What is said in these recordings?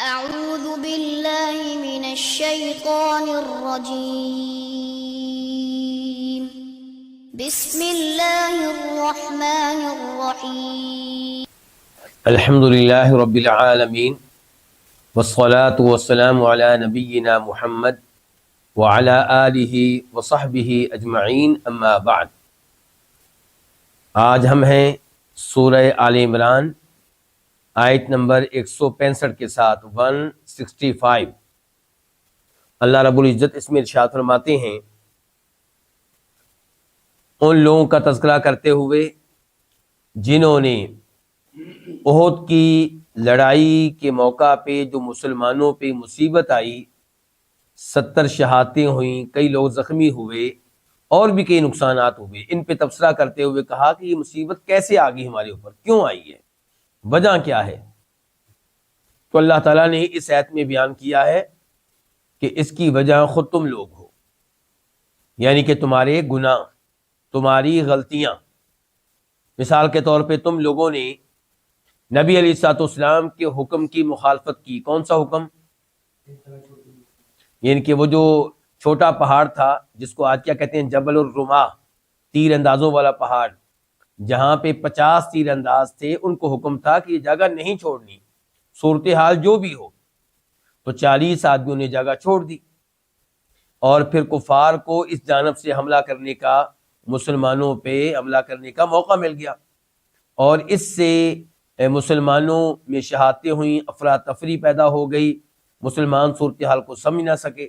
أعوذ بالله من الشيطان الرجيم بسم الله الرحمن الرحيم الحمد للہ رب العالمین والصلاة والسلام علی نبینا محمد وعلی آلہ وصحبہ اجمعین، اما بعد۔ آج ہم ہیں سورہ آل عمران آیت نمبر 165 کے ساتھ 165۔ اللہ رب العزت اس میں ارشاد فرماتے ہیں، ان لوگوں کا تذکرہ کرتے ہوئے جنہوں نے احد کی لڑائی کے موقع پہ جو مسلمانوں پہ مصیبت آئی، 70 شہادتیں ہوئیں، کئی لوگ زخمی ہوئے اور بھی کئی نقصانات ہوئے، ان پہ تبصرہ کرتے ہوئے کہا کہ یہ مصیبت کیسے آ گئی ہمارے اوپر، کیوں آئی ہے، وجہ کیا ہے؟ تو اللہ تعالیٰ نے اس آیت میں بیان کیا ہے کہ اس کی وجہ خود تم لوگ ہو، یعنی کہ تمہارے گناہ، تمہاری غلطیاں۔ مثال کے طور پہ تم لوگوں نے نبی علیہ الصلوۃ والسلام کے حکم کی مخالفت کی۔ کون سا حکم؟ یعنی کہ وہ جو چھوٹا پہاڑ تھا جس کو آج کیا کہتے ہیں، جبل الرماح، تیر اندازوں والا پہاڑ، جہاں پہ 50 تیر انداز تھے، ان کو حکم تھا کہ یہ جگہ نہیں چھوڑنی، صورتحال جو بھی ہو۔ تو 40 آدمیوں نے جگہ چھوڑ دی، اور پھر کفار کو اس جانب سے حملہ کرنے کا، مسلمانوں پہ حملہ کرنے کا موقع مل گیا، اور اس سے مسلمانوں میں شہادتیں ہوئیں، افراتفری پیدا ہو گئی، مسلمان صورتحال کو سمجھ نہ سکے۔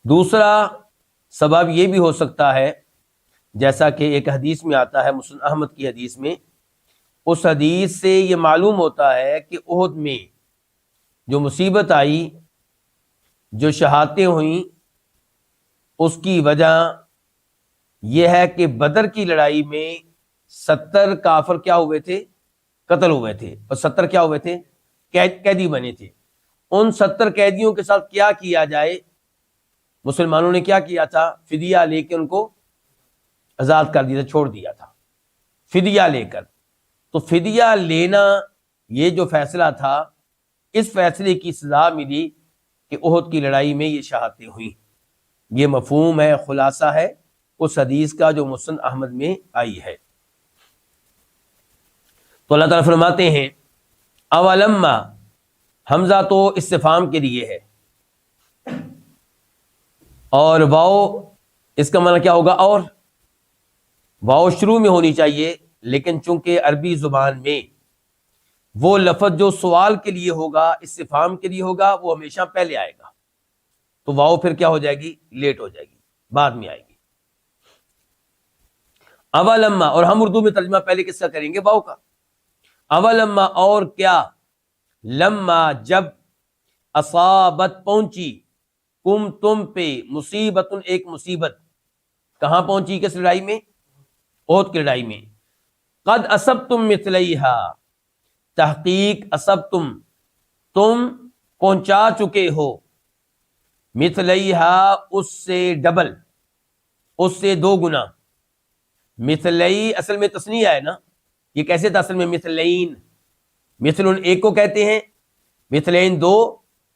دوسرا سبب یہ بھی ہو سکتا ہے، جیسا کہ ایک حدیث میں آتا ہے، مسند احمد کی حدیث میں، اس حدیث سے یہ معلوم ہوتا ہے کہ احد میں جو مصیبت آئی، جو شہادتیں ہوئیں، اس کی وجہ یہ ہے کہ بدر کی لڑائی میں 70 کافر کیا ہوئے تھے؟ قتل ہوئے تھے، اور 70 کیا ہوئے تھے؟ قیدی بنے تھے۔ ان 70 قیدیوں کے ساتھ کیا کیا جائے؟ مسلمانوں نے کیا کیا تھا؟ فدیہ لے کے ان کو آزاد کر دیا تھا، چھوڑ دیا تھا، فدیہ لے کر۔ تو فدیہ لینا یہ جو فیصلہ تھا، اس فیصلے کی سزا ملی کہ احد کی لڑائی میں یہ شہادتیں ہوئیں۔ یہ مفہوم ہے، خلاصہ ہے اس حدیث کا جو مسند احمد میں آئی ہے۔ تو اللہ تعالیٰ فرماتے ہیں، اولما، حمزہ تو استفہام کے لیے ہے، اور واو اس کا معنی کیا ہوگا؟ اور واو شروع میں ہونی چاہیے، لیکن چونکہ عربی زبان میں وہ لفظ جو سوال کے لیے ہوگا، استفہام کے لیے ہوگا، وہ ہمیشہ پہلے آئے گا، تو واو پھر کیا ہو جائے گی؟ لیٹ ہو جائے گی، بعد میں آئے گی۔ اولما، اور ہم اردو میں ترجمہ پہلے کس کا کریں گے؟ واو کا۔ اولما، اور کیا، لما، جب، اصابت، پہنچی، کم، تم پہ، مصیبت، ایک مصیبت، کہاں پہنچی؟ کس لڑائی میں؟ احد کی لڑائی میں۔ قد اصبتم مثلیہا، تحقیق، اصبتم، تم پہنچا چکے ہو، مثلیہا، اس سے ڈبل، اس سے 2 گنا۔ مثلی اصل میں تثنیہ ہے نا، یہ کیسے تھا اصل میں؟ مثلین، مثلن ایک کو کہتے ہیں، مثلین 2،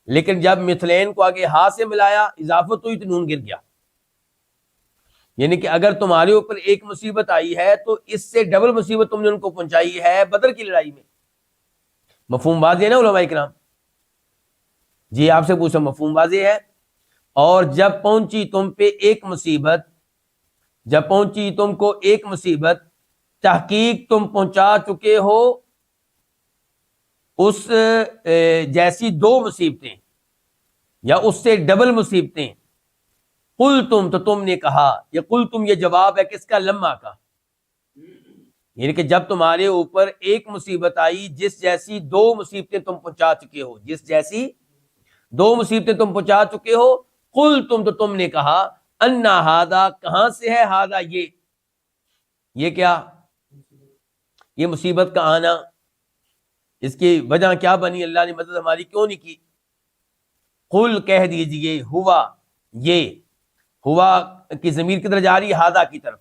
لیکن جب مثلین کو آگے ہا سے ملایا، اضافت ہوئی تو نون گر گیا۔ یعنی کہ اگر تمہارے اوپر ایک مصیبت آئی ہے تو اس سے ڈبل مصیبت تم نے ان کو پہنچائی ہے بدر کی لڑائی میں۔ مفہوم واضح ہے نا علماء کرام؟ جی آپ سے پوچھا، مفہوم واضح ہے؟ اور جب پہنچی تم پہ ایک مصیبت، جب پہنچی تم کو ایک مصیبت، تحقیق تم پہنچا چکے ہو اس جیسی 2 مصیبتیں یا اس سے ڈبل مصیبتیں، قل تم، تو تم نے کہا، یہ قل تم یہ جواب ہے کس کا؟ لما کا۔ یعنی کہ جب تمہارے اوپر ایک مصیبت آئی جس جیسی 2 مصیبتیں تم پہنچا چکے ہو، جس جیسی 2 مصیبتیں تم پہنچا چکے ہو، قل تم، تو تم نے کہا، انا ہادا، کہاں سے ہے ہادا؟ یہ کیا؟ یہ مصیبت کا آنا، اس کی وجہ کیا بنی؟ اللہ نے مدد ہماری کیوں نہیں کی؟ قل، کہہ دیجئے، ہوا، یہ ہوا کی ضمیر کدھر جا رہی ہے؟ ہادا کی طرف،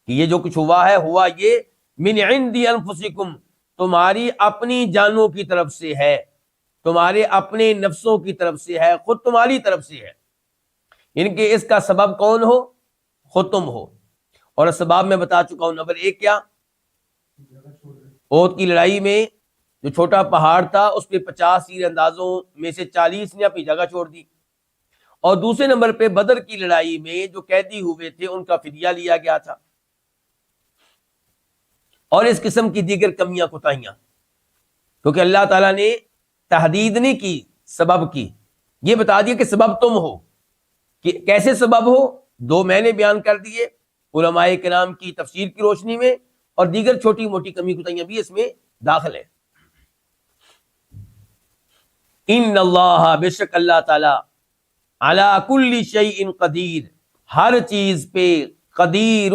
کہ یہ جو کچھ ہوا ہے، ہوا یہ من عندی انفسکم، تمہاری اپنی جانوں کی طرف سے ہے، تمہارے اپنے نفسوں کی طرف سے ہے، خود تمہاری طرف سے ہے، یعنی کہ اس کا سبب کون ہو؟ خود تم ہو۔ اور اسباب میں بتا چکا ہوں۔ نمبر 1 کیا؟ احد کی لڑائی میں جو چھوٹا پہاڑ تھا اس پہ 50 تیر اندازوں میں سے 40 نے اپنی جگہ چھوڑ دی، اور دوسرے نمبر پہ بدر کی لڑائی میں جو قیدی ہوئے تھے ان کا فدیہ لیا گیا تھا، اور اس قسم کی دیگر کمیاں کوتاہیاں، کیونکہ اللہ تعالیٰ نے تحدید نہیں کی سبب کی، یہ بتا دیا کہ سبب تم ہو۔ کہ کیسے سبب ہو؟ 2 میں نے بیان کر دیے علماء کرام کی تفسیر کی روشنی میں، اور دیگر چھوٹی موٹی کمی کوتاہیاں بھی اس میں داخل ہیں۔ ان اللہ، بے شک اللہ تعالی، علی کل شیء قدیر، ہر چیز پہ قدیر،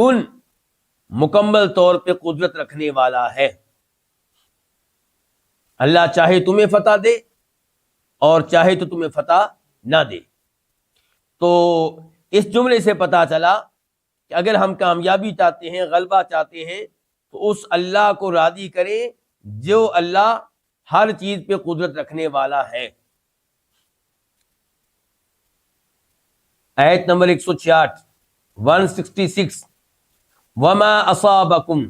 مکمل طور پہ قدرت رکھنے والا ہے۔ اللہ چاہے تمہیں فتح دے اور چاہے تو تمہیں فتح نہ دے۔ تو اس جملے سے پتہ چلا کہ اگر ہم کامیابی چاہتے ہیں، غلبہ چاہتے ہیں، تو اس اللہ کو راضی کریں جو اللہ ہر چیز پہ قدرت رکھنے والا ہے۔ آیت نمبر 166 166، وما اصابکم،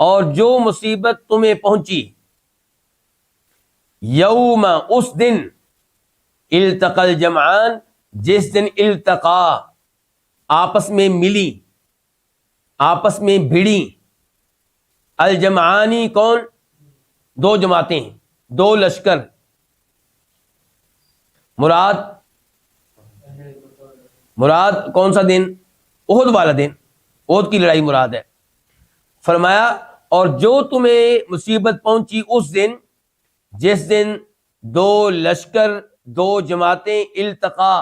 اور جو مصیبت تمہیں پہنچی، یوم، اس دن، التقى الجمعان، جس دن التقا، آپس میں ملی، آپس میں بھڑی، الجمعانی کون؟ 2 جماعتیں، 2 لشکر، مراد کون سا دن؟ احد والا دن، احد کی لڑائی مراد ہے۔ فرمایا اور جو تمہیں مصیبت پہنچی اس دن، جس دن 2 لشکر، 2 جماعتیں، التقا،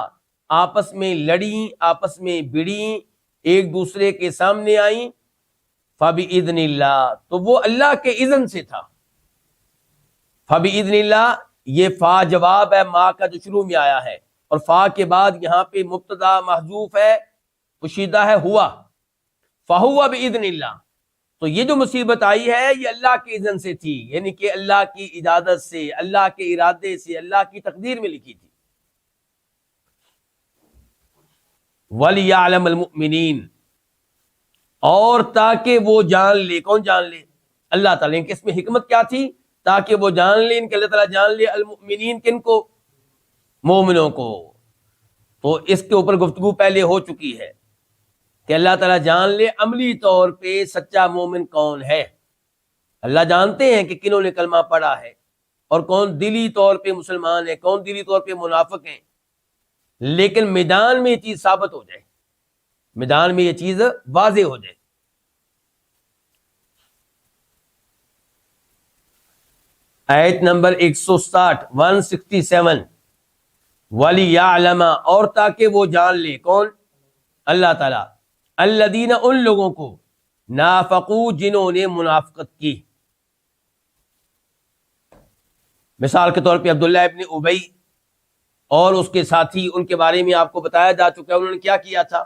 آپس میں لڑیں، آپس میں بڑیں، ایک دوسرے کے سامنے آئیں، فَبِإِذْنِ اللَّهِ، تو وہ اللہ کے اذن سے تھا۔ فَبِإِذْنِ اللَّهِ، یہ فا جواب ہے ما کا جو شروع میں آیا ہے، اور فا کے بعد یہاں پہ مبتدا محذوف ہے، پوشیدہ ہے ہوا، فَهُوَ بِإِذْنِ اللَّهِ، تو یہ جو مصیبت آئی ہے یہ اللہ کے اذن سے تھی، یعنی کہ اللہ کی اجازت سے، اللہ کے ارادے سے، اللہ کی تقدیر میں لکھی تھی۔ وَلِيَعْلَمَ الْمُؤْمِنِينَ، اور تاکہ وہ جان لے، کون جان لے؟ اللہ تعالیٰ کہ اس میں حکمت کیا تھی؟ تاکہ وہ جان لے، ان کے اللہ تعالیٰ جان لے، المؤمنین، کن کو؟ مومنوں کو۔ تو اس کے اوپر گفتگو پہلے ہو چکی ہے کہ اللہ تعالیٰ جان لے عملی طور پہ سچا مومن کون ہے۔ اللہ جانتے ہیں کہ کنہوں نے کلمہ پڑھا ہے اور کون دلی طور پہ مسلمان ہے، کون دلی طور پہ منافق ہیں، لیکن میدان میں یہ چیز ثابت ہو جائے، میدان میں یہ چیز واضح ہو جائے۔ آیت نمبر 160 167، وَلِيَعْلَمَ، اور تاکہ وہ جان لے، کون؟ اللہ تعالیٰ، الذین، ان لوگوں کو، نافقوا، جنہوں نے منافقت کی۔ مثال کے طور پہ عبداللہ ابن ابی اور اس کے ساتھی، ان کے بارے میں آپ کو بتایا جا چکا ہے انہوں نے کیا کیا تھا۔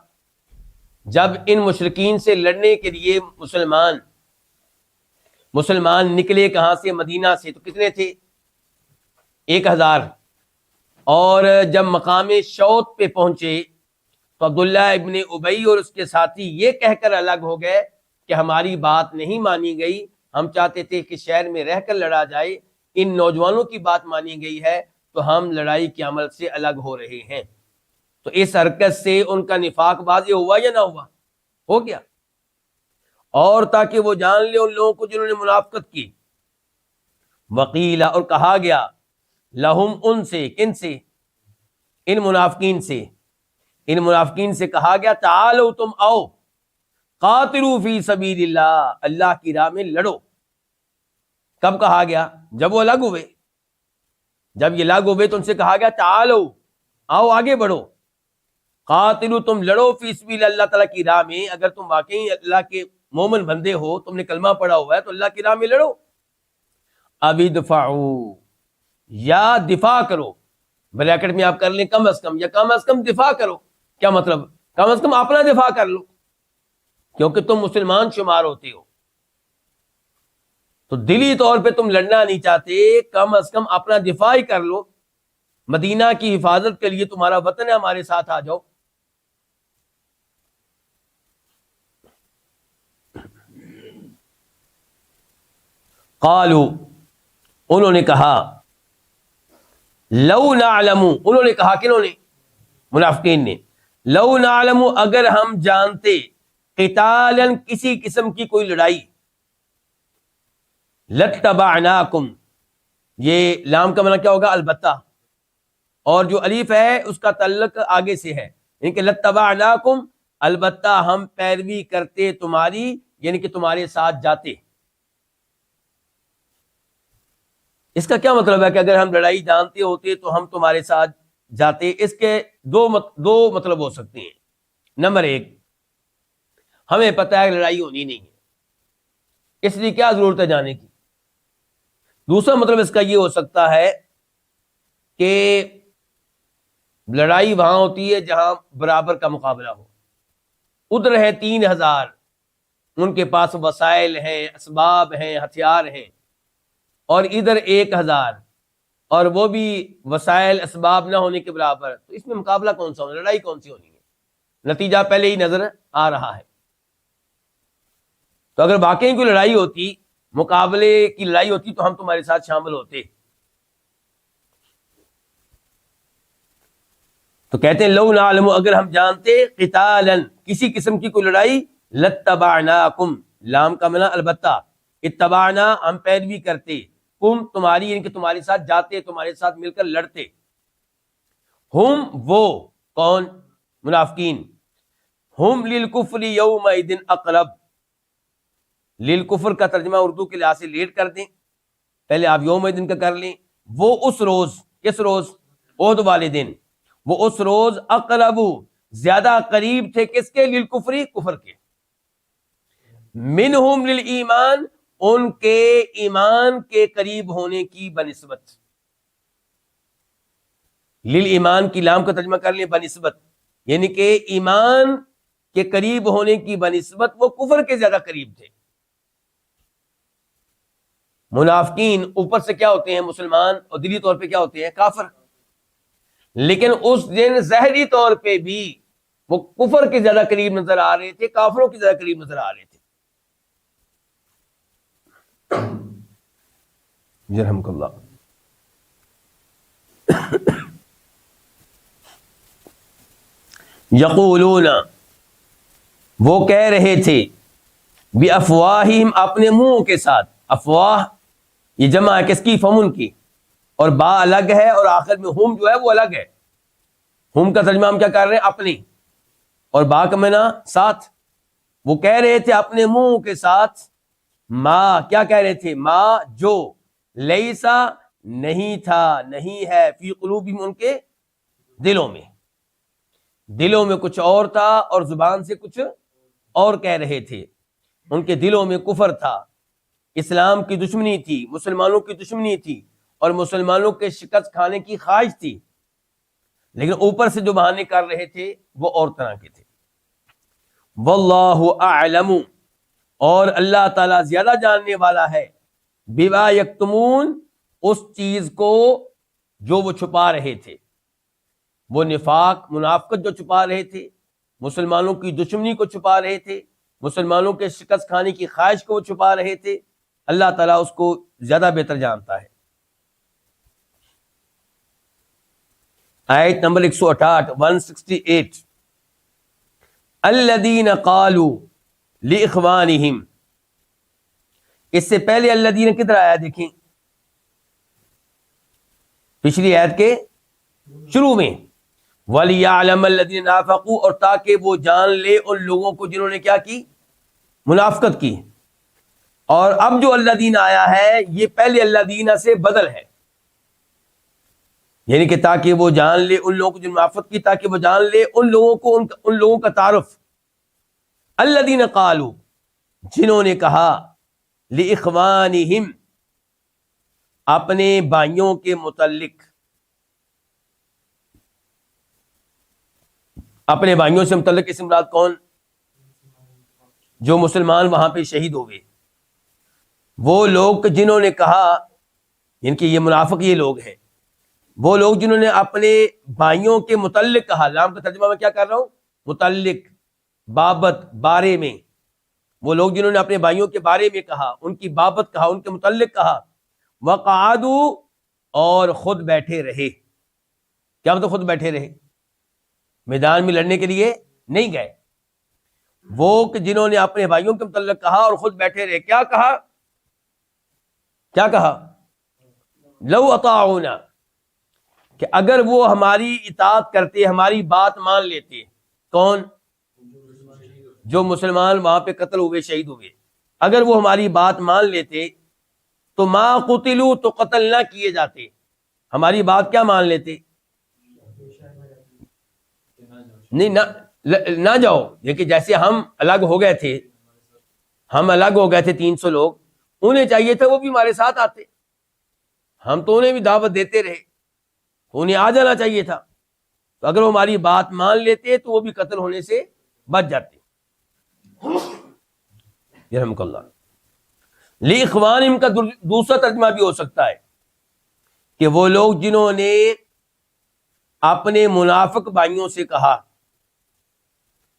جب ان مشرکین سے لڑنے کے لیے مسلمان نکلے کہاں سے؟ مدینہ سے، تو کتنے تھے؟ 1000۔ اور جب مقام شوط پہ پہنچے تو عبداللہ ابن ابی اور اس کے ساتھی یہ کہہ کر الگ ہو گئے کہ ہماری بات نہیں مانی گئی، ہم چاہتے تھے کہ شہر میں رہ کر لڑا جائے، ان نوجوانوں کی بات مانی گئی ہے تو ہم لڑائی کے عمل سے الگ ہو رہے ہیں۔ تو اس حرکت سے ان کا نفاق واضح ہوا یا نہ ہوا؟ ہو گیا۔ اور تاکہ وہ جان لے ان لوگوں کو جنہوں نے منافقت کی، وقیلا، اور کہا گیا، لہم، ان سے، کن سے؟ ان منافقین سے، ان منافقین سے کہا گیا، تعالو، تم آؤ، قاتلوا فی سبیل اللہ، اللہ کی راہ میں لڑو۔ کب کہا گیا؟ جب وہ الگ ہوئے، جب یہ الگ ہوئے تو ان سے کہا گیا تعالو، آؤ آگے بڑھو، قاتلوا، تم لڑو، فی سبیل اللہ، تعالیٰ کی راہ میں۔ اگر تم واقعی اللہ کے مومن بندے ہو، تم نے کلمہ پڑھا ہوا ہے تو اللہ کی راہ میں لڑو۔ اب ادفعوا، یا دفاع کرو، بریکٹ میں آپ کر لیں کم از کم، یا کم از کم دفاع کرو۔ کیا مطلب؟ کم از کم اپنا دفاع کر لو، کیونکہ تم مسلمان شمار ہوتے ہو۔ تو دلی طور پہ تم لڑنا نہیں چاہتے، کم از کم اپنا دفاع ہی کر لو، مدینہ کی حفاظت کے لیے تمہارا وطن ہے، ہمارے ساتھ آ جاؤ۔ قالوا، انہوں نے کہا، لو نعلم، انہوں نے کہا، کنہوں نے؟ منافقین نے، لو نعلم، اگر ہم جانتے، قتالا، کسی قسم کی کوئی لڑائی، لتبعناکم، یہ لام کا معنی کیا ہوگا؟ البتہ، اور جو الف ہے اس کا تعلق آگے سے ہے، یعنی کہ لتبعناکم، البتہ ہم پیروی کرتے تمہاری، یعنی کہ تمہارے ساتھ جاتے۔ اس کا کیا مطلب ہے کہ اگر ہم لڑائی جانتے ہوتے تو ہم تمہارے ساتھ جاتے؟ اس کے دو مطلب ہو سکتے ہیں۔ نمبر ایک، ہمیں پتہ ہے لڑائی ہونی نہیں ہے، اس لیے کیا ضرورت ہے جانے کی۔ دوسرا مطلب اس کا یہ ہو سکتا ہے کہ لڑائی وہاں ہوتی ہے جہاں برابر کا مقابلہ ہو، ادھر ہے 3000، ان کے پاس وسائل ہیں، اسباب ہیں، ہتھیار ہیں، اور ادھر 1000، اور وہ بھی وسائل اسباب نہ ہونے کے برابر، تو اس میں مقابلہ کون سا ہونا، لڑائی کون سی ہونی ہے؟ نتیجہ پہلے ہی نظر آ رہا ہے۔ تو اگر واقعی کوئی لڑائی ہوتی، مقابلے کی لڑائی ہوتی، تو ہم تمہارے ساتھ شامل ہوتے۔ تو کہتے ہیں لو نعلم، اگر ہم جانتے، قتالا، کسی قسم کی کوئی لڑائی، لتبعناکم، لام کا معنی البتہ، اتبعنا، ہم پیروی کرتے، کم، تمہاری، یعنی کہ تمہارے ساتھ جاتے، تمہارے ساتھ مل کر لڑتے۔ ہم، وہ، کون؟ منافقین۔ ہم للکفر یومئذ اقرب، للکفر کا ترجمہ اردو کے لحاظ سے لیٹ کر دیں، پہلے آپ یومئذ کا کر لیں۔ وہ اس روز، کس روز؟ احد والے دن، وہ اس روز اقرب، زیادہ قریب تھے، کس کے؟ للکفری، کفر کے، منہم للایمان، ان کے ایمان کے قریب ہونے کی بنسبت، للایمان کی لام کا ترجمہ کر لیں بنسبت، یعنی کہ ایمان کے قریب ہونے کی بنسبت وہ کفر کے زیادہ قریب تھے۔ منافقین اوپر سے کیا ہوتے ہیں؟ مسلمان، اور دلی طور پہ کیا ہوتے ہیں؟ کافر، لیکن اس دن ظاہری طور پہ بھی وہ کفر کے زیادہ قریب نظر آ رہے تھے، کافروں کے زیادہ قریب نظر آ رہے تھے۔ یرحمک اللہ۔ یقولون، وہ کہہ رہے تھے، بافواہہم، اپنے منہوں کے ساتھ، افواہ یہ جمع ہے کس کی؟ فمن کی، اور با الگ ہے، اور آخر میں ہم جو ہے وہ الگ ہے۔ ہم کا ترجمہ ہم کیا کر رہے ہیں؟ اپنے، اور با کا معنی ساتھ۔ وہ کہہ رہے تھے اپنے منہوں کے ساتھ، ما، کیا کہہ رہے تھے؟ ما، جو، لیسا، نہیں تھا، نہیں ہے، فی قلوبہم، ان کے دلوں میں، دلوں میں کچھ اور تھا اور زبان سے کچھ اور کہہ رہے تھے۔ ان کے دلوں میں کفر تھا، اسلام کی دشمنی تھی، مسلمانوں کی دشمنی تھی، اور مسلمانوں کے شکست کھانے کی خواہش تھی، لیکن اوپر سے جو بہانے کر رہے تھے وہ اور طرح کے تھے۔ واللہ اعلم، اور اللہ تعالیٰ زیادہ جاننے والا ہے، بما یکتمون، اس چیز کو جو وہ چھپا رہے تھے، وہ نفاق، منافقت جو چھپا رہے تھے، مسلمانوں کی دشمنی کو چھپا رہے تھے، مسلمانوں کے شکست کھانے کی خواہش کو وہ چھپا رہے تھے، اللہ تعالیٰ اس کو زیادہ بہتر جانتا ہے۔ آیت نمبر 168، 168، الذین قالوا لاخوانہم، اس سے پہلے الذین کدھر آیا دیکھیں، پچھلی آیت کے شروع میں، وَلِيَعْلَمَ الَّذِينَ نَافَقُوا، اور تاکہ وہ جان لے ان لوگوں کو جنہوں نے کیا کی؟ منافقت کی۔ اور اب جو الذین آیا ہے یہ پہلے الذین سے بدل ہے، یعنی کہ تاکہ وہ جان لے ان لوگوں کو جو منافقت کی، تاکہ وہ جان لے ان لوگوں کو، ان لوگوں کا تعارف، الذین قالوا، جنہوں نے کہا، لاخوانہم، اپنے بھائیوں کے متعلق، اپنے بھائیوں سے متعلق اس مراد کون؟ جو مسلمان وہاں پہ شہید ہو گئے۔ وہ لوگ جنہوں نے کہا، ان کے یہ منافق یہ لوگ ہیں، وہ لوگ جنہوں نے اپنے بھائیوں کے متعلق کہا، لام کا ترجمہ میں کیا کر رہا ہوں، متعلق، بابت، بارے میں، وہ لوگ جنہوں نے اپنے بھائیوں کے بارے میں کہا، ان کی بابت کہا، ان کے متعلق کہا، وقعدوا، اور خود بیٹھے رہے۔ کیا مطلب خود بیٹھے رہے؟ میدان میں لڑنے کے لیے نہیں گئے۔ وہ کہ جنہوں نے اپنے بھائیوں کے متعلق کہا اور خود بیٹھے رہے، کیا کہا؟ کیا کہا؟ لو اطاعونا، کہ اگر وہ ہماری اطاعت کرتے، ہماری بات مان لیتے۔ کون؟ جو مسلمان وہاں پہ قتل ہوئے، شہید ہوئے، اگر وہ ہماری بات مان لیتے تو ما قتلوا، تو قتل نہ کیے جاتے۔ ہماری بات کیا مان لیتے؟ نہیں، نہ جاؤ، لیکن جیسے ہم الگ ہو گئے تھے، ہم الگ ہو گئے تھے 300 لوگ، انہیں چاہیے تھا وہ بھی ہمارے ساتھ آتے، ہم تو انہیں بھی دعوت دیتے رہے، انہیں آ جانا چاہیے تھا۔ تو اگر وہ ہماری بات مان لیتے تو وہ بھی قتل ہونے سے بچ جاتے۔ یرحمک اللہ۔ لِإِخْوَانِهِمْ کا دوسرا ترجمہ بھی ہو سکتا ہے کہ وہ لوگ جنہوں نے اپنے منافق بھائیوں سے کہا،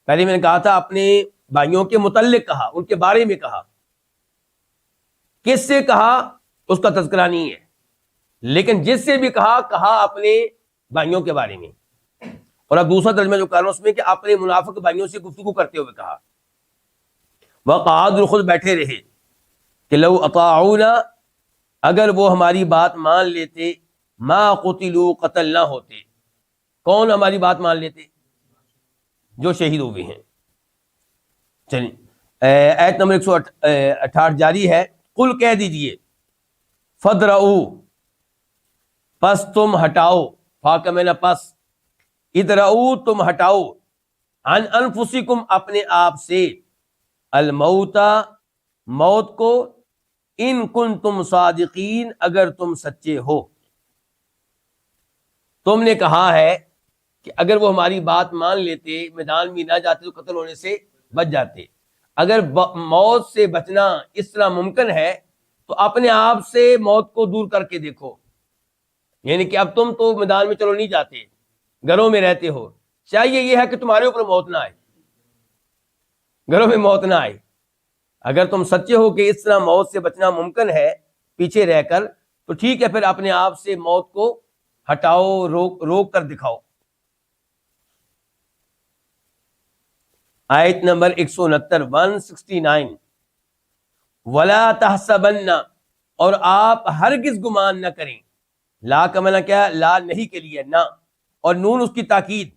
پہلے میں نے کہا تھا اپنے بھائیوں کے متعلق کہا، ان کے بارے میں کہا، کس سے کہا اس کا تذکرہ نہیں ہے، لیکن جس سے بھی کہا اپنے بھائیوں کے بارے میں۔ اور اب دوسرا ترجمہ جو کر رہا ہوں اس میں کہ اپنے منافق بھائیوں سے گفتگو کرتے ہوئے کہا، وقعدوا، خود بیٹھے رہے، کہ لو اطاعونا، اگر وہ ہماری بات مان لیتے، ما قتلوا، قتل نہ ہوتے۔ کون ہماری بات مان لیتے؟ جو شہید ہوئے ہیں۔ چلیے آیت نمبر 168 جاری ہے۔ قل، کہہ دیجئے، فدرؤ، پس تم ہٹاؤ، فاقہ میں نہ پس، ادرؤ، تم ہٹاؤ، عن انفسکم، اپنے آپ سے، الموت، موت کو، ان کنتم صادقین، اگر تم سچے ہو۔ تم نے کہا ہے کہ اگر وہ ہماری بات مان لیتے، میدان میں نہ جاتے تو قتل ہونے سے بچ جاتے۔ اگر موت سے بچنا اس طرح ممکن ہے تو اپنے آپ سے موت کو دور کر کے دیکھو، یعنی کہ اب تم تو میدان میں چلو نہیں جاتے، گھروں میں رہتے ہو، چاہیے یہ ہے کہ تمہارے اوپر موت نہ آئے، گھروں میں موت نہ آئے۔ اگر تم سچے ہو کہ اس طرح موت سے بچنا ممکن ہے پیچھے رہ کر، تو ٹھیک ہے، پھر اپنے آپ سے موت کو ہٹاؤ، روک کر دکھاؤ۔ آیت نمبر 169 وَلَا تَحْسَبَنَّ، اور آپ ہرگز گمان نہ کریں، لا کا معنی کیا؟ لا نہیں کے لیے، نہ، اور نون اس کی تاکید،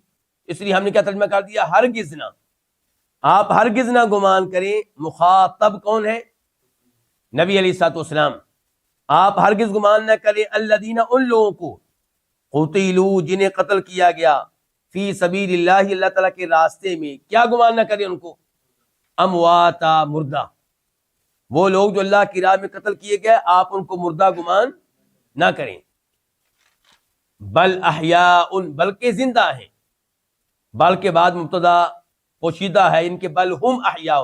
اس لیے ہم نے کیا ترجمہ کر دیا؟ ہرگز نہ، آپ ہرگز نہ گمان کریں۔ مخاطب کون ہے؟ نبی علیہ الصلوۃ والسلام۔ آپ ہرگز گمان نہ کریں، الذین، ان لوگوں کو، قتلوا، جنہیں قتل کیا گیا، فی سبیل اللہ، اللہ تعالیٰ کے راستے میں، کیا گمان نہ کریں ان کو؟ امواتا، مردہ، وہ لوگ جو اللہ کی راہ میں قتل کیے گئے، آپ ان کو مردہ گمان نہ کریں۔ بل احیاء، بلکہ زندہ ہیں، بل کے بعد مبتدا پوشیدہ ہے ان کے، بل ہم احیاء،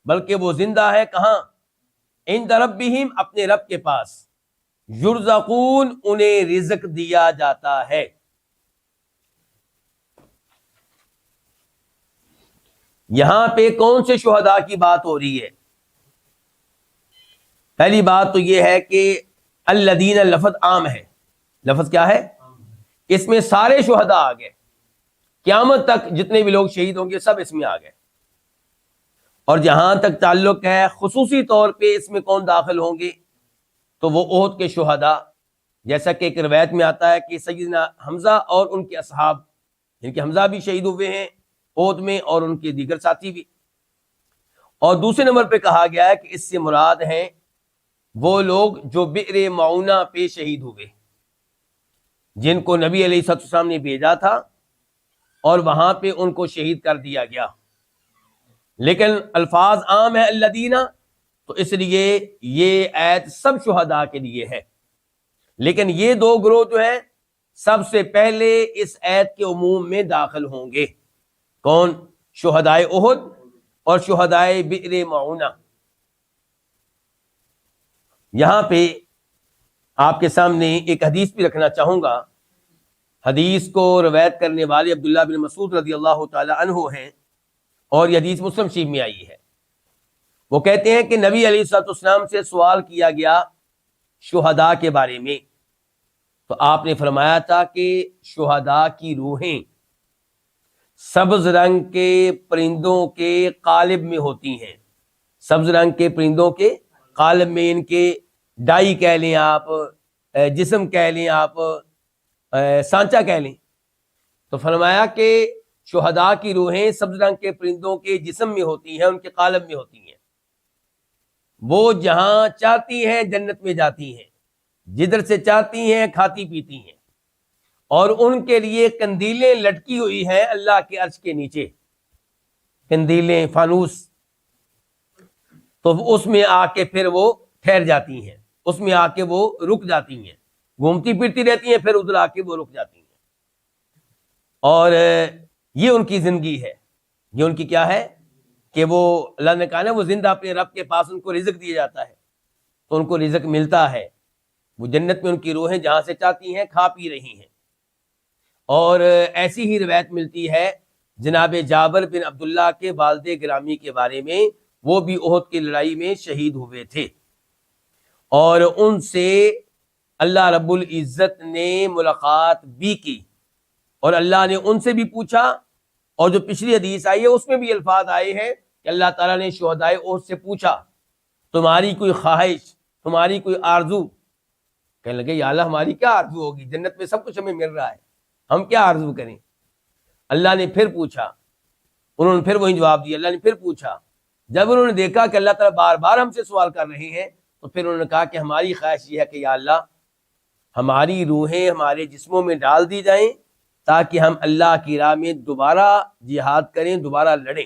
بلکہ وہ زندہ ہے، کہاں؟ عند ربہم، اپنے رب کے پاس، یرزقون، انہیں رزق دیا جاتا ہے۔ یہاں پہ کون سے شہداء کی بات ہو رہی ہے؟ پہلی بات تو یہ ہے کہ الذین، لفظ عام ہے، لفظ کیا ہے؟ اس میں سارے شہداء آ گئے، قیامت تک جتنے بھی لوگ شہید ہوں گے سب اس میں آ گئے۔ اور جہاں تک تعلق ہے خصوصی طور پہ اس میں کون داخل ہوں گے، تو وہ احد کے شہداء، جیسا کہ ایک روایت میں آتا ہے کہ سیدنا حمزہ اور ان کے اصحاب، یعنی کہ حمزہ بھی شہید ہوئے ہیں احد میں، اور ان کے دیگر ساتھی بھی۔ اور دوسرے نمبر پہ کہا گیا ہے کہ اس سے مراد ہیں وہ لوگ جو بئر معونہ پہ شہید ہوئے، جن کو نبی علیہ الصلوۃ والسلام نے بھیجا تھا اور وہاں پہ ان کو شہید کر دیا گیا، لیکن الفاظ عام ہے الذین، تو اس لیے یہ آیت سب شہداء کے لیے ہے۔ لیکن یہ دو گروہ جو ہیں سب سے پہلے اس آیت کے عموم میں داخل ہوں گے، کون؟ شہدائے احد اور شہدائے بئر معونہ۔ یہاں پہ آپ کے سامنے ایک حدیث بھی رکھنا چاہوں گا. حدیث کو روایت کرنے والے عبداللہ بن مسعود رضی اللہ تعالی عنہ ہیں اور یہ حدیث مسلم شریف میں آئی ہے. وہ کہتے ہیں کہ نبی علیہ الصلوۃ والسلام سے سوال کیا گیا شہداء کے بارے میں، تو آپ نے فرمایا تھا کہ شہداء کی روحیں سبز رنگ کے پرندوں کے قالب میں ہوتی ہیں. سبز رنگ کے پرندوں کے قالب میں، ان کے ڈائی کہہ لیں آپ، جسم کہہ لیں آپ، سانچہ کہہ لیں. تو فرمایا کہ شہداء کی روحیں سبز رنگ کے پرندوں کے جسم میں ہوتی ہیں، ان کے قالب میں ہوتی ہیں. وہ جہاں چاہتی ہیں جنت میں جاتی ہیں، جدھر سے چاہتی ہیں کھاتی پیتی ہیں، اور ان کے لیے قندیلیں لٹکی ہوئی ہیں اللہ کے عرش کے نیچے، قندیلیں، فانوس. تو اس میں آ کے پھر وہ ٹھہر جاتی ہیں، اس میں آ کے وہ رک جاتی ہیں، گھومتی پھرتی رہتی ہیں، پھر ادھر آ کے وہ رک جاتی ہیں. اور یہ ان کی زندگی ہے. یہ ان کی کیا ہے کہ وہ اللہ نے کہا نا وہ زندہ اپنے رب کے پاس، ان کو رزق دیا جاتا ہے تو ان کو رزق ملتا ہے. وہ جنت میں ان کی روحیں جہاں سے چاہتی ہیں کھا پی رہی ہیں. اور ایسی ہی روایت ملتی ہے جناب جابر بن عبداللہ کے والد گرامی کے بارے میں. وہ بھی احد کی لڑائی میں شہید ہوئے تھے اور ان سے اللہ رب العزت نے ملاقات بھی کی، اور اللہ نے ان سے بھی پوچھا. اور جو پچھلی حدیث آئی ہے اس میں بھی الفاظ آئے ہیں کہ اللہ تعالیٰ نے شہدائے احد سے پوچھا تمہاری کوئی خواہش، تمہاری کوئی آرزو. کہنے لگے یا اللہ ہماری کیا آرزو ہوگی، جنت میں سب کچھ ہمیں مل رہا ہے، ہم کیا آرزو کریں. اللہ نے پھر پوچھا، انہوں نے پھر وہی جواب دیا. اللہ نے پھر پوچھا. جب انہوں نے دیکھا کہ اللہ تعالیٰ بار بار ہم سے سوال کر رہے ہیں تو پھر انہوں نے کہا کہ ہماری خواہش یہ ہے کہ یا اللہ ہماری روحیں ہمارے جسموں میں ڈال دی جائیں تاکہ ہم اللہ کی راہ میں دوبارہ جہاد کریں، دوبارہ لڑیں.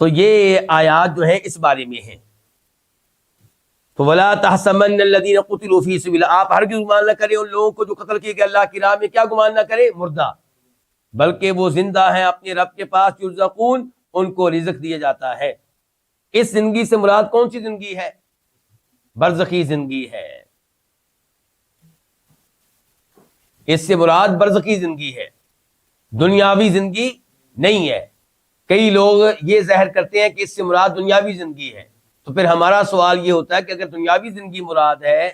تو یہ آیات جو ہیں اس بارے میں ہیں. تو وَلَا تَحْسَبَنَّ الَّذِينَ قُتِلُوا فِي سَبِيلِ اللَّهِ، آپ ہرگز گمان نہ کریں ان لوگوں کو جو قتل کیے گئے اللہ کی راہ میں. کیا گمان نہ کریں؟ مردہ، بلکہ وہ زندہ ہیں اپنے رب کے پاس. یرزقون، ان کو رزق دیا جاتا ہے. اس زندگی سے مراد کون سی زندگی ہے؟ برزخی زندگی ہے. اس سے مراد برزخی زندگی ہے، دنیاوی زندگی نہیں ہے. کئی لوگ یہ ظاہر کرتے ہیں کہ اس سے مراد دنیاوی زندگی ہے. تو پھر ہمارا سوال یہ ہوتا ہے کہ اگر دنیاوی زندگی مراد ہے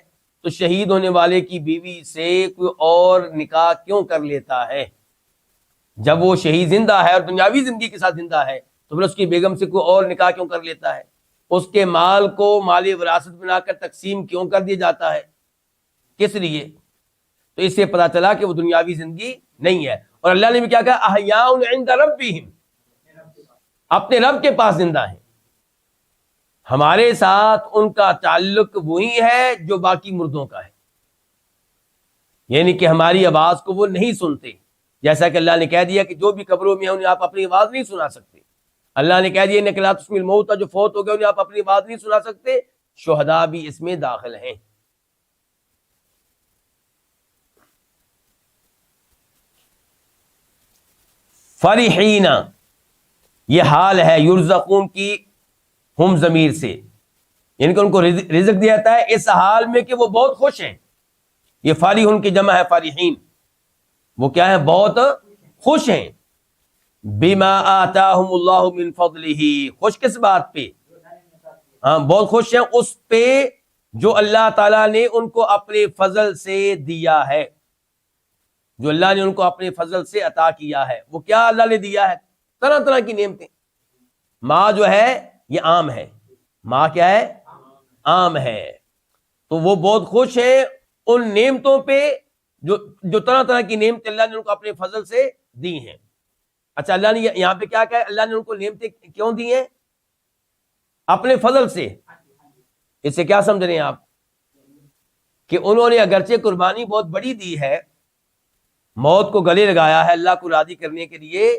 تو شہید ہونے والے کی بیوی سے کوئی اور نکاح کیوں کر لیتا ہے؟ جب وہ شہید زندہ ہے اور دنیاوی زندگی کے ساتھ زندہ ہے تو پھر اس کی بیگم سے کوئی اور نکاح کیوں کر لیتا ہے؟ اس کے مال کو مال وراثت بنا کر تقسیم کیوں کر دیا جاتا ہے؟ کس لیے؟ تو اس سے پتہ چلا کہ وہ دنیاوی زندگی نہیں ہے. اور اللہ نے بھی کیا کہا؟ احیاء عند ربہم، اپنے رب کے پاس زندہ ہیں. ہمارے ساتھ ان کا تعلق وہی ہے جو باقی مردوں کا ہے، یعنی کہ ہماری آواز کو وہ نہیں سنتے. جیسا کہ اللہ نے کہہ دیا کہ جو بھی قبروں میں ہیں انہیں آپ اپنی آواز نہیں سنا سکتے. اللہ نے کہہ دیا انک لا تسمع الموتى، جو فوت ہو گئے انہیں آپ اپنی آواز نہیں سنا سکتے. شہداء بھی اس میں داخل ہیں. فرحین، یہ حال ہے یرزقون کی ہم ضمیر سے، یعنی کہ ان کو رزق دیا جاتا ہے اس حال میں کہ وہ بہت خوش ہیں. یہ فارحون کی جمع ہے فرحین. وہ کیا ہیں؟ بہت خوش ہیں. بما آتاہم اللہ من فضلہ، خوش کس بات پہ؟ ہاں بہت خوش ہیں اس پہ جو اللہ تعالیٰ نے ان کو اپنے فضل سے دیا ہے، جو اللہ نے ان کو اپنے فضل سے عطا کیا ہے. وہ کیا اللہ نے دیا ہے؟ طرح طرح کی نعمتیں. ماں جو ہے یہ عام ہے، ماں کیا ہے؟ عام ہے. تو وہ بہت خوش ہیں ان نعمتوں پہ جو طرح طرح کی نعمتیں اللہ نے ان کو اپنے فضل سے دی ہیں. اچھا اللہ نے یہاں پہ کیا کہا؟ اللہ نے ان کو نعمتیں کیوں دی ہیں؟ اپنے فضل سے. اس سے کیا سمجھ رہے ہیں آپ؟ کہ انہوں نے اگرچہ قربانی بہت بڑی دی ہے، موت کو گلے لگایا ہے اللہ کو راضی کرنے کے لیے،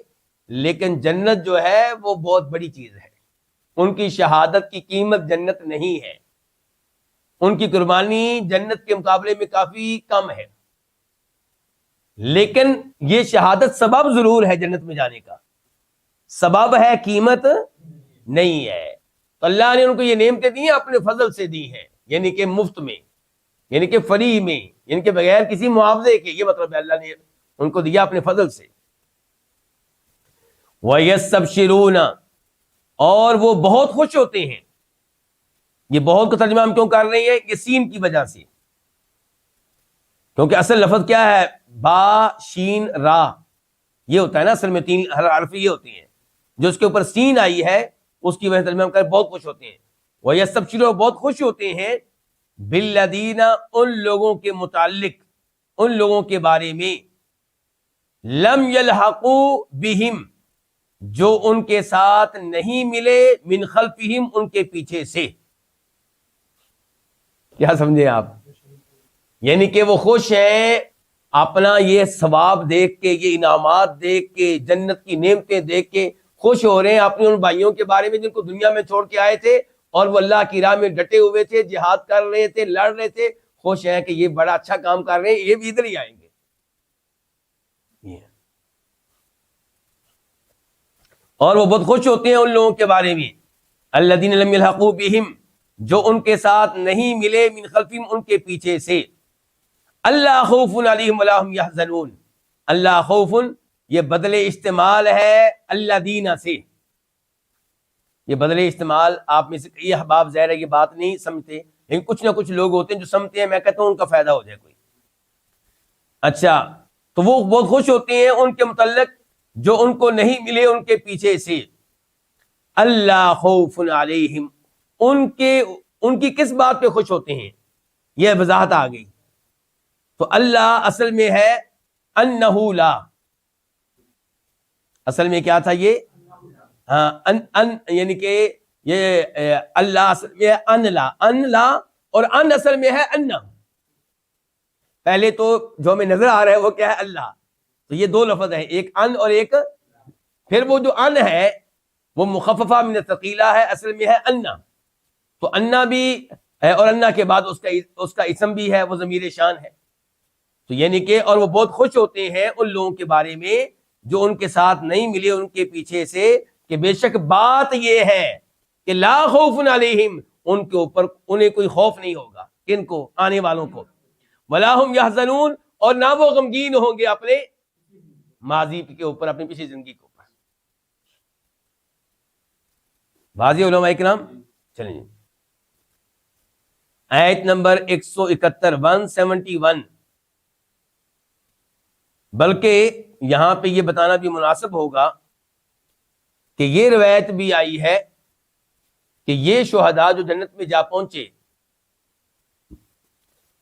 لیکن جنت جو ہے وہ بہت بڑی چیز ہے. ان کی شہادت کی قیمت جنت نہیں ہے. ان کی قربانی جنت کے مقابلے میں کافی کم ہے. لیکن یہ شہادت سبب ضرور ہے جنت میں جانے کا، سبب ہے، قیمت نہیں ہے. تو اللہ نے ان کو یہ نعمتیں دی ہیں اپنے فضل سے دی ہیں، یعنی کہ مفت میں، یعنی کہ فری میں، یعنی کہ بغیر کسی معاوضے کے، یہ مطلب ہے اللہ نے ان کو دیا اپنے فضل سے۔ وَيَسْتَبْشِرُونَ، اور وہ بہت خوش ہوتے ہیں۔ یہ بہت کا ترجمہ ہم کیوں کر رہے ہیں؟ یہ سین کی وجہ سے، کیونکہ اصل لفظ کیا ہے؟ با شین را، یہ ہوتا ہے نا اصل میں، تین حرف یہ ہوتی ہیں، جو اس کے اوپر سین آئی ہے اس کی وجہ سے ترجمہ ہم کر بہت خوش ہوتے ہیں۔ وَيَسْتَبْشِرُونَ، بہت خوش ہوتے ہیں، بالذین، ان لوگوں کے متعلق، ان لوگوں کے بارے میں، لم یلحقوا بہم، جو ان کے ساتھ نہیں ملے، من خلفہم، ان کے پیچھے سے۔ کیا سمجھے آپ؟ یعنی کہ وہ خوش ہیں اپنا یہ ثواب دیکھ کے، یہ انعامات دیکھ کے، جنت کی نعمتیں دیکھ کے خوش ہو رہے ہیں اپنے ان بھائیوں کے بارے میں جن کو دنیا میں چھوڑ کے آئے تھے اور وہ اللہ کی راہ میں ڈٹے ہوئے تھے، جہاد کر رہے تھے، لڑ رہے تھے، خوش ہیں کہ یہ بڑا اچھا کام کر رہے ہیں، یہ بھی ادھر ہی آئیں گے۔ اور وہ بہت خوش ہوتے ہیں ان لوگوں کے بارے میں، الذین لم یلحقوا بہم، جو ان کے ساتھ نہیں ملے، من خلفہم، ان کے پیچھے سے۔ اللہ خوف علیہم ولا ہم یحزنون، اللہ خوف، یہ بدل استعمال ہے الذین سے، یہ بدل استعمال آپ میں سے کئی احباب ظاہر ہے یہ بات نہیں سمجھتے، لیکن کچھ نہ کچھ لوگ ہوتے ہیں جو سمجھتے ہیں، میں کہتا ہوں ان کا فائدہ ہو جائے کوئی۔ اچھا، تو وہ بہت خوش ہوتے ہیں ان کے متعلق جو ان کو نہیں ملے ان کے پیچھے سے۔ اللہ خوف علیہم، ان کی کس بات پہ خوش ہوتے ہیں؟ یہ وضاحت آ گئی۔ تو اللہ اصل میں ہے انہ لا، اصل میں کیا تھا یہ؟ ہاں، یعنی کہ یہ اللہ اصل میں ہے ان لا، اور ان اصل میں ہے انا۔ پہلے تو جو ہمیں نظر آ رہا ہے وہ کیا ہے؟ اللہ۔ تو یہ دو لفظ ہیں، ایک ان اور ایک، پھر وہ جو ان ہے وہ مخففہ من الثقیلہ ہے، اصل میں ہے انا۔ تو انا بھی ہے اور انا کے بعد اس کا اسم بھی ہے، وہ ضمیر شان ہے۔ تو یعنی کہ اور وہ بہت خوش ہوتے ہیں ان لوگوں کے بارے میں جو ان کے ساتھ نہیں ملے ان کے پیچھے سے، کہ بے شک بات یہ ہے کہ لا خوف علیہم، ان کے اوپر انہیں کوئی خوف نہیں ہوگا، کن کو؟ آنے والوں کو، ولا ہم یحزنون، اور نہ وہ غمگین ہوں گے اپنے ماضی کے اوپر، اپنی پچھلی زندگی کے اوپر۔ واضح علماء کرام؟ چلیں جی، آیت نمبر 171 171۔ بلکہ یہاں پہ یہ بتانا بھی مناسب ہوگا کہ یہ روایت بھی آئی ہے کہ یہ شہداء جو جنت میں جا پہنچے،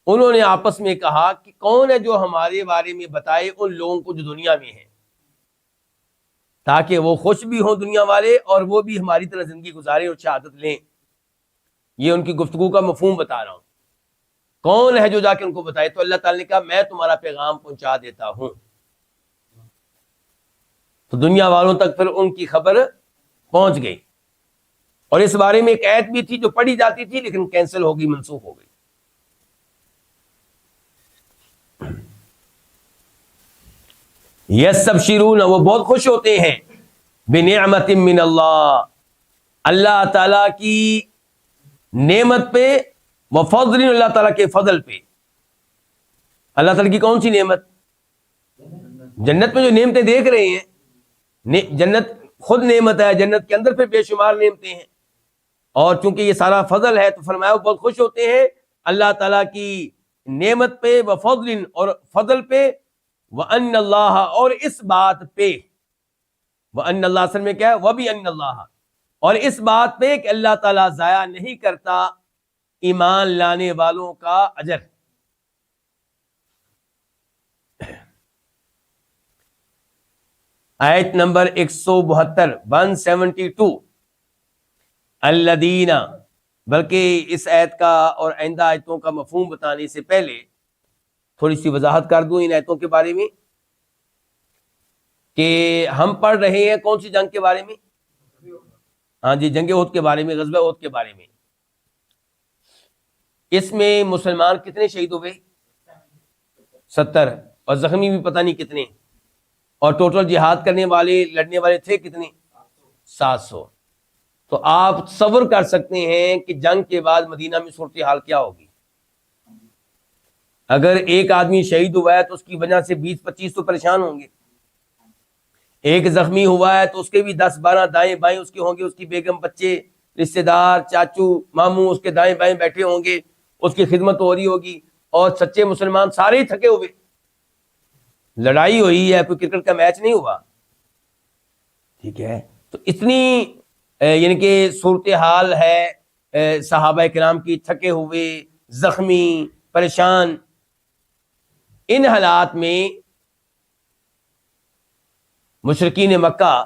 انہوں نے آپس میں کہا کہ کون ہے جو ہمارے بارے میں بتائے ان لوگوں کو جو دنیا میں ہیں، تاکہ وہ خوش بھی ہوں دنیا والے اور وہ بھی ہماری طرح زندگی گزارے اور شہادت لیں۔ یہ ان کی گفتگو کا مفہوم بتا رہا ہوں، کون ہے جو جا کے ان کو بتائے؟ تو اللہ تعالیٰ نے کہا میں تمہارا پیغام پہنچا دیتا ہوں۔ تو دنیا والوں تک پھر ان کی خبر پہنچ گئی، اور اس بارے میں ایک آیت بھی تھی جو پڑھی جاتی تھی لیکن کینسل ہو گئی، منسوخ ہو گئی۔ یستبشرون، وہ بہت خوش ہوتے ہیں، بنعمت من اللہ، اللہ تعالیٰ کی نعمت پہ، وفضل، اللہ تعالیٰ کے فضل پہ۔ اللہ تعالیٰ کی کون سی نعمت؟ جنت میں جو نعمتیں دیکھ رہے ہیں، جنت خود نعمت ہے، جنت کے اندر پھر بے شمار نعمتیں ہیں، اور چونکہ یہ سارا فضل ہے تو فرمایا وہ بہت خوش ہوتے ہیں اللہ تعالیٰ کی نعمت پہ، وفضل، اور فضل پہ، وَأَنَّ اللَّهَ، اور اس بات پہ، وَأَنَّ اللَّهَ اصل میں کیا ہے؟ وَبِأَنَّ اللَّهَ، اور اس بات پہ کہ اللہ تعالیٰ ضائع نہیں کرتا ایمان لانے والوں کا اجر۔ آیت نمبر 172 172، الذین، بلکہ اس آیت کا اور آئندہ آیتوں کا مفہوم بتانے سے پہلے تھوڑی سی وضاحت کر دوں ان آیتوں کے بارے میں، کہ ہم پڑھ رہے ہیں کون سی جنگ کے بارے میں؟ ہاں جی، جنگ احد کے بارے میں، غزوہ احد کے بارے میں۔ اس میں مسلمان کتنے شہید ہوئے؟ 70، اور زخمی بھی پتہ نہیں کتنے، اور ٹوٹل جہاد کرنے والے، لڑنے والے تھے کتنے؟ 700۔ تو آپ تصور کر سکتے ہیں کہ جنگ کے بعد مدینہ میں صورتحال کیا ہوگی. اگر ایک آدمی شہید ہوا ہے تو اس کی وجہ سے 20-25 تو پریشان ہوں گے. ایک زخمی ہوا ہے تو اس کے بھی 10-12 دائیں بائیں اس کے ہوں گے, اس کی بیگم, بچے, رشتہ دار, چاچو, ماموں اس کے دائیں بائیں بیٹھے ہوں گے, اس کی خدمت ہو رہی ہوگی, اور سچے مسلمان سارے ہی تھکے ہوئے. لڑائی ہوئی ہے, کوئی کرکٹ کا میچ نہیں ہوا. ٹھیک ہے, تو اتنی یعنی کہ صورتحال ہے صحابہ کرام کی, تھکے ہوئے, زخمی, پریشان. ان حالات میں مشرکین مکہ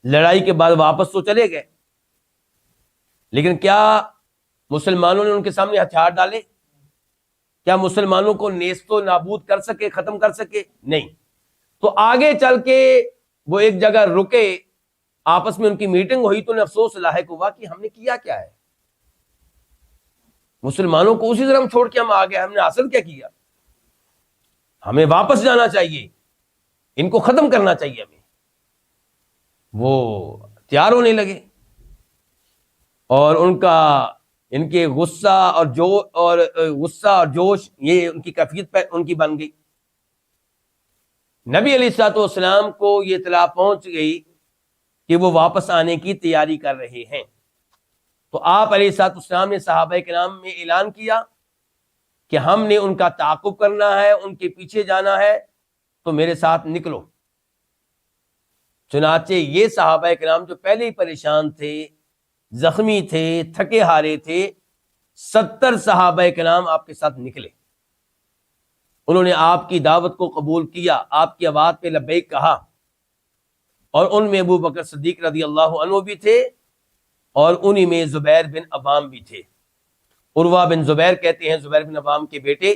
لڑائی کے بعد واپس تو چلے گئے, لیکن کیا مسلمانوں نے ان کے سامنے ہتھیار ڈالے؟ کیا مسلمانوں کو نیست و نابود کر سکے, ختم کر سکے؟ نہیں. تو آگے چل کے وہ ایک جگہ رکے, آپس میں ان کی میٹنگ ہوئی, تو انہیں افسوس لاحق ہوا کہ ہم نے کیا کیا ہے. مسلمانوں کو اسی طرح ہم چھوڑ کے ہم آ گئے, ہم نے حاصل کیا کیا؟ ہمیں واپس جانا چاہیے, ان کو ختم کرنا چاہیے ہمیں. وہ تیار ہونے لگے, اور ان کے غصہ اور جوش یہ ان کی کیفیت پہ ان کی بن گئی. نبی علیہ الصلوۃ والسلام کو یہ اطلاع پہنچ گئی کہ وہ واپس آنے کی تیاری کر رہے ہیں. تو آپ علیہ الصلوۃ والسلام نے صحابہ کرام میں اعلان کیا کہ ہم نے ان کا تعاقب کرنا ہے, ان کے پیچھے جانا ہے, تو میرے ساتھ نکلو. چنانچہ یہ صحابہ کرام جو پہلے ہی پریشان تھے, زخمی تھے, تھکے ہارے تھے, 70 صحابہ کرام آپ کے ساتھ نکلے. انہوں نے آپ کی دعوت کو قبول کیا, آپ کی آواز پہ لبیک کہا, اور ان میں ابو بکر صدیق رضی اللہ عنہ بھی تھے, اور انہی میں زبیر بن عوام بھی تھے. عروہ بن زبیر کہتے ہیں زبیر بن عوام کے بیٹے,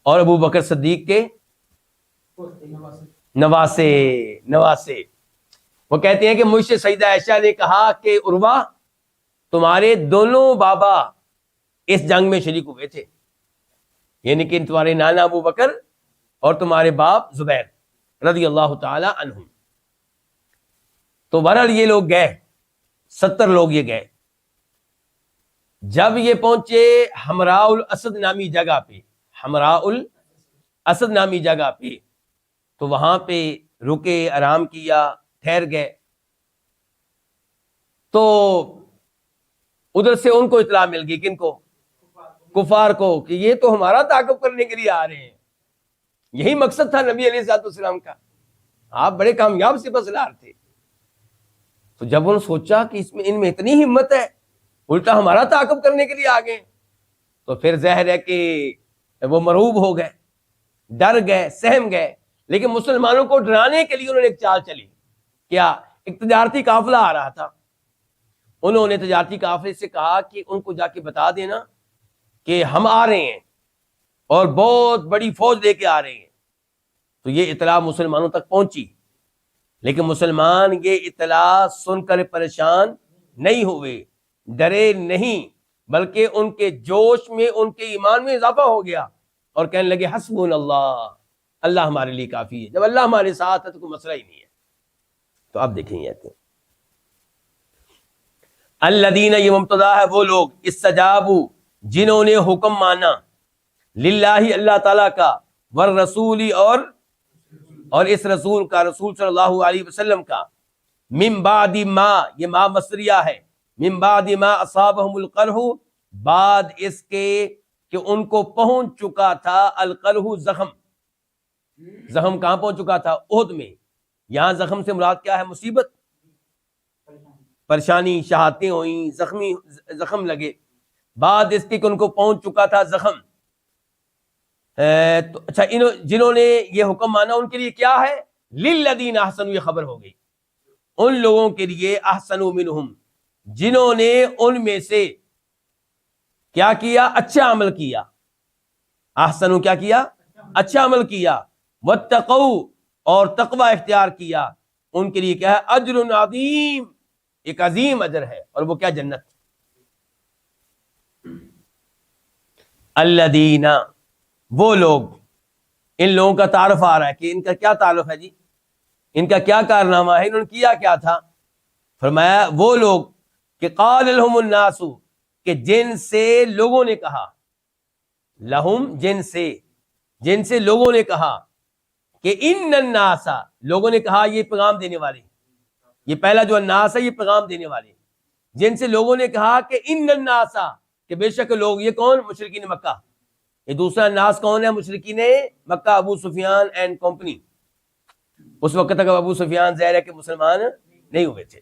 اور ابو بکر صدیق کے نواسے. وہ کہتے ہیں کہ مجھ سے سیدہ عائشہ نے کہا کہ عروہ, تمہارے دونوں بابا اس جنگ میں شریک ہوئے تھے, یعنی کہ تمہارے نانا ابو بکر اور تمہارے باپ زبیر رضی اللہ تعالی عنہم. تو بہرحال یہ لوگ گئے, 70 لوگ یہ گئے. جب یہ پہنچے حمراء الاسد نامی جگہ پہ, حمراء الاسد نامی جگہ پہ, تو وہاں پہ رکے, آرام کیا, ٹھہر گئے. تو ادھر سے ان کو اطلاع مل گئی, کن کو؟ کفار کو, کہ یہ تو ہمارا تعاقب کرنے کے لیے آ رہے ہیں. یہی مقصد تھا نبی علیہ الصلوۃ والسلام کا, آپ بڑے کامیاب سپہ سالار تھے. تو جب انہوں نے سوچا کہ ان میں اتنی ہمت ہے, الٹا ہمارا تعاقب کرنے کے لیے آ گئے, تو پھر ظاہر ہے کہ وہ مرعوب ہو گئے, ڈر گئے, سہم گئے. لیکن مسلمانوں کو ڈرانے کے لیے انہوں نے ایک چال چلی. کیا؟ ایک تجارتی قافلہ آ رہا تھا, انہوں نے تجارتی قافلے سے کہا کہ ان کو جا کے بتا دینا کہ ہم آ رہے ہیں اور بہت بڑی فوج لے کے آ رہے ہیں. تو یہ اطلاع مسلمانوں تک پہنچی, لیکن مسلمان یہ اطلاع سن کر پریشان نہیں ہوئے, ڈرے نہیں, بلکہ ان کے جوش میں, ان کے ایمان میں اضافہ ہو گیا, اور کہنے لگے حسبنا اللہ, اللہ ہمارے لیے کافی ہے. جب اللہ ہمارے ساتھ ہے تو کوئی مسئلہ ہی نہیں ہے. تو آپ دیکھیں یہ الذین, یہ مبتدا ہے, وہ لوگ استجابوا, جنہوں نے حکم مانا, للہ, اللہ تعالیٰ کا, والرسول, اور اس رسول کا, رسول صلی اللہ علیہ وسلم کا, من بعد ما, یہ ما مصریہ ہے, من بعد ما اصابہم القرح, بعد اس کے کہ ان کو پہنچ چکا تھا القرح, زخم کہاں پہنچ چکا تھا؟ احد میں. یہاں زخم سے مراد کیا ہے؟ مصیبت, پریشانی, شہادتیں ہوئیں, زخم لگے. بعد اس کے کہ ان کو پہنچ چکا تھا زخم. تو اچھا, جنہوں نے یہ حکم مانا ان کے لیے کیا ہے؟ للذین احسنوا, یہ خبر ہو گئی ان لوگوں کے لیے, احسنوا منہم, جنہوں نے ان میں سے کیا کیا؟ اچھا عمل کیا. احسنوا کیا کیا؟ اچھا عمل کیا. واتقوا, اور تقوی اختیار کیا, ان کے لیے کیا ہے؟ اجر عظیم, ایک عظیم اجر ہے, اور وہ کیا؟ جنت. الذین, وہ لوگ, ان لوگوں کا تعارف آ رہا ہے کہ ان کا کیا تعارف ہے جی, ان کا کیا کارنامہ ہے, انہوں نے کیا کیا تھا. فرمایا وہ لوگ کہ قال لهم الناس، کہ جن سے لوگوں نے کہا، لہم جن سے لوگوں نے کہا، کہ ان الناس، لوگوں نے کہا یہ پیغام دینے والے، یہ پہلا جو الناس ہے یہ پیغام دینے والے، جن سے لوگوں نے کہا کہ ان الناس، کہ بے شک لوگ، یہ کون؟ مشرکین مکہ۔ یہ دوسرا الناس کون ہے؟ مشرکین مکہ، ابو سفیان اینڈ کمپنی۔ اس وقت تک ابو سفیان ظاہر ہے کہ مسلمان نہیں ہوئے تھے۔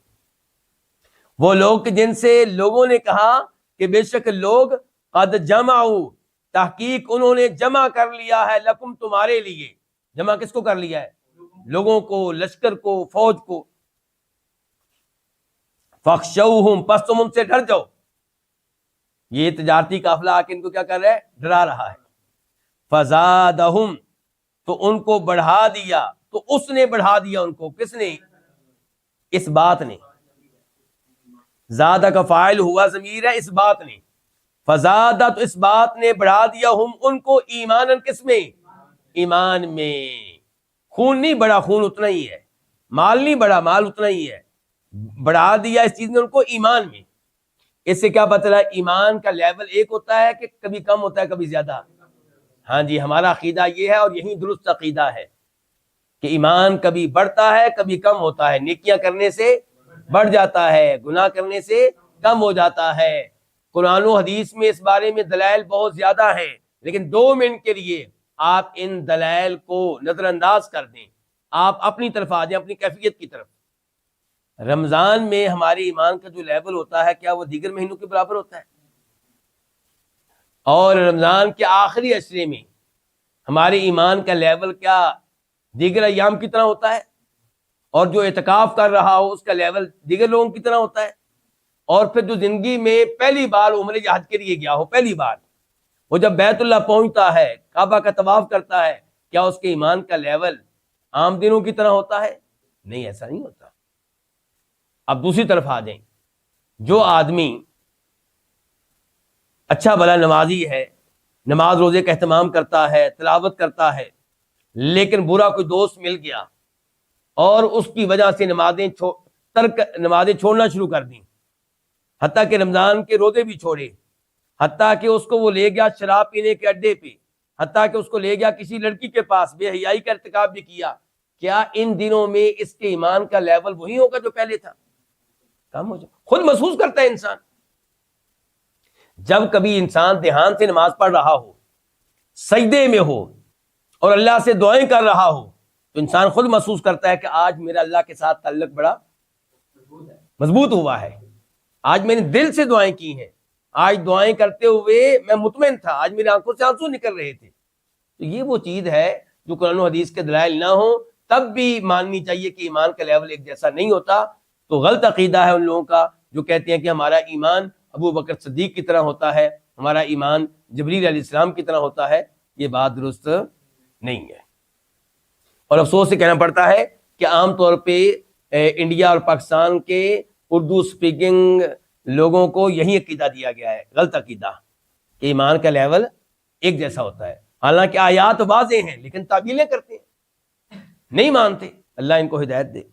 وہ لوگ جن سے لوگوں نے کہا کہ بے شک لوگ قد جمعوا، تحقیق انہوں نے جمع کر لیا ہے، لکم تمہارے لیے۔ جمع کس کو کر لیا ہے؟ لوگوں کو، لشکر کو، فوج کو۔ فخشوہم، پس تم ان سے ڈر جاؤ۔ یہ تجارتی قافلہ آ کے ان کو کیا کر رہا ہے؟ ڈرا رہا ہے۔ فزادہم، تو ان کو بڑھا دیا، تو اس نے بڑھا دیا ان کو، کس نے؟ اس بات نے۔ زیادہ کا فاعل ہوا ضمیر ہے، اس بات نے۔ فزادہ، تو اس بات نے بڑھا دیا، ہم ان کو، ایمانن، کس میں؟ ایمان میں۔ خون نہیں بڑا، خون اتنا ہی ہے۔ مال نہیں بڑا، مال اتنا ہی ہے۔ بڑھا دیا اس چیز نے ان کو ایمان میں۔ اس سے کیا پتہ چلا؟ ایمان کا لیول ایک ہوتا ہے کہ کبھی کم ہوتا ہے کبھی زیادہ۔ ہاں جی، ہمارا عقیدہ یہ ہے اور یہی درست عقیدہ ہے کہ ایمان کبھی بڑھتا ہے کبھی کم ہوتا ہے، نیکیاں کرنے سے بڑھ جاتا ہے، گناہ کرنے سے کم ہو جاتا ہے۔ قرآن و حدیث میں اس بارے میں دلائل بہت زیادہ ہیں، لیکن 2 منٹ کے لیے آپ ان دلائل کو نظر انداز کر دیں، آپ اپنی طرف آ جائیں، اپنی کیفیت کی طرف۔ رمضان میں ہمارے ایمان کا جو لیول ہوتا ہے، کیا وہ دیگر مہینوں کے برابر ہوتا ہے؟ اور رمضان کے آخری عشرے میں ہمارے ایمان کا لیول کیا دیگر ایام کی طرح ہوتا ہے؟ اور جو اعتکاف کر رہا ہو اس کا لیول دیگر لوگوں کی طرح ہوتا ہے؟ اور پھر جو زندگی میں پہلی بار عمرے یا حج کے لیے گیا ہو، پہلی بار وہ جب بیت اللہ پہنچتا ہے، کعبہ کا طواف کرتا ہے، کیا اس کے ایمان کا لیول عام دنوں کی طرح ہوتا ہے؟ نہیں، ایسا نہیں ہوتا۔ اب دوسری طرف آ جائیں، جو آدمی اچھا بھلا نمازی ہے، نماز روزے کا اہتمام کرتا ہے، تلاوت کرتا ہے، لیکن برا کوئی دوست مل گیا اور اس کی وجہ سے نمازیں چھوڑنا شروع کر دیں، حتیٰ کہ رمضان کے روزے بھی چھوڑے، حتیٰ کہ اس کو وہ لے گیا شراب پینے کے اڈے پہ، حتیٰ کہ اس کو لے گیا کسی لڑکی کے پاس، بے حیائی کا ارتکاب بھی کیا، کیا ان دنوں میں اس کے ایمان کا لیول وہی ہوگا جو پہلے تھا؟ کم ہو جائے۔ خود محسوس کرتا ہے انسان، جب کبھی انسان دھیان سے نماز پڑھ رہا ہو، سجدے میں ہو اور اللہ سے دعائیں کر رہا ہو، تو انسان خود محسوس کرتا ہے کہ آج میرا اللہ کے ساتھ تعلق بڑا مضبوط ہوا ہے، آج میں نے دل سے دعائیں کی ہیں، آج دعائیں کرتے ہوئے میں مطمئن تھا، آج میری آنکھوں سے آنسو نکل رہے تھے۔ تو یہ وہ چیز ہے جو قرآن و حدیث کے دلائل نہ ہوں تب بھی ماننی چاہیے کہ ایمان کا لیول ایک جیسا نہیں ہوتا۔ تو غلط عقیدہ ہے ان لوگوں کا جو کہتے ہیں کہ ہمارا ایمان ابو بکر صدیق کی طرح ہوتا ہے، ہمارا ایمان جبریل علیہ السلام کی طرح ہوتا ہے۔ یہ بات درست نہیں ہے، اور افسوس سے کہنا پڑتا ہے کہ عام طور پہ انڈیا اور پاکستان کے اردو سپیکنگ لوگوں کو یہی عقیدہ دیا گیا ہے، غلط عقیدہ، کہ ایمان کا لیول ایک جیسا ہوتا ہے۔ حالانکہ آیات واضح ہیں لیکن تعبیریں کرتے ہیں، نہیں مانتے۔ اللہ ان کو ہدایت دے۔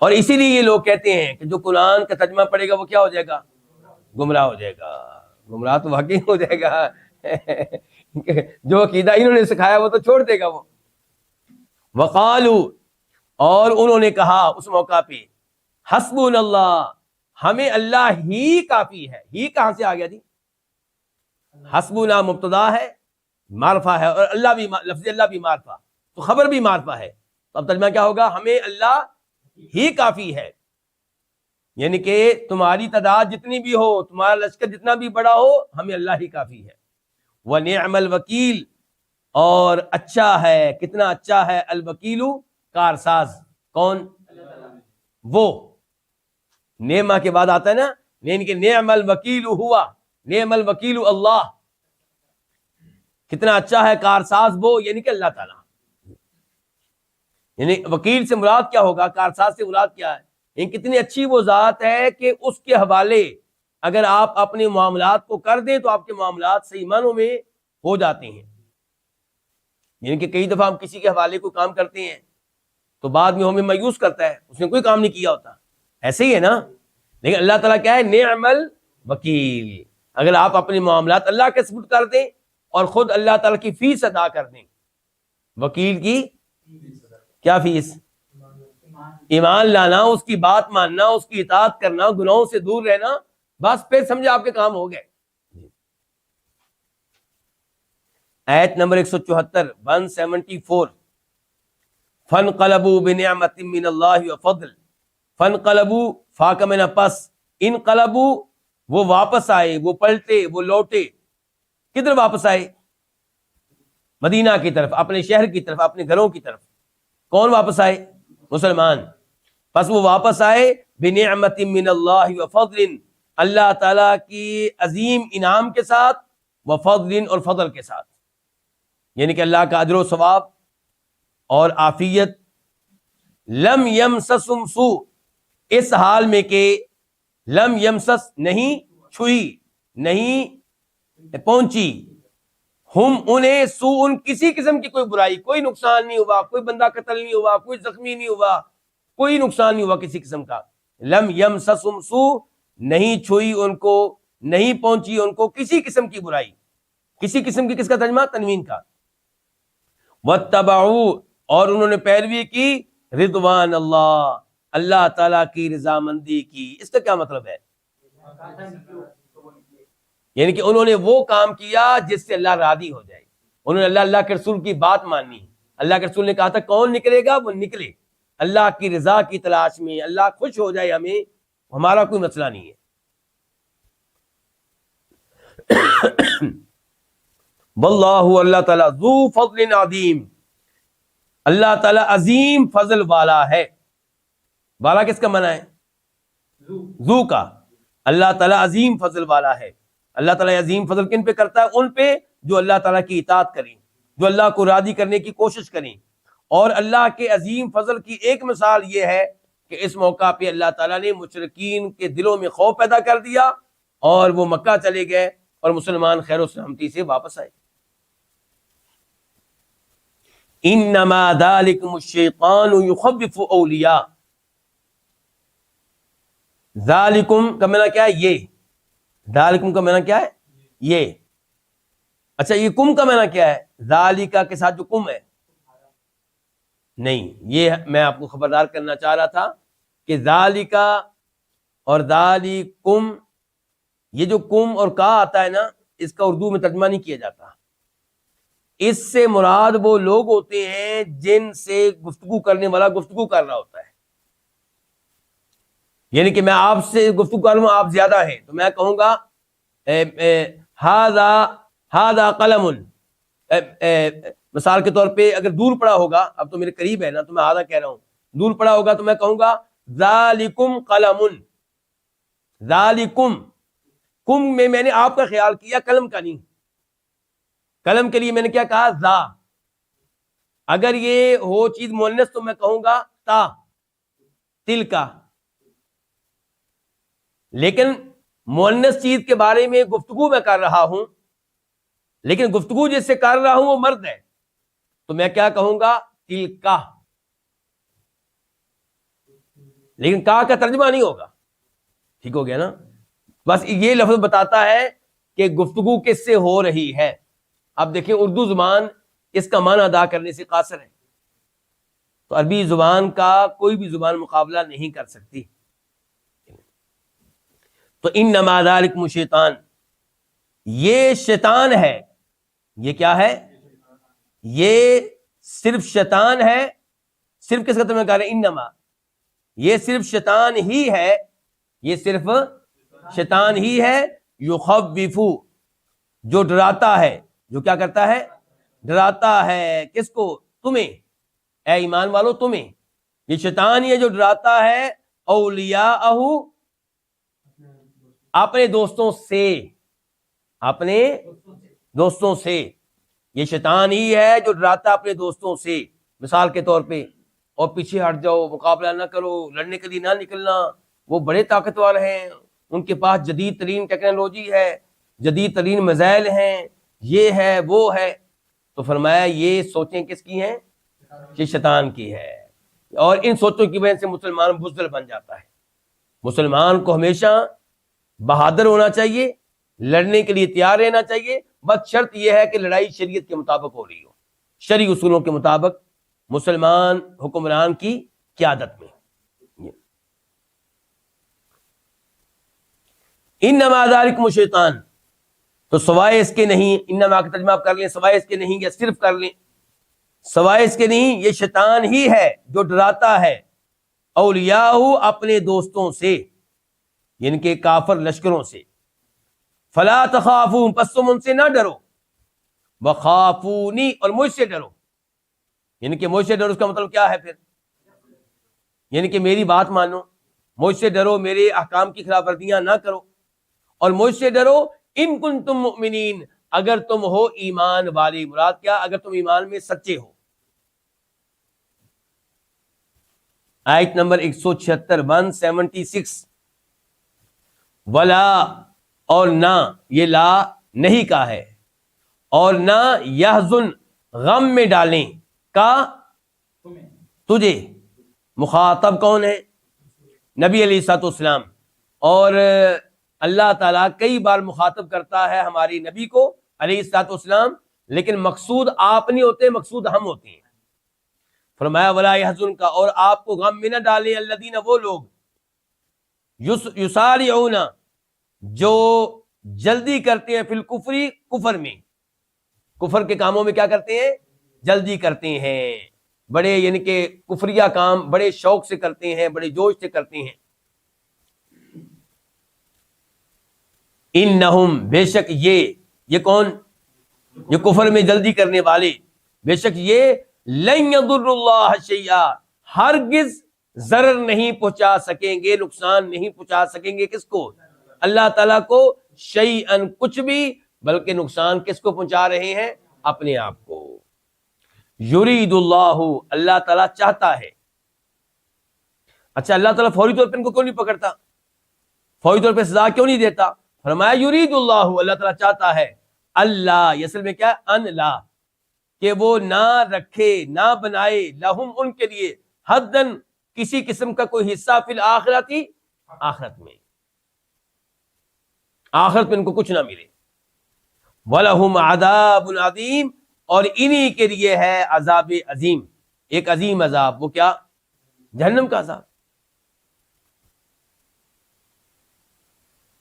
اور اسی لیے یہ لوگ کہتے ہیں کہ جو قرآن کا ترجمہ پڑھے گا وہ کیا ہو جائے گا؟ گمراہ ہو جائے گا۔ گمراہ تو واقعی ہو جائے گا، جو عقیدہ انہوں نے سکھایا وہ تو چھوڑ دے گا وہ۔ وقالو، اور انہوں نے کہا اس موقع پہ، حسبنا اللہ، ہمیں اللہ ہی کافی ہے۔ ہی کہاں سے آ گیا جی؟ حسبنا مبتدا ہے، معرفہ ہے، اور اللہ بھی، لفظ اللہ بھی معرفہ، تو خبر بھی معرفہ ہے، تو اب ترجمہ کیا ہوگا؟ ہمیں اللہ ہی کافی ہے، یعنی کہ تمہاری تعداد جتنی بھی ہو، تمہارا لشکر جتنا بھی بڑا ہو، ہمیں اللہ ہی کافی ہے۔ وَنِعْمَ الْوَكِيلُ، اور اچھا ہے، کتنا اچھا ہے، الوکیل، کارساز، کون؟ وہ نعمہ کے بعد آتا ہے نا، یعنی کہ نعم الوکیل ہوا، نعم الوکیل اللہ، کتنا اچھا ہے کارساز وہ، یعنی کہ اللہ تعالیٰ۔ یعنی وکیل سے مراد کیا ہوگا، کارساز سے مراد کیا ہے؟ یعنی کتنی اچھی وہ ذات ہے کہ اس کے حوالے اگر آپ اپنے معاملات کو کر دیں تو آپ کے معاملات صحیح معنوں میں ہو جاتے ہیں۔ یعنی کہ کئی دفعہ ہم کسی کے حوالے کو کام کرتے ہیں تو بعد میں ہمیں مایوس کرتا ہے، اس نے کوئی کام نہیں کیا ہوتا، ایسے ہی ہے نا. لیکن اللہ تعالیٰ کیا ہے؟ نعم الوکیل. اگر آپ اپنے معاملات اللہ کے سپرد کر دیں اور خود اللہ تعالیٰ کی فیس ادا کر دیں. وکیل کی کیا فیس؟ ایمان لانا، اس کی بات ماننا، اس کی اطاعت کرنا، گناہوں سے دور رہنا، بس پھر سمجھے آپ کے کام ہو گئے. آیت نمبر 174 174 فانقلبوا بنعمت من اللہ وفضل. فانقلبوا فا کا معنی پس، انقلبوا وہ واپس آئے، وہ پلٹے، وہ لوٹے. کدھر واپس آئے؟ مدینہ کی طرف، اپنے شہر کی طرف، اپنے گھروں کی طرف. کون واپس آئے؟ مسلمان. پس وہ واپس آئے بنعمت من اللہ وفضل، اللہ تعالیٰ کی عظیم انعام کے ساتھ، وفضل اور فضل کے ساتھ، یعنی کہ اللہ کا اجر و ثواب اور عافیت. لم یمسسہم سوء، اس حال میں کہ لم یمسس نہیں چھوئی، نہیں پہنچی، ہم انہیں سوء کسی قسم کی کوئی برائی، کوئی نقصان نہیں ہوا، کوئی بندہ قتل نہیں ہوا، کوئی زخمی نہیں ہوا، کوئی نقصان نہیں ہوا کسی قسم کا. لم یمسسہم سوء، نہیں چھوئی ان کو، نہیں پہنچی ان کو کسی قسم کی برائی. کسی قسم کی کس کا ترجمہ؟ تنوین کا. واتبعوا، اور انہوں نے پیروی کی، رضوان اللہ، اللہ تعالیٰ کی رضامندی کی. اس کا کیا مطلب ہے؟ یعنی کہ انہوں نے وہ کام کیا جس سے اللہ راضی ہو جائے. انہوں نے اللہ کے رسول کی بات مانی. اللہ کے رسول نے کہا تھا کون نکلے گا؟ وہ نکلے اللہ کی رضا کی تلاش میں. اللہ خوش ہو جائے ہمیں، ہمارا کوئی مسئلہ نہیں ہے. واللہ، اللہ تعالیٰ، ذو فضل عظیم، اللہ تعالیٰ عظیم فضل والا ہے. والا کس کا معنی ہے؟ ذو کا. اللہ تعالیٰ عظیم فضل والا ہے. اللہ تعالیٰ عظیم فضل کن پہ کرتا ہے؟ ان پہ جو اللہ تعالیٰ کی اطاعت کریں، جو اللہ کو راضی کرنے کی کوشش کریں. اور اللہ کے عظیم فضل کی ایک مثال یہ ہے کہ اس موقع پہ اللہ تعالیٰ نے مشرکین کے دلوں میں خوف پیدا کر دیا اور وہ مکہ چلے گئے اور مسلمان خیر و سلامتی سے واپس آئے. انما ذالکم الشیطان یخوف اولیاء. ذالکم کا معنی کیا ہے؟ یہ. ذالکم کا معنی کیا ہے؟ یہ. اچھا، یہ کم کا معنی کیا ہے؟ ذالکا کے ساتھ جو کم ہے نہیں، یہ میں آپ کو خبردار کرنا چاہ رہا تھا کہ ذالکا اور ذالکم، یہ جو کم اور کا آتا ہے نا، اس کا اردو میں ترجمہ نہیں کیا جاتا. اس سے مراد وہ لوگ ہوتے ہیں جن سے گفتگو کرنے والا گفتگو کر رہا ہوتا ہے. یعنی کہ میں آپ سے گفتگو کر رہا ہوں، آپ زیادہ ہیں، تو میں کہوں گا ہذا قلم. مثال کے طور پہ اگر دور پڑا ہوگا، اب تو میرے قریب ہے نا تو میں ہذا کہہ رہا ہوں، دور پڑا ہوگا تو میں کہوں گا ذالکم قلم. ذالکم، کم میں نے آپ کا خیال کیا، قلم کا نہیں. قلم کے لیے میں نے کیا کہا؟ ذا. اگر یہ ہو چیز مؤنث تو میں کہوں گا تا، تل کا. لیکن مؤنث چیز کے بارے میں گفتگو میں کر رہا ہوں، لیکن گفتگو جس سے کر رہا ہوں وہ مرد ہے، تو میں کیا کہوں گا؟ تل کا. لیکن کا ترجمہ نہیں ہوگا. ٹھیک ہو گیا نا؟ بس یہ لفظ بتاتا ہے کہ گفتگو کس سے ہو رہی ہے. اب دیکھیں، اردو زبان اس کا معنی ادا کرنے سے قاصر ہے، تو عربی زبان کا کوئی بھی زبان مقابلہ نہیں کر سکتی. تو انما ذالکم الشیطان، یہ شیطان ہے. یہ کیا ہے؟ یہ صرف شیطان ہے. صرف کس کا ترجمہ کر رہے ہیں؟ انما. یہ صرف شیطان ہی ہے، یہ صرف شیطان ہی ہے. یخوف، جو ڈراتا ہے. جو کیا کرتا ہے؟ ڈراتا ہے. کس کو؟ تمہیں، اے ایمان والو تمہیں. یہ شیطان ہی ہے جو ڈراتا ہے اولیاءہ، اپنے دوستوں سے. اپنے دوستوں سے. یہ شیطان ہی ہے جو ڈراتا ہے اپنے دوستوں سے. مثال کے طور پہ، اور پیچھے ہٹ جاؤ، مقابلہ نہ کرو، لڑنے کے لیے نہ نکلنا، وہ بڑے طاقتور ہیں، ان کے پاس جدید ترین ٹیکنالوجی ہے، جدید ترین میزائل ہیں، یہ ہے وہ ہے. تو فرمایا یہ سوچیں کس کی ہیں؟ کہ شیطان کی ہے. اور ان سوچوں کی وجہ سے مسلمان بزدل بن جاتا ہے. مسلمان کو ہمیشہ بہادر ہونا چاہیے، لڑنے کے لیے تیار رہنا چاہیے، بس شرط یہ ہے کہ لڑائی شریعت کے مطابق ہو رہی ہو، شرعی اصولوں کے مطابق، مسلمان حکمران کی قیادت میں۔ انما ذالکم الشیطان، تو سوائے اس کے نہیں، انما کا ترجمہ آپ کر لیں سوائے اس کے نہیں، یا صرف کر لیں سوائے اس کے نہیں، یہ شیطان ہی ہے جو ڈراتا ہے اولیاءہ اپنے دوستوں سے، یعنی کہ کافر لشکروں سے، فلا تخافون پس تم ان سے نہ ڈرو، وخافونی اور مجھ سے ڈرو، یعنی کہ مجھ سے ڈرو اس کا مطلب کیا ہے پھر؟ یعنی کہ میری بات مانو، مجھ سے ڈرو، میرے احکام کی خلاف ورزیاں نہ کرو، اور مجھ سے ڈرو ان کنتم مؤمنین، اگر تم ہو ایمان والے، مراد کیا؟ اگر تم ایمان میں سچے ہو۔ آیت نمبر 176 176، ولا اور نہ، یہ لا نہیں کا ہے، اور نہ یحزن غم میں ڈالیں کا تجھے، مخاطب کون ہے؟ نبی علیہ الصلوۃ والسلام، اور اللہ تعالیٰ کئی بار مخاطب کرتا ہے ہماری نبی کو علیہ الصلوۃ والسلام، لیکن مقصود آپ نہیں ہوتے، مقصود ہم ہوتے ہیں۔ فرمایا ولا یحزن کا، اور آپ کو غم میں نہ ڈالیں، الذین وہ لوگ، یسارعون جو جلدی کرتے ہیں، فی الکفر کفر میں، کفر کے کاموں میں کیا کرتے ہیں؟ جلدی کرتے ہیں، بڑے یعنی کہ کفریہ کام بڑے شوق سے کرتے ہیں، بڑے جوش سے کرتے ہیں۔ انہم بے شک یہ کون؟ یہ کفر میں جلدی کرنے والے، بے شک یہ لن یضر اللہ شیئا، ہرگز ضرر نہیں پہنچا سکیں گے، نقصان نہیں پہنچا سکیں گے، کس کو؟ اللہ تعالیٰ کو، شیئن کچھ بھی، بلکہ نقصان کس کو پہنچا رہے ہیں؟ اپنے آپ کو۔ یرید اللہ، اللہ تعالیٰ چاہتا ہے۔ اچھا اللہ تعالیٰ فوری طور پہ ان کو کیوں نہیں پکڑتا؟ فوری طور پہ سزا کیوں نہیں دیتا؟ فرمایا یرید اللہ، اللہ تعالیٰ چاہتا ہے، اللہ یہ اصل میں کیا؟ ان لا، کہ وہ نہ رکھے، نہ بنائے، لہم ان کے لیے، حدن کسی قسم کا کوئی حصہ، فی الآخرتی آخرت میں، آخرت میں ان کو کچھ نہ ملے، وَلَهُمْ عَذَابٌ عَظِيمٌ، اور انہی کے لیے ہے عذاب عظیم، ایک عظیم عذاب، وہ کیا؟ جہنم کا عذاب۔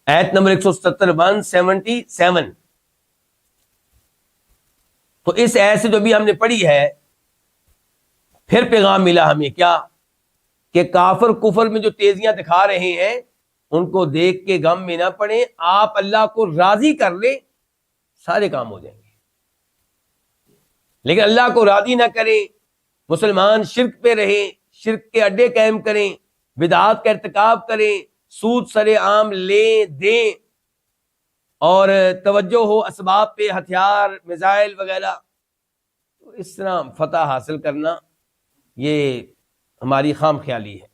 آیت نمبر 177 177، تو اس آیت سے جو بھی ہم نے پڑھی ہے، پھر پیغام ملا ہمیں کیا؟ کہ کافر کفر میں جو تیزیاں دکھا رہے ہیں ان کو دیکھ کے غم میں نہ پڑیں، آپ اللہ کو راضی کر لیں، سارے کام ہو جائیں گے۔ لیکن اللہ کو راضی نہ کریں، مسلمان شرک پہ رہیں، شرک کے اڈے قائم کریں، بدعات کا ارتکاب کریں، سود سر عام لیں دیں، اور توجہ ہو اسباب پہ، ہتھیار، میزائل وغیرہ، تو اس طرح فتح حاصل کرنا یہ ہماری خام خیالی ہے۔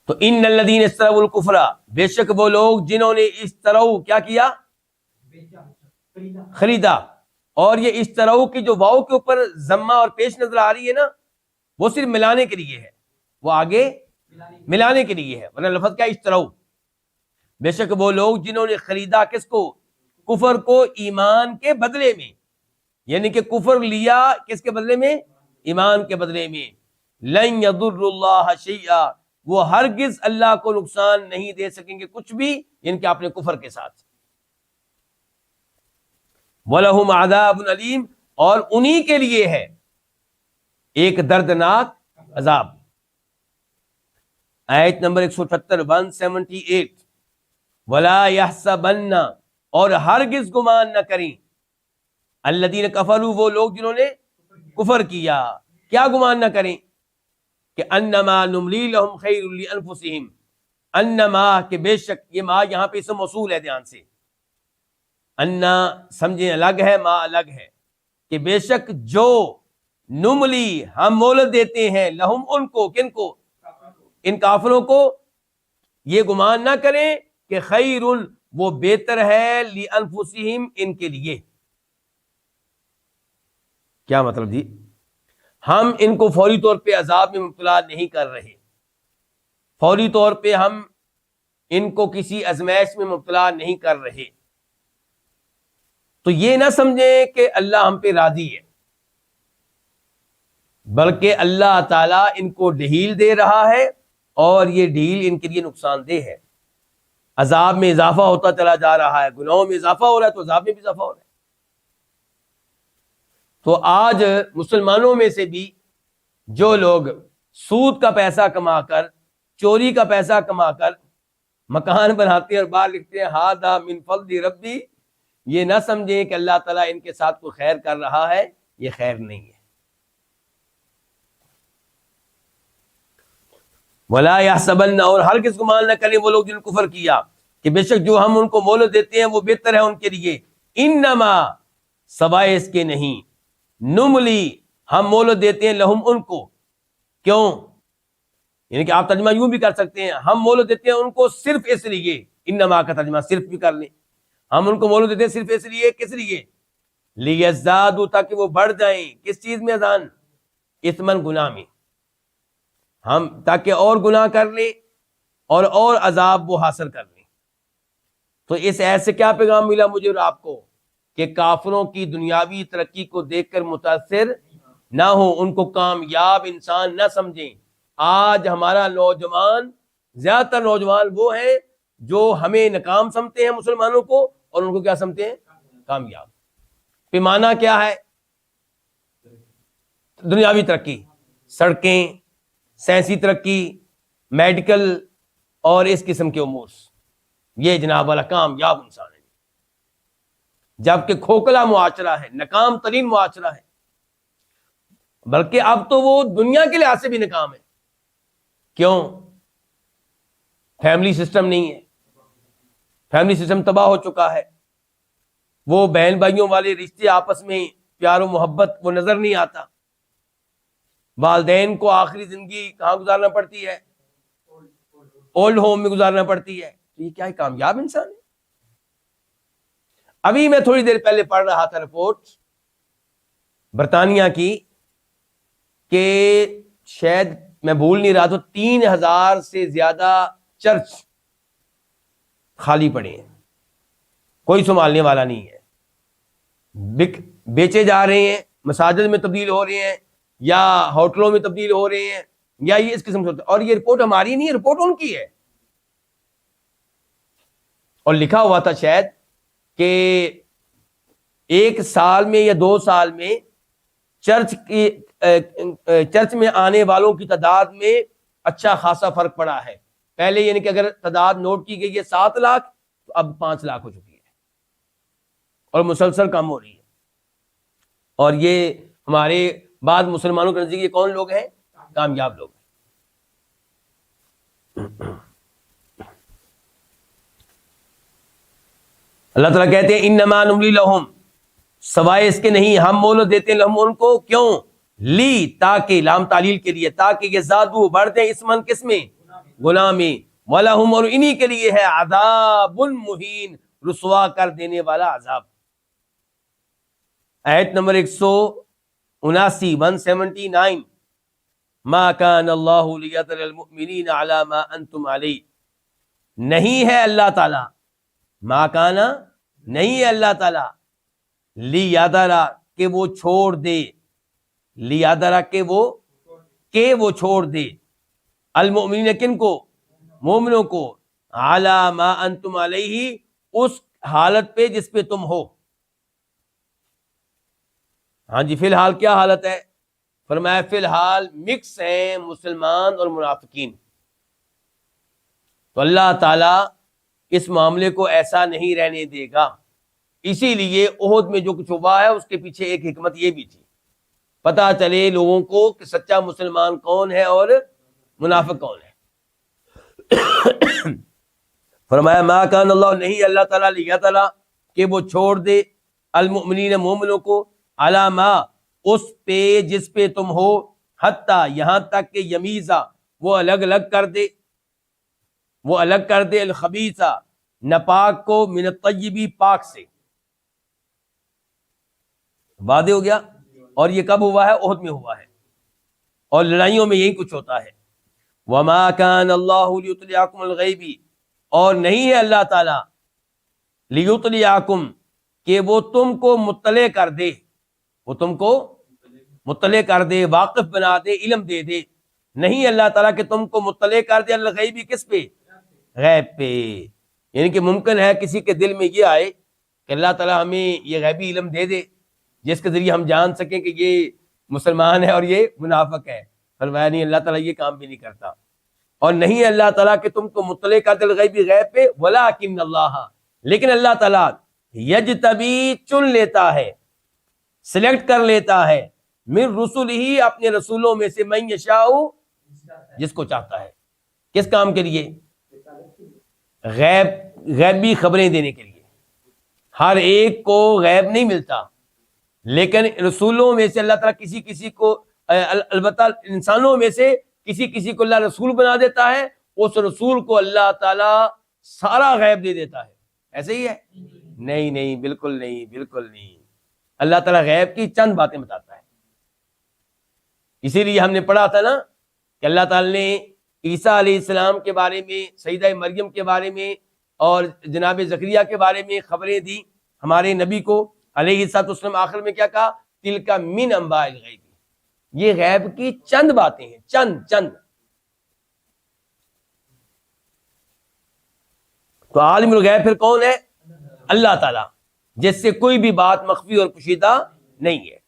تو ان الذین اشتروا الکفر، بے شک وہ لوگ جنہوں نے اشتروا کیا کیا؟ خریدا، اور یہ اشتروا کی جو واو کے اوپر ضمہ اور پیش نظر آ رہی ہے نا، وہ صرف ملانے کے لیے ہے، وہ آگے ملانے کے لیے ہے، ورنہ لفظ کیا؟ اشتروا۔ بے شک وہ لوگ جنہوں نے خریدا کس کو؟ کفر کو، ایمان کے بدلے میں، یعنی کہ کفر لیا کس کے بدلے میں؟ ایمان کے بدلے میں۔ لن یضر اللہ شیئا، وہ ہرگز اللہ کو نقصان نہیں دے سکیں گے کچھ بھی، یعنی کہ اپنے کفر کے ساتھ۔ وَلَهُمْ عَذَابٌ عَلِيمٌ، اور انہی کے لیے ہے ایک دردناک عذاب۔ آیت نمبر 178 178، وَلَا يَحْسَبَنَّ، اور ہرگز گمان نہ کریں، الذین کفروا، وہ لوگ جنہوں نے کفر کیا، کیا گمان نہ کریں؟ کہ انما نملی لہم خیر لانفسہم، انما کہ بے شک، یہ ما یہاں پہ اسم موصول ہے، دھیان سے، انا سمجھیں الگ ہے، ما الگ ہے، کہ بے شک جو نملی ہم مہلت دیتے ہیں، لہم ان کو، کن کو؟ ان کافروں کو، یہ گمان نہ کریں کہ خیر وہ بہتر ہے، لانفسہم ان کے لیے۔ کیا مطلب جی؟ ہم ان کو فوری طور پہ عذاب میں مبتلا نہیں کر رہے، فوری طور پہ ہم ان کو کسی ازمائش میں مبتلا نہیں کر رہے. تو یہ نہ سمجھیں کہ اللہ ہم پہ راضی ہے، بلکہ اللہ تعالیٰ ان کو ڈھیل دے رہا ہے، اور یہ ڈھیل ان کے لیے نقصان دہ ہے. عذاب میں اضافہ ہوتا چلا جا رہا ہے، گناہوں میں اضافہ ہو رہا ہے تو عذاب میں بھی اضافہ ہو رہا ہے. تو آج مسلمانوں میں سے بھی جو لوگ سود کا پیسہ کما کر، چوری کا پیسہ کما کر مکان بناتے ہیں اور باہر لکھتے ہیں ہذا من فضل ربی، یہ نہ سمجھیں کہ اللہ تعالیٰ ان کے ساتھ کوئی خیر کر رہا ہے، یہ خیر نہیں ہے. وَلَا يَحْسَبَنَّ، اور ہرگز گمان نہ کریں وہ لوگ جن نے کفر کیا کہ بے شک جو ہم ان کو مہلت دیتے ہیں وہ بہتر ہے ان کے لیے. انما، سوائے اس کے نہیں، نملی، ہم مہلت دیتے ہیں لہم، ان کو. کیوں؟ یعنی کہ آپ ترجمہ یوں بھی کر سکتے ہیں، ہم مہلت دیتے ہیں ان کو صرف اس لیے. انما کا ترجمہ صرف بھی کر لیں، ہم ان کو مہلت دیتے ہیں صرف اس لیے. کس لیے؟ لیزدادوا، تاکہ وہ بڑھ جائیں. کس چیز میں؟ اذان، اثمن، گناہ میں. ہم تاکہ اور گناہ کر لیں اور عذاب وہ حاصل کر لیں. تو اس ایسے کیا پیغام ملا مجھے اور آپ کو کہ کافروں کی دنیاوی ترقی کو دیکھ کر متاثر نہ ہو، ان کو کامیاب انسان نہ سمجھیں. آج ہمارا نوجوان، زیادہ تر نوجوان وہ ہیں جو ہمیں ناکام سمجھتے ہیں مسلمانوں کو، اور ان کو کیا سمجھتے ہیں؟ کامیاب. پیمانہ کیا ہے؟ دنیاوی ترقی، سڑکیں، سائنسی ترقی، میڈیکل اور اس قسم کے امور، یہ جناب والا کامیاب انسان ہے. جبکہ کھوکھلا معاشرہ ہے، ناکام ترین معاشرہ ہے. بلکہ اب تو وہ دنیا کے لحاظ سے بھی ناکام ہے. کیوں؟ فیملی سسٹم نہیں ہے، فیملی سسٹم تباہ ہو چکا ہے. وہ بہن بھائیوں والے رشتے، آپس میں پیار و محبت وہ نظر نہیں آتا. والدین کو آخری زندگی کہاں گزارنا پڑتی ہے؟ اولڈ ہوم میں گزارنا پڑتی ہے. تو یہ کیا ہے؟ کامیاب انسان ہے؟ ابھی میں تھوڑی دیر پہلے پڑھ رہا تھا رپورٹ برطانیہ کی، کہ شاید میں بھول نہیں رہا تو 3000 سے زیادہ چرچ خالی پڑے ہیں، کوئی سنبھالنے والا نہیں ہے. بیچے جا رہے ہیں، مساجد میں تبدیل ہو رہے ہیں، یا ہوٹلوں میں تبدیل ہو رہے ہیں، یا یہ اس قسم سے. اور یہ رپورٹ ہماری نہیں ہے، رپورٹ ان کی ہے. اور لکھا ہوا تھا شاید کہ 1 سال میں یا 2 سال میں چرچ میں آنے والوں کی تعداد میں اچھا خاصا فرق پڑا ہے. پہلے یعنی کہ اگر تعداد نوٹ کی گئی ہے 7 لاکھ، تو اب 5 لاکھ ہو چکی ہے، اور مسلسل کم ہو رہی ہے. اور یہ ہمارے بعد مسلمانوں کے نزدیک یہ کون لوگ ہیں؟ کامیاب لوگ ہیں. اللہ تعالیٰ کہتے ہیں انما نملی لہم، سوائے اس کے نہیں ہم مہلت دیتے ہیں لہم، ان کو. کیوں؟ لی، تاکہ، لام تعلیل کے لیے، تاکہ یہ زادو بڑھتے ہیں اسمن، کس میں؟ گناہ میں. وَلَهُمْ، اور انہی کے لیے ہے عذاب مہین، رسوا کر دینے والا عذاب. آیت نمبر 179 ما کان اللہ لیذر المؤمنین علی ما انتم علیہ، نہیں ہے اللہ تعالی، ما کانا، نہیں ہے اللہ تعالی، لیذرا، کہ وہ چھوڑ دے، لیذرا کہ وہ چھوڑ دے، المؤمنین، کن کو؟ مومنوں کو، علی ما انتم علیہ، اس حالت پہ جس پہ تم ہو. ہاں جی، فی الحال کیا حالت ہے؟ فرمایا فی الحال مکس ہیں مسلمان اور منافقین. تو اللہ تعالیٰ اس معاملے کو ایسا نہیں رہنے دے گا. اسی لیے احد میں جو کچھ ہوا ہے اس کے پیچھے ایک حکمت یہ بھی تھی، پتہ چلے لوگوں کو کہ سچا مسلمان کون ہے اور منافق کون ہے. فرمایا ما کان اللہ، نہیں اللہ تعالیٰ، لیا تعالیٰ کہ وہ چھوڑ دے المؤمنین، مومنوں کو، علی ما، اس پہ جس پہ تم ہو، حتیٰ، یہاں تک کہ یمیزا، وہ الگ الگ کر دے الخبیثہ، ناپاک کو، من الطیبی، پاک سے. واضح ہو گیا؟ اور یہ کب ہوا ہے؟ احد میں ہوا ہے. اور لڑائیوں میں یہی کچھ ہوتا ہے. وما كان اللہ لیطلعکم الغیبی، اور نہیں ہے اللہ تعالیٰ لیطلعکم کہ وہ تم کو مطلع کر دے، وہ تم کو مطلع کر دے، واقف بنا دے، علم دے دے. نہیں اللہ تعالیٰ کہ تم کو مطلع کر دے الغیبی، کس پہ؟ غیب پہ. یعنی کہ ممکن ہے کسی کے دل میں یہ آئے کہ اللہ تعالیٰ ہمیں یہ غیبی علم دے دے جس کے ذریعے ہم جان سکیں کہ یہ مسلمان ہے اور یہ منافق ہے. فرمایا نہیں، اللہ تعالیٰ یہ کام بھی نہیں کرتا. اور نہیں اللہ تعالیٰ کہ تم کو مطلع کر دے الغیبی، غیب پہ. ولکن اللہ، لیکن اللہ تعالیٰ یجتبی چن لیتا ہے، سلیکٹ کر لیتا ہے، من رسول ہی اپنے رسولوں میں سے، من یشاء جس کو چاہتا ہے. کس کام کے لیے؟ غیبی خبریں دینے کے لیے. ہر ایک کو غیب نہیں ملتا، لیکن رسولوں میں سے اللہ تعالیٰ کسی کسی کو، البتہ انسانوں میں سے کسی کسی کو اللہ رسول بنا دیتا ہے. اس رسول کو اللہ تعالیٰ سارا غیب دے دیتا ہے. ایسے ہی ہے؟ نہیں نہیں، بالکل نہیں، بالکل نہیں. اللہ تعالیٰ غیب کی چند باتیں بتاتا ہے. اسی لیے ہم نے پڑھا تھا نا کہ اللہ تعالیٰ نے عیسیٰ علیہ السلام کے بارے میں، سیدہ مریم کے بارے میں اور جناب زکریا کے بارے میں خبریں دی ہمارے نبی کو علیہ الصلوۃ والسلام. آخر میں کیا کہا؟ تلک من انباء الغیب، یہ غیب کی چند باتیں ہیں، چند. تو عالم الغیب پھر کون ہے؟ اللہ تعالیٰ، جس سے کوئی بھی بات مخفی اور پوشیدہ نہیں ہے.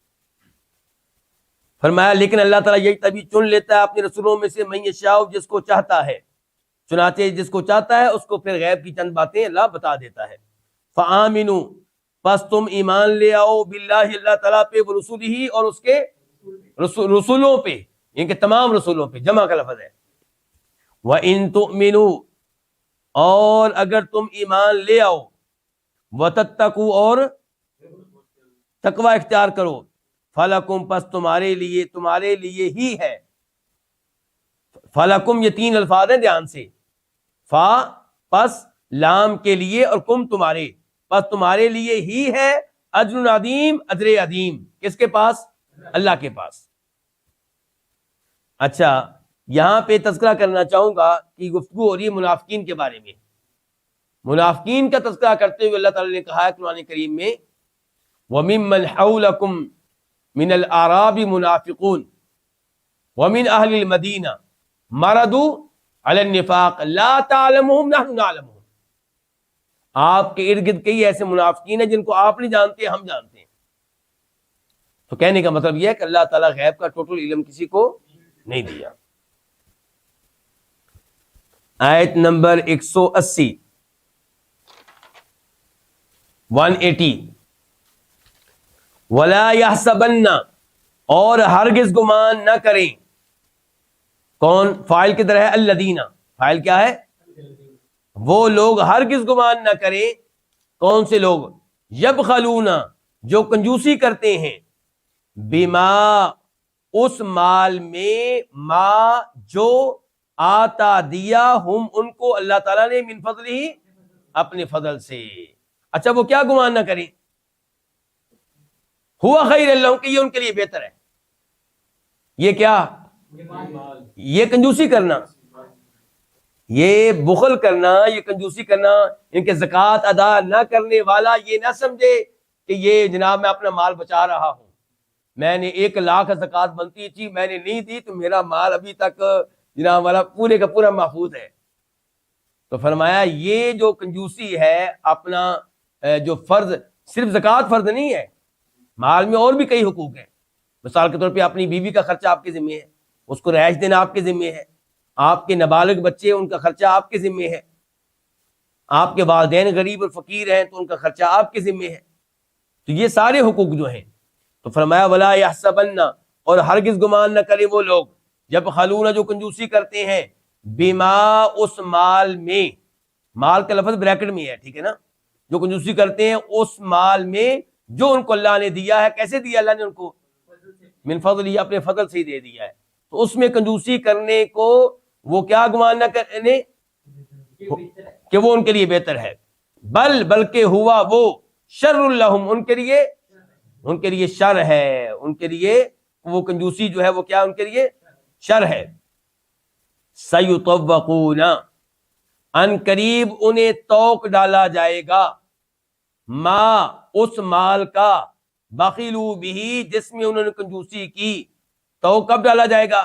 فرمایا لیکن اللہ تعالیٰ یہی تبھی چن لیتا ہے اپنے رسولوں میں سے، من یشاء جس کو چاہتا ہے. چنانچہ جس کو چاہتا ہے اس کو پھر غیب کی چند باتیں اللہ بتا دیتا ہے. فآمنوا، پس تم ایمان لے آؤ، باللہ اللہ تعالیٰ پہ، ورسولہ اور اس کے رسولوں پہ، یعنی کہ تمام رسولوں پہ، جمع کا لفظ ہے. وَإِن تُؤْمِنُوا، اور اگر تم ایمان لے آؤ، وَتَتَّقُوا اور تقوی اختیار کرو، فَلَكُمْ پس تمہارے لیے ہی ہے. فَلَكُمْ یہ تین الفاظ ہیں، دھیان سے. فا پس لام کے لیے، اور کم تمہارے، پس تمہارے لیے ہی ہے اجر عظیم، اجر عظیم. کس کے پاس؟ اللہ کے پاس. اچھا، یہاں پہ تذکرہ کرنا چاہوں گا کہ گفتگو ہو رہی ہے منافقین کے بارے میں. منافقین کا تذکرہ کرتے ہوئے اللہ تعالیٰ نے کہا ہے قرآن کریم میں، وَمِمَّنْ حَوْلَكُمْ مِنَ الْأَعْرَابِ مُنَافِقُونَ وَمِنْ أَهْلِ الْمَدِينَةِ مَرَدُوا عَلَى النِّفَاقِ لَا تَعْلَمُهُمْ نَحْنُ نَعْلَمُهُمْ. آپ کے ارد گرد کئی ایسے منافقین ہیں جن کو آپ نہیں جانتے، ہم جانتے ہیں. تو کہنے کا مطلب یہ ہے کہ اللہ تعالیٰ غیب کا ٹوٹل علم کسی کو نہیں دیا. آیت نمبر 180 180 وَلَا يَحْسَبَنَّ، اور ہرگز گمان نہ کریں. کون؟ فاعل کی طرح ہے الذین. فاعل کیا ہے؟ وہ لوگ ہرگز گمان نہ کریں. کون سے لوگ؟ یبخلون، جو کنجوسی کرتے ہیں، بما اس مال میں، ما جو آتا دیا، ہم ان کو، اللہ تعالیٰ نے، من فضل ہی اپنے فضل سے. اچھا، وہ کیا گمان نہ کریں؟ ہوا خیر اللہ، کہ یہ ان کے لیے بہتر ہے. یہ کیا؟ یہ کنجوسی کرنا، یہ بخل کرنا، یہ کنجوسی کرنا. ان کے زکوٰۃ ادا نہ کرنے والا یہ نہ سمجھے کہ یہ جناب میں اپنا مال بچا رہا ہوں، میں نے 1 لاکھ زکوٰۃ بنتی تھی، میں نے نہیں دی، تو میرا مال ابھی تک جناب والا پورے کا پورا محفوظ ہے. تو فرمایا یہ جو کنجوسی ہے، اپنا جو فرض، صرف زکوٰۃ فرض نہیں ہے، مال میں اور بھی کئی حقوق ہیں. مثال کے طور پہ اپنی بیوی کا خرچہ آپ کے ذمہ ہے، اس کو رہائش دینا آپ کے ذمہ ہے. آپ کے نابالغ بچے، ان کا خرچہ آپ کے ذمہ ہے. آپ کے والدین غریب اور فقیر ہیں تو ان کا خرچہ آپ کے ذمہ ہے. تو یہ سارے حقوق جو ہیں. تو فرمایا ولا یحسبن، اور ہرگز گمان نہ کرے وہ لوگ، جب خلون، جو کنجوسی کرتے ہیں، بما اس مال میں، مال کا لفظ بریکٹ میں ہے، ٹھیک ہے نا، جو کنجوسی کرتے ہیں اس مال میں جو ان کو اللہ نے دیا ہے. کیسے دیا اللہ نے ان کو؟ من فضل ہی، اپنے فضل سے ہی دے دیا ہے. تو اس میں کنجوسی کرنے کو وہ کیا گمان نہ کرنے کہ وہ ان کے لیے بہتر ہے. بلکہ ہوا وہ شر لہم، ان کے لیے شر ہے. ان کے لیے وہ کنجوسی جو ہے وہ کیا ان کے لیے شر ہے. سیطوقون، ان قریب انہیں توق ڈالا جائے گا، ما اس مال کا، بخلوا بھی جس میں انہوں نے کنجوسی کی. توق کب ڈالا جائے گا؟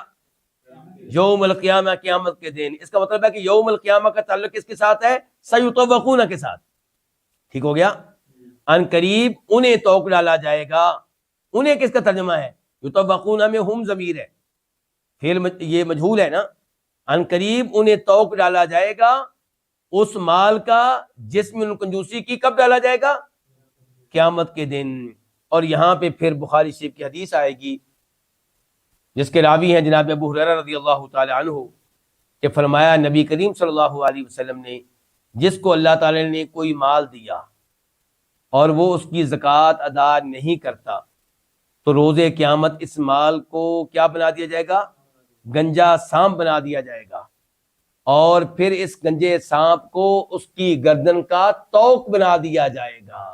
یوم القیامہ، قیامت کے دن. اس کا مطلب ہے کہ یوم القیامہ کا تعلق کس کے ساتھ ہے؟ سیطوقون کے ساتھ. ٹھیک ہو گیا؟ ان قریب انہیں توق ڈالا جائے گا. انہیں کس کا ترجمہ ہے؟ یطوقون میں ہم ضمیر ہے، فعل یہ مجہول ہے نا. ان قریب انہیں توق ڈالا جائے گا اس مال کا جس میں انہوں نے کنجوسی کی. کب ڈالا جائے گا؟ قیامت کے دن. اور یہاں پہ پھر بخاری شریف کی حدیث آئے گی جس کے راوی ہیں جناب ابو ہریرہ رضی اللہ تعالی عنہ، کہ فرمایا نبی کریم صلی اللہ علیہ وسلم نے جس کو اللہ تعالی نے کوئی مال دیا اور وہ اس کی زکوٰۃ ادا نہیں کرتا تو روز قیامت اس مال کو کیا بنا دیا جائے گا؟ گنجا سانپ بنا دیا جائے گا. اور پھر اس گنجے سانپ کو اس کی گردن کا توق بنا دیا جائے گا،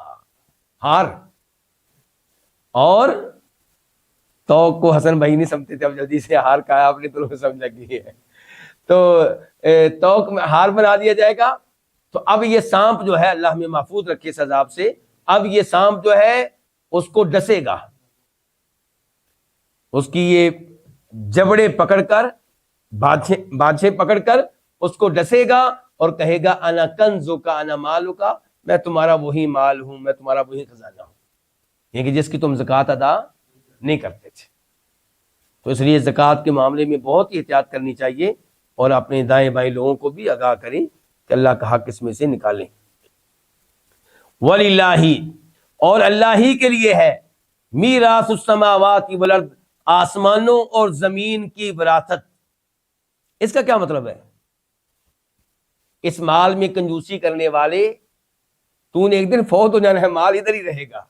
ہار. اور توق کو حسن بھائی نہیں سمجھتے تھے، اب جلدی سے ہار کہا آپ نے تو سمجھ لگی ہے. تو توق میں ہار بنا دیا جائے گا. تو اب یہ سانپ جو ہے، اللہ ہمیں محفوظ رکھے اس عذاب سے، اب یہ سانپ جو ہے اس کو ڈسے گا، اس کی یہ جبڑے پکڑ کر، بادشاہ پکڑ کر اس کو ڈسے گا اور کہے گا انا کنزک انا مالک، میں تمہارا وہی مال ہوں، میں تمہارا وہی خزانہ ہوں، یہ کہ جس کی تم زکوٰۃ ادا نہیں کرتے تھے. تو اس لیے زکوٰۃ کے معاملے میں بہت ہی احتیاط کرنی چاہیے اور اپنے دائیں بائیں لوگوں کو بھی آگاہ کریں کہ اللہ کا حق اس میں سے نکالیں. وَلِلَّهِ، اور اللہ ہی کے لیے ہے، میراث السماوات والارض، آسمانوں اور زمین کی وراثت. اس کا کیا مطلب ہے؟ اس مال میں کنجوسی کرنے والے، تو نے ایک دن فوت ہو جانا ہے، مال ادھر ہی رہے گا،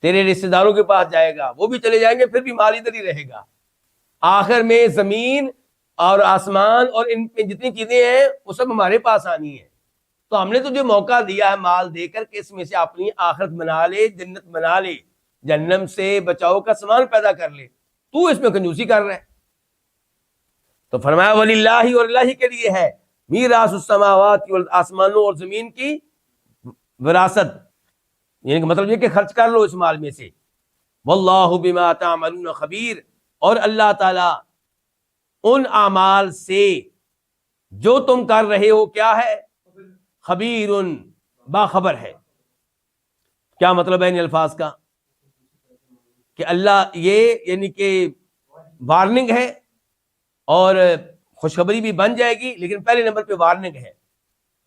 تیرے رشتہ داروں کے پاس جائے گا، وہ بھی چلے جائیں گے، پھر بھی مال ادھر ہی رہے گا. آخر میں زمین اور آسمان اور ان پہ جتنی چیزیں ہیں وہ سب ہمارے پاس آنی ہے. تو ہم نے تجھے موقع دیا ہے مال دے کر کہ اس میں سے اپنی آخرت بنا لے، جنت بنا لے، جہنم سے بچاؤ کا سامان پیدا کر لے، تو اس میں کنجوسی کر رہا ہے. تو فرمایا وَلِلَّهِ، اور اللہ ہی کے لیے ہے، میراث السماوات والارض، آسمانوں اور زمین کی وراثت. یعنی کہ مطلب یہ کہ خرچ کر لو اس مال میں سے. واللہ بما تعملون خبیر، اور اللہ تعالی ان اعمال سے جو تم کر رہے ہو کیا ہے؟ خبیر، باخبر ہے. کیا مطلب ہے ان الفاظ کا؟ کہ اللہ یہ یعنی کہ وارننگ ہے اور خوشخبری بھی بن جائے گی، لیکن پہلے نمبر پہ وارننگ ہے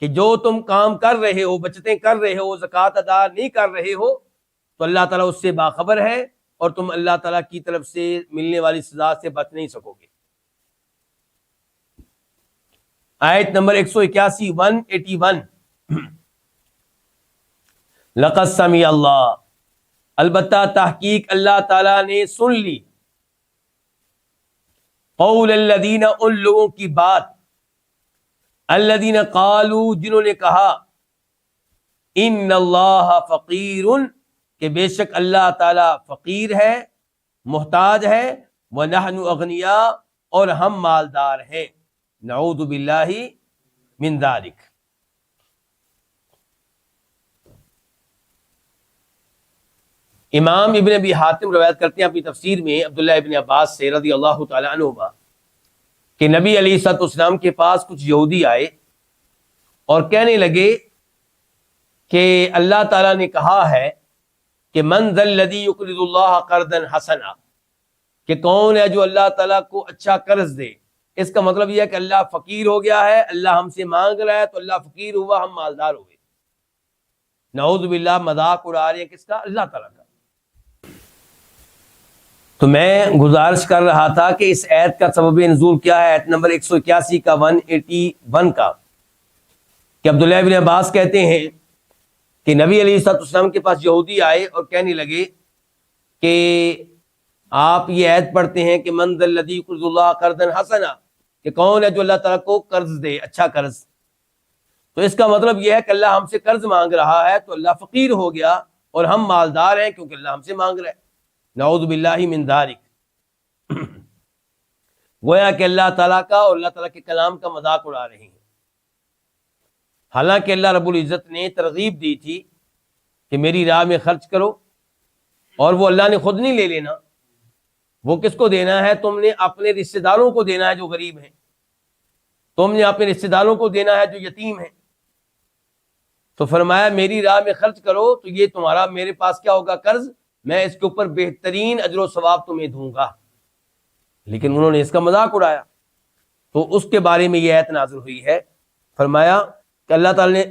کہ جو تم کام کر رہے ہو، بچتیں کر رہے ہو، زکوٰۃ ادا نہیں کر رہے ہو، تو اللہ تعالیٰ اس سے باخبر ہے اور تم اللہ تعالیٰ کی طرف سے ملنے والی سزا سے بچ نہیں سکو گے. آیت نمبر 181 181. لقد سمع اللہ، البتہ تحقیق اللہ تعالیٰ نے سن لی، قول الذین، ان لوگوں کی بات، الذین قالوا، جنہوں نے کہا، ان اللہ فقیر، کہ بے شک اللہ تعالیٰ فقیر ہے، محتاج ہے، ونحن اغنیاء، اور ہم مالدار ہیں. نعوذ باللہ من ذالک. امام ابن ابی حاتم روایت کرتے ہیں اپنی تفسیر میں عبداللہ ابن عباس سے رضی اللہ تعالی عنہما کہ نبی علیہ الصلوۃ والسلام کے پاس کچھ یہودی آئے اور کہنے لگے کہ اللہ تعالیٰ نے کہا ہے کہ من ذا الذی یقرض اللہ قرضا حسنا، کہ کون ہے جو اللہ تعالیٰ کو اچھا قرض دے. اس کا مطلب یہ ہے کہ اللہ فقیر ہو گیا ہے، اللہ ہم سے مانگ رہا ہے تو اللہ فقیر ہوا، ہم مالدار ہوئے. نعوذ باللہ، مذاق اڑا رہے ہیں کس کا؟ اللہ تعالیٰ کا. تو میں گزارش کر رہا تھا کہ اس آیت کا سبب نزول کیا ہے، آیت نمبر 181 کا 181 کا، کہ عبداللہ ابن عباس کہتے ہیں کہ نبی علیہ الصلوۃ والسلام کے پاس یہودی آئے اور کہنے لگے کہ آپ یہ آیت پڑھتے ہیں کہ من ذا الذی یقرض اللہ قرضا حسنا، کہ کون ہے جو اللہ تعالیٰ کو قرض دے، اچھا قرض. تو اس کا مطلب یہ ہے کہ اللہ ہم سے قرض مانگ رہا ہے تو اللہ فقیر ہو گیا اور ہم مالدار ہیں کیونکہ اللہ ہم سے مانگ رہا ہے. نعوذ باللہ من ذالک. گویا کہ اللہ تعالیٰ کا اور اللہ تعالیٰ کے کلام کا مذاق اڑا رہے ہیں۔ حالانکہ اللہ رب العزت نے ترغیب دی تھی کہ میری راہ میں خرچ کرو، اور وہ اللہ نے خود نہیں لے لینا، وہ کس کو دینا ہے؟ تم نے اپنے رشتہ داروں کو دینا ہے جو غریب ہیں، تم نے اپنے رشتہ داروں کو دینا ہے جو یتیم ہیں۔ تو فرمایا میری راہ میں خرچ کرو تو یہ تمہارا میرے پاس کیا ہوگا؟ قرض، میں اس کے اوپر بہترین اجر و ثواب تمہیں دوں گا۔ لیکن انہوں نے اس کا مذاق اڑایا، تو اس کے بارے میں یہ آیت نازل ہوئی ہے۔ فرمایا کہ اللہ تعالیٰ نے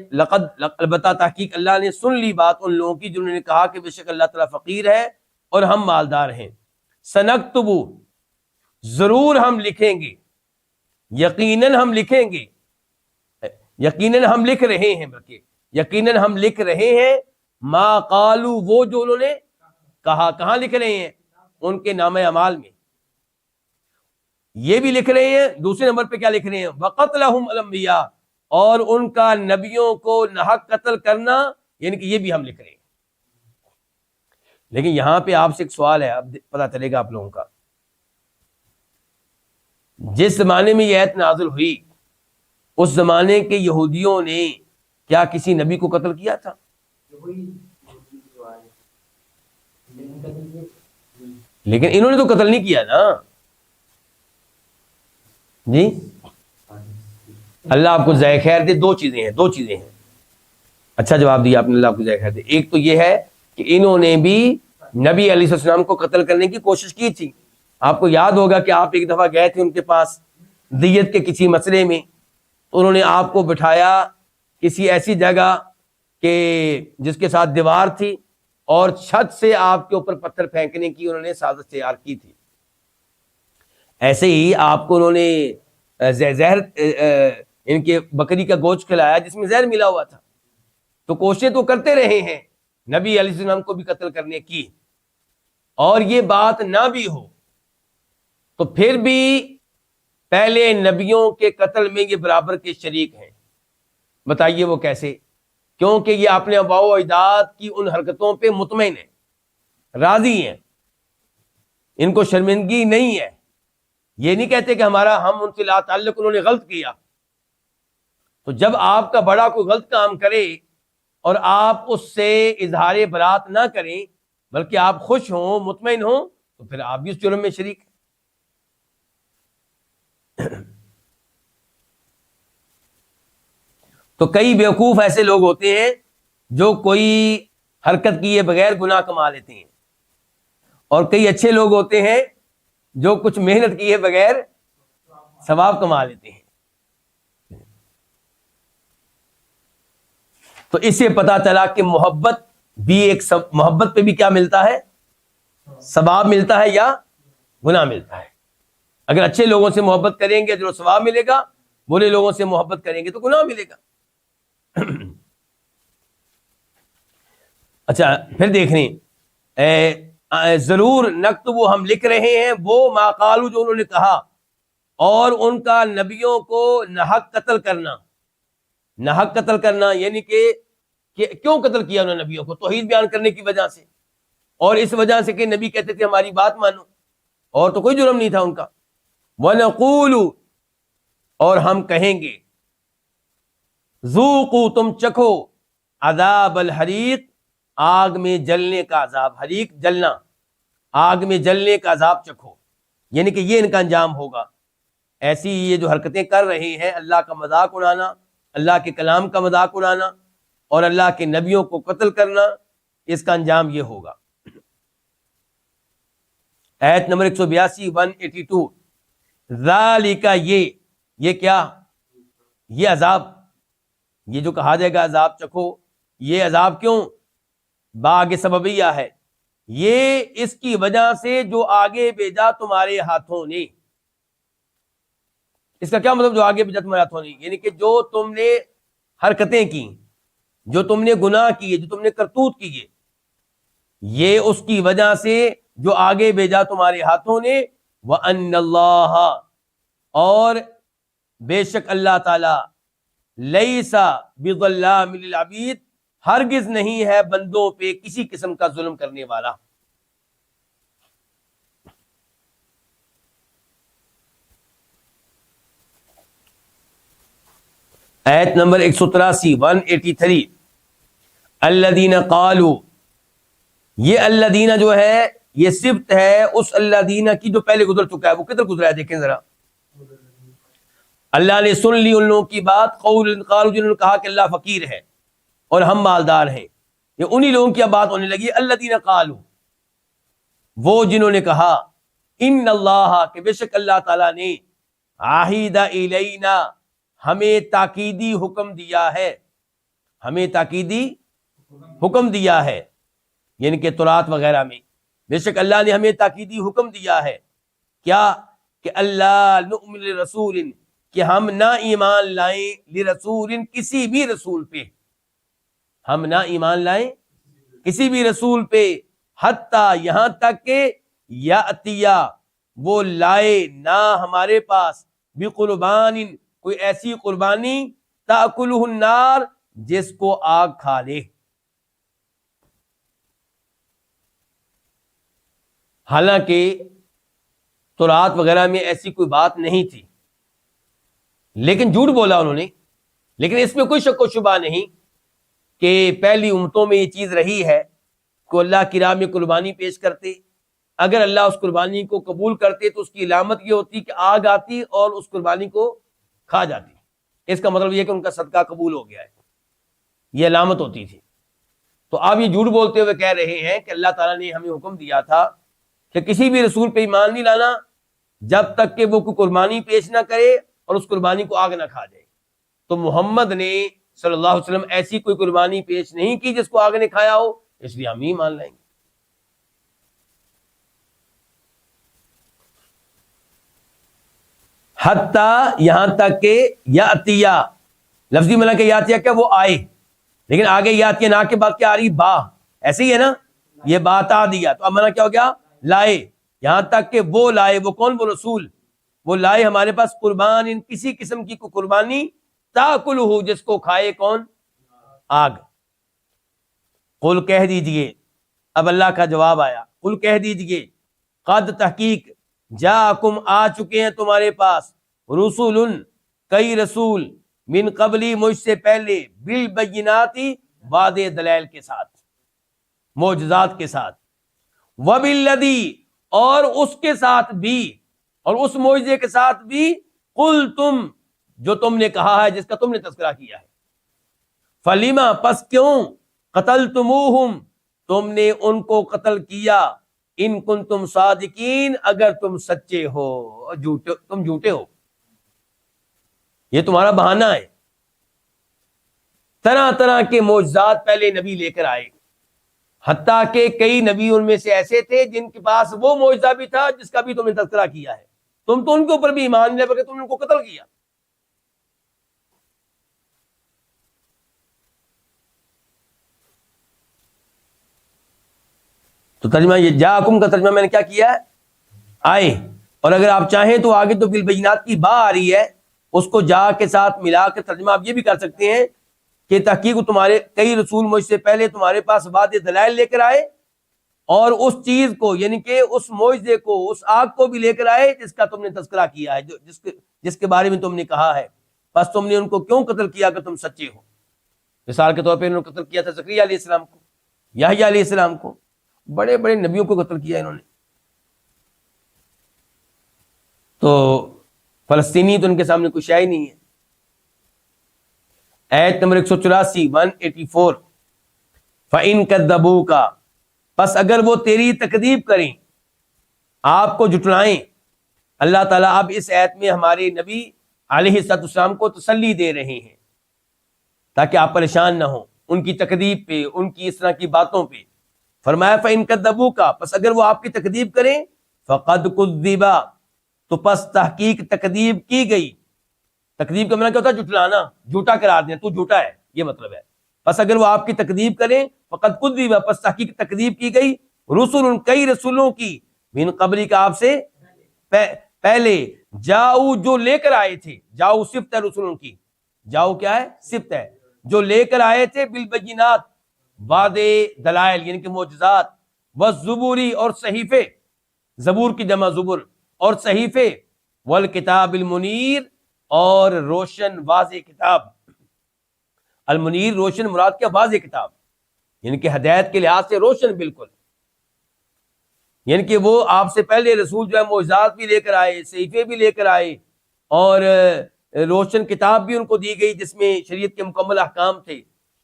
البتہ تحقیق اللہ نے سن لی بات ان لوگوں کی جنہوں نے کہا کہ بے شک اللہ تعالیٰ فقیر ہے اور ہم مالدار ہیں۔ سنکتب، ضرور ہم لکھیں گے، یقیناً ہم لکھیں گے، یقیناً ہم لکھ رہے ہیں، بلکہ یقیناً ہم لکھ رہے ہیں، ما قالو، وہ جو انہوں نے کہا۔ کہاں لکھ رہے ہیں؟ ان کے نامہ اعمال میں۔ یہ بھی لکھ رہے ہیں، دوسرے نمبر پہ کیا لکھ رہے ہیں؟ وقتلہم الانبیاء، اور ان کا نبیوں کو ناحق قتل کرنا، یعنی کہ یہ بھی ہم لکھ رہے ہیں۔ لیکن یہاں پہ آپ سے ایک سوال ہے، اب پتہ چلے گا آپ لوگوں کا۔ جس زمانے میں یہ آیت نازل ہوئی، اس زمانے کے یہودیوں نے کیا کسی نبی کو قتل کیا تھا؟ لیکن انہوں نے تو قتل نہیں کیا نا جی۔ اللہ آپ کو ذائقہ خیر دے۔ دو چیزیں ہیں۔ اچھا جواب دیا آپ نے، اللہ آپ کو ذائقہ خیر دے۔ ایک تو یہ ہے کہ انہوں نے بھی نبی علیہ السلام کو قتل کرنے کی کوشش کی تھی۔ آپ کو یاد ہوگا کہ آپ ایک دفعہ گئے تھے ان کے پاس دیت کے کسی مسئلے میں، تو انہوں نے آپ کو بٹھایا کسی ایسی جگہ کہ جس کے ساتھ دیوار تھی، اور چھت سے آپ کے اوپر پتھر پھینکنے کی انہوں نے سازش تیار کی تھی۔ ایسے ہی آپ کو انہوں نے زہر ان کے بکری کا گوشت کھلایا جس میں زہر ملا ہوا تھا۔ تو کوششیں تو کرتے رہے ہیں نبی علیہ السلام کو بھی قتل کرنے کی، اور یہ بات نہ بھی ہو تو پھر بھی پہلے نبیوں کے قتل میں یہ برابر کے شریک ہیں۔ بتائیے وہ کیسے؟ کیونکہ یہ اپنے آباء و اجداد کی ان حرکتوں پہ مطمئن ہیں، راضی ہیں، ان کو شرمندگی نہیں ہے۔ یہ نہیں کہتے کہ ہم ان سے لا تعلق، انہوں نے غلط کیا۔ تو جب آپ کا بڑا کوئی غلط کام کرے اور آپ اس سے اظہار برات نہ کریں، بلکہ آپ خوش ہوں، مطمئن ہوں، تو پھر آپ بھی اس جرم میں شریک ہیں۔ تو کئی بیوقوف ایسے لوگ ہوتے ہیں جو کوئی حرکت کیے بغیر گناہ کما لیتے ہیں، اور کئی اچھے لوگ ہوتے ہیں جو کچھ محنت کیے بغیر ثواب کما لیتے ہیں۔ تو اس سے پتا چلا کہ محبت پہ بھی کیا ملتا ہے؟ ثواب ملتا ہے یا گناہ ملتا ہے۔ اگر اچھے لوگوں سے محبت کریں گے جو ثواب ملے گا، برے لوگوں سے محبت کریں گے تو گناہ ملے گا۔ اچھا پھر دیکھیں، ضرور نکتب، ہم لکھ رہے ہیں، وہ ما قالو، جو انہوں نے کہا، اور ان کا نبیوں کو ناحق قتل کرنا، یعنی کہ کیوں قتل کیا انہوں نے نبیوں کو؟ توحید بیان کرنے کی وجہ سے، اور اس وجہ سے کہ نبی کہتے تھے ہماری بات مانو، اور تو کوئی جرم نہیں تھا ان کا۔ وَنَقُولُ، اور ہم کہیں گے، ذوقوا، تم چکھو، عذاب الحریق، آگ میں جلنے کا عذاب۔ حریق جلنا، آگ میں جلنے کا عذاب چکھو، یعنی کہ یہ ان کا انجام ہوگا۔ ایسی یہ جو حرکتیں کر رہے ہیں، اللہ کا مذاق اڑانا، اللہ کے کلام کا مذاق اڑانا، اور اللہ کے نبیوں کو قتل کرنا، اس کا انجام یہ ہوگا۔ آیت نمبر 182 182، ذالک، یہ کیا؟ یہ عذاب، یہ جو کہا جائے گا عذاب چکھو، یہ عذاب کیوں؟ باغ سببیہ ہے، یہ اس کی وجہ سے جو آگے بھیجا تمہارے ہاتھوں نے۔ اس کا کیا مطلب جو آگے بھیجا تمہارے ہاتھوں نے؟ یعنی کہ جو تم نے حرکتیں کی، جو تم نے گناہ کیے، جو تم نے کرتوت کیے، یہ اس کی وجہ سے جو آگے بھیجا تمہارے ہاتھوں نے۔ وَأَنَّ اللَّهَ، اور بے شک اللہ تعالی، لَيْسَ بِظَلَّامٍ لِلْعَبِيدِ، ہرگز نہیں ہے بندوں پہ کسی قسم کا ظلم کرنے والا۔ آیت نمبر 183 183 الذین قالوا، یہ الذین جو ہے یہ صفت ہے اس الذین کی جو پہلے گزر چکا ہے. وہ کدھر گزرا ہے دیکھیں ذرا. اللہ نے سن لی ان لوگوں کی بات، قالوا جنہوں نے کہا کہ اللہ فقیر ہے اور ہم مالدار ہیں. یہ انہی لوگوں کی اب بات ہونے لگی. الذین قالوا، وہ جنہوں نے کہا ان اللہ، کہ بے شک اللہ تعالیٰ نے عہد الینا، ہمیں تاکیدی حکم دیا ہے، ہمیں تاکیدی حکم دیا ہے، یعنی کہ تورات وغیرہ میں بے شک اللہ نے ہمیں تاکیدی حکم دیا ہے. کیا؟ کہ اللہ نؤمن لرسول، کہ ہم نہ ایمان لائیں لرسول، کسی بھی رسول پہ، ہم نہ ایمان لائیں کسی بھی رسول پہ، حتیٰ یہاں تک کہ یاتیا، وہ لائے نہ ہمارے پاس، بقربان، کوئی ایسی قربانی، تاکلہ النار، جس کو آگ کھا لے. حالانکہ تورات وغیرہ میں ایسی کوئی بات نہیں تھی، لیکن جھوٹ بولا انہوں نے. لیکن اس میں کوئی شک و شبہ نہیں کہ پہلی امتوں میں یہ چیز رہی ہے کہ اللہ کی راہ میں قربانی پیش کرتے. اگر اللہ اس قربانی کو قبول کرتے تو اس کی علامت یہ ہوتی کہ آگ آتی اور اس قربانی کو کھا جاتی. اس کا مطلب یہ کہ ان کا صدقہ قبول ہو گیا ہے، یہ علامت ہوتی تھی. تو آپ یہ جھوٹ بولتے ہوئے کہہ رہے ہیں کہ اللہ تعالیٰ نے ہمیں حکم دیا تھا کہ کسی بھی رسول پہ ایمان نہیں لانا جب تک کہ وہ کوئی قربانی پیش نہ کرے اور اس قربانی کو آگ نہ کھا جائے. تو محمد نے صلی اللہ علیہ وسلم ایسی کوئی قربانی پیش نہیں کی جس کو آگ نے کھایا ہو، اس لیے ہم ہی مان لائیں گے. حتیٰ، یہاں تک کہ یاتیا، لفظی معنی کہ یاتیا کیا، وہ آئے، لیکن آگے یاتیا نہ کے بعد کیا آ رہی؟ با. ایسے ہی ہے نا، یہ بات آ دیا تو اب معنی کیا ہو گیا؟ لائے. یہاں تک کہ وہ لائے، وہ کون؟ وہ رسول. وہ لائے ہمارے پاس قربان، ان کسی قسم کی کوئی قربانی، تاکلہ، جس کو کھائے کون؟ آگ. قل، کہہ دیجئے، اب اللہ کا جواب آیا. قل، کہہ دیجئے، قد، تحقیق، جاءکم، آ چکے ہیں تمہارے پاس، رسول، کئی رسول، من قبلی، مجھ سے پہلے، بالبینات، واضح دلائل کے ساتھ، معجزات کے ساتھ، وبالذی، اور اس کے ساتھ بھی، اور اس معجزے کے ساتھ بھی، قلتم، جو تم نے کہا ہے، جس کا تم نے تذکرہ کیا ہے. فلیما، پس کیوں، قتلتموہم، تم نے ان کو قتل کیا، ان کنتم صادقین، اگر تم سچے ہو، تم جھوٹے ہو. یہ تمہارا بہانہ ہے. طرح طرح کے معجزات پہلے نبی لے کر آئے، حتیٰ کہ کئی نبی ان میں سے ایسے تھے جن کے پاس وہ معجزہ بھی تھا جس کا بھی تم نے تذکرہ کیا ہے. تم تو ان کے اوپر بھی ایمان لے کر تم نے ان کو قتل کیا. تو ترجمہ یہ جاءکم کا ترجمہ میں نے کیا کیا ہے؟ آئے. اور اگر آپ چاہیں تو آگے تو بالبینات کی با آ رہی ہے، اس کو جا کے ساتھ ملا کے ترجمہ آپ یہ بھی کر سکتے ہیں کہ تحقیق تمہارے کئی رسول مجھ سے پہلے تمہارے پاس واضح دلائل لے کر آئے، اور اس چیز کو، یعنی کہ اس معجزے کو، اس آگ کو بھی لے کر آئے جس کا تم نے تذکرہ کیا ہے، جس کے بارے میں تم نے کہا ہے. بس تم نے ان کو کیوں قتل کیا کہ تم سچے ہو؟ مثال کے طور پہ انہوں نے قتل کیا تھا زکریا علیہ السلام کو، یحییٰ علیہ السلام کو، بڑے بڑے نبیوں کو قتل کیا انہوں نے. تو فلسطینی تو ان کے سامنے کوئی شے ہی نہیں ہے. آیت نمبر 184 184 فَإِن كَذَّبُوكَ، پس اگر وہ تیری تکذیب کریں، آپ کو جھٹلائیں. اللہ تعالیٰ اب اس آیت میں ہمارے نبی علیہ السلام کو تسلی دے رہے ہیں تاکہ آپ پریشان نہ ہوں ان کی تکذیب پہ، ان کی اس طرح کی باتوں پہ. فرمایا فَإِن كَذَّبُوكَ، پس اگر وہ آپ کی تکذیب کریں، فَقَدْ كُذِّبَ، تو پس تحقیق تکذیب کی گئی. تکذیب کا معنی کیا ہوتا ہے؟ جھٹلانا، جھوٹا قرار دینا، تو جھوٹا ہے، یہ مطلب ہے. پس اگر وہ آپ کی تکذیب کریں، فقد کذب، پس تحقیق تکذیب کی گئی، رسول، کئی رسولوں کی، من قبلی کا، آپ سے پہلے، جاؤ، جو لے کر آئے تھے. جاؤ صفت ہے رسولوں کی، جاؤ کیا ہے؟ صفت ہے. جو لے کر آئے تھے، بالبینات، واضح دلائل یعنی کہ معجزات، والزبوری، اور صحیفے، زبور کی جمع زبر، اور صحیفے، والکتاب المنیر، اور روشن واضح کتاب. المنیر روشن مراد کیا؟ واضح کتاب، یعنی کہ ہدایت کے لحاظ سے روشن بالکل، یعنی کہ وہ آپ سے پہلے رسول جو ہے معجزات بھی لے کر آئے، صحیفے بھی لے کر آئے، اور روشن کتاب بھی ان کو دی گئی جس میں شریعت کے مکمل احکام تھے،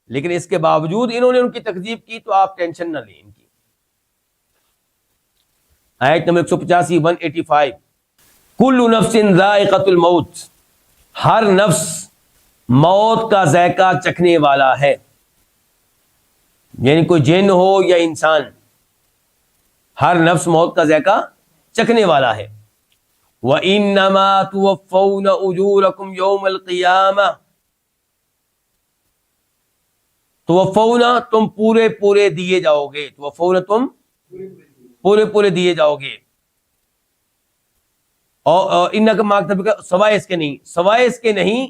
لیکن اس کے باوجود انہوں نے ان کی تکذیب کی، تو آپ ٹینشن نہ لیں ان کی۔ آیت نمبر 185 185 کل نفس ذائقۃ الموت، ہر نفس موت کا ذائقہ چکھنے والا ہے، یعنی کوئی جن ہو یا انسان، ہر نفس موت کا ذائقہ چکھنے والا ہے۔ وَإِنَّمَا تُوَفَّوْنَ أُجُورَكُمْ يَوْمَ الْقِيَامَةِ، توفونا تم پورے پورے دیے جاؤ گے، توفونا تم پورے پورے دیے جاؤ گے، اور انکا ماکتب سوائے اس کے نہیں، سوائے اس کے نہیں،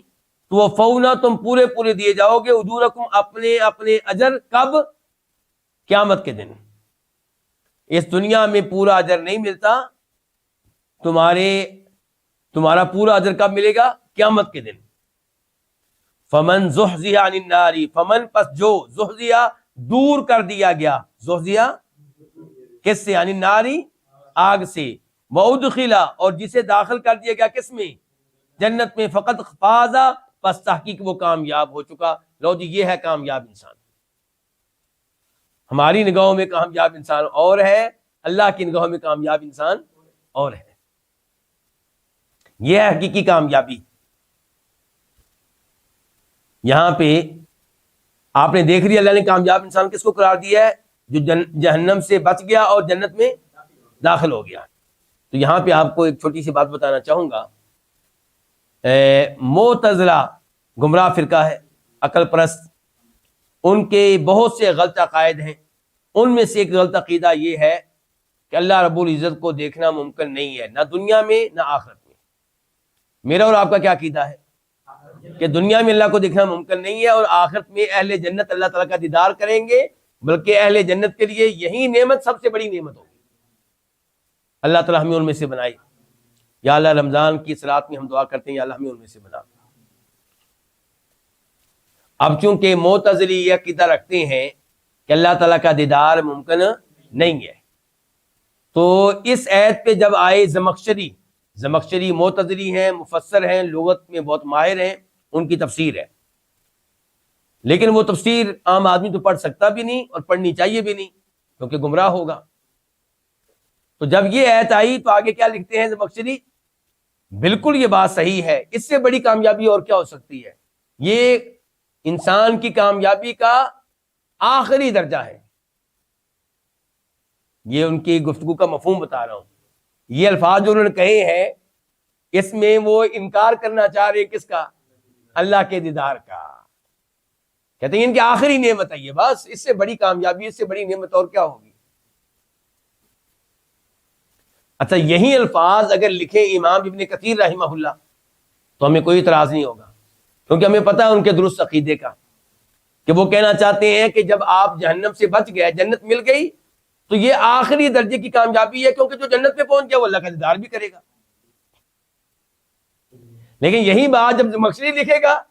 توفونا تم پورے پورے دیے جاؤ گے، اجورکم اپنے اپنے اجر، کب؟ قیامت کے دن۔ اس دنیا میں پورا اجر نہیں ملتا، تمہارا پورا اجر کب ملے گا؟ قیامت کے دن۔ فمن زحزح عن النار، فمن پس جو زحزح دور کر دیا گیا، زحزح کس سے؟ عن النار آگ سے، وادخل اور جسے داخل کر دیا گیا کس میں؟ جنت میں، فقط فاز پس تحقیق وہ کامیاب ہو چکا۔ لو جی یہ ہے کامیاب انسان۔ ہماری نگاہوں میں کامیاب انسان اور ہے، اللہ کی نگاہوں میں کامیاب انسان اور ہے۔ یہ ہے حقیقی کامیابی۔ یہاں پہ آپ نے دیکھ لیا اللہ نے کامیاب انسان کس کو قرار دیا ہے؟ جو جہنم سے بچ گیا اور جنت میں داخل ہو گیا۔ تو یہاں پہ آپ کو ایک چھوٹی سی بات بتانا چاہوں گا۔ معتزلہ گمراہ فرقہ ہے، عقل پرست، ان کے بہت سے غلط عقائد ہیں۔ ان میں سے ایک غلط عقیدہ یہ ہے کہ اللہ رب العزت کو دیکھنا ممکن نہیں ہے، نہ دنیا میں نہ آخرت میں۔ میرا اور آپ کا کیا عقیدہ ہے؟ کہ دنیا میں اللہ کو دیکھنا ممکن نہیں ہے، اور آخرت میں اہل جنت اللہ تعالیٰ کا دیدار کریں گے، بلکہ اہل جنت کے لیے یہی نعمت سب سے بڑی نعمت ہوگی۔ اللہ تعالیٰ ہمیں ان میں سے بنائے۔ یا اللہ رمضان کی اس رات میں ہم دعا کرتے ہیں یا اللہ ہمیں ان میں سے بنا۔ اب چونکہ معتزلی یہ عقیدہ رکھتے ہیں کہ اللہ تعالیٰ کا دیدار ممکن نہیں ہے، تو اس آیت پہ جب آئے زمخشری معتزلی ہیں، مفسر ہیں، لغت میں بہت ماہر ہیں، ان کی تفسیر ہے، لیکن وہ تفسیر عام آدمی تو پڑھ سکتا بھی نہیں اور پڑھنی چاہیے بھی نہیں، کیونکہ گمراہ ہوگا۔ تو جب یہ آیت آئی تو آگے کیا لکھتے ہیں زمخشری؟ بالکل یہ بات صحیح ہے، اس سے بڑی کامیابی اور کیا ہو سکتی ہے؟ یہ انسان کی کامیابی کا آخری درجہ ہے۔ یہ ان کی گفتگو کا مفہوم بتا رہا ہوں۔ یہ الفاظ جو انہوں نے کہے ہیں، اس میں وہ انکار کرنا چاہ رہے کس کا؟ اللہ کے دیدار کا۔ کہتے ہیں ان کی آخری نعمت ہے یہ، بس اس سے بڑی کامیابی، اس سے بڑی نعمت اور کیا ہوگی؟ اچھا، یہی الفاظ اگر لکھے امام ابن کثیر رحمہ اللہ تو ہمیں کوئی اعتراض نہیں ہوگا، کیونکہ ہمیں پتہ ہے ان کے درست عقیدے کا، کہ وہ کہنا چاہتے ہیں کہ جب آپ جہنم سے بچ گئے، جنت مل گئی، تو یہ آخری درجے کی کامیابی ہے، کیونکہ جو جنت پہ پہنچ گیا وہ اللہ کا دیدار بھی کرے گا۔ لیکن یہی بات جب زمخشری لکھے گا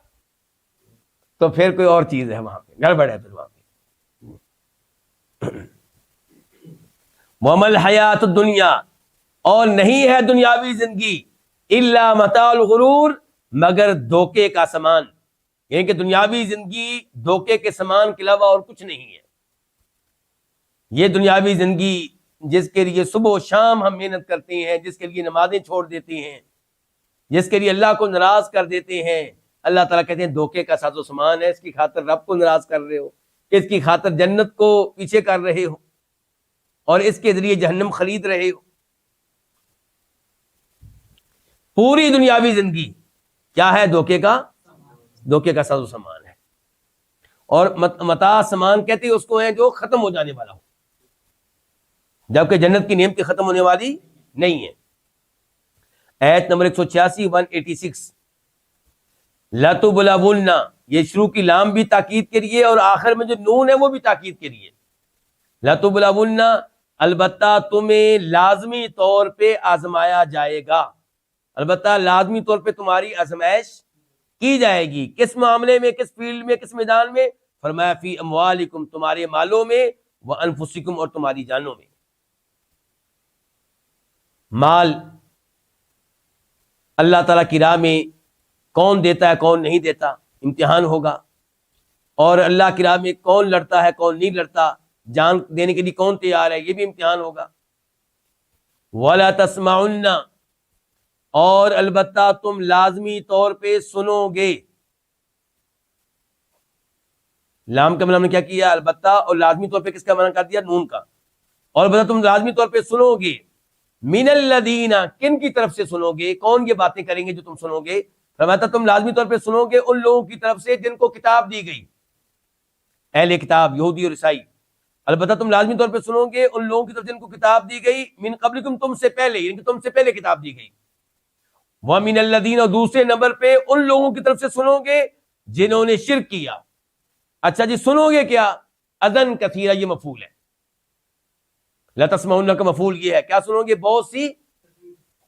تو پھر کوئی اور چیز ہے، وہاں پہ گڑبڑ ہے۔ پھر وہاں پہ وَمَا الْحَيَاةُ الدُّنْيَا، اور نہیں ہے دنیاوی زندگی، الا متاع الغرور، مگر دھوکے کا سامان، یعنی کہ دنیاوی زندگی دھوکے کے سامان کے علاوہ اور کچھ نہیں ہے۔ یہ دنیاوی زندگی جس کے لیے صبح و شام ہم محنت کرتے ہیں، جس کے لیے نمازیں چھوڑ دیتے ہیں، جس کے لیے اللہ کو ناراض کر دیتے ہیں، اللہ تعالیٰ کہتے ہیں دھوکے کا ساز و سامان ہے، اس کی خاطر رب کو ناراض کر رہے ہو، اس کی خاطر جنت کو پیچھے کر رہے ہو، اور اس کے ذریعے جہنم خرید رہے ہو۔ پوری دنیاوی زندگی کیا ہے؟ دھوکے کا ساز و سامان ہے۔ اور متاع سامان کہتے ہیں اس کو ہے جو ختم ہو جانے والا ہو، جبکہ جنت کی نعمت ختم ہونے والی نہیں ہے۔ آیت نمبر 186 186 لَتُبْلَوُنَّ، یہ شروع کی لام بھی تاکید کے لیے، اور آخر میں جو نون ہے وہ بھی تاکید کے لیے۔ لَتُبْلَوُنَّ، البتہ تمہیں لازمی طور پہ آزمایا جائے گا، البتہ لازمی طور پہ تمہاری آزمائش کی جائے گی. کس معاملے میں, کس فیلڈ میں, کس میدان میں؟ فرمایا فی اموالکم, تمہارے مالوں میں, وانفسکم, اور تمہاری جانوں میں. مال اللہ تعالیٰ کی راہ میں کون دیتا ہے کون نہیں دیتا, امتحان ہوگا. اور اللہ کی راہ میں کون لڑتا ہے کون نہیں لڑتا, جان دینے کے لیے کون تیار ہے, یہ بھی امتحان ہوگا. وَلَا تَسْمَعُنَّ, اور البتہ تم لازمی طور پہ سنو گے. لام کا معنی نے کیا کیا؟ البتہ, اور لازمی طور پہ کس کا معنی کر دیا؟ نون کا. اور البتہ تم لازمی طور پہ سنو گے. من الذین, کن کی طرف سے سنو گے؟ کون یہ باتیں کریں گے جو تم سنو گے؟ فرمایا تم لازمی طور پہ سنو گے ان لوگوں کی طرف سے جن کو کتاب دی گئی, اہل کتاب, یہودی اور عیسائی. البتہ تم لازمی طور پہ سنو گے ان لوگوں کی طرف جن کو کتاب دی گئی, من قبلکم, تم سے پہلے, یعنی کہ تم سے پہلے کتاب دی گئی. وَمِنَ الَّذِينَ, اور دوسرے نمبر پہ ان لوگوں کی طرف سے سنو گے جنہوں نے شرک کیا. اچھا جی, سنو گے کیا؟ اذن کثیرہ, یہ مفعول ہے. لا تسمعون کا مفعول یہ ہے, کیا سنو گے؟ بہت سی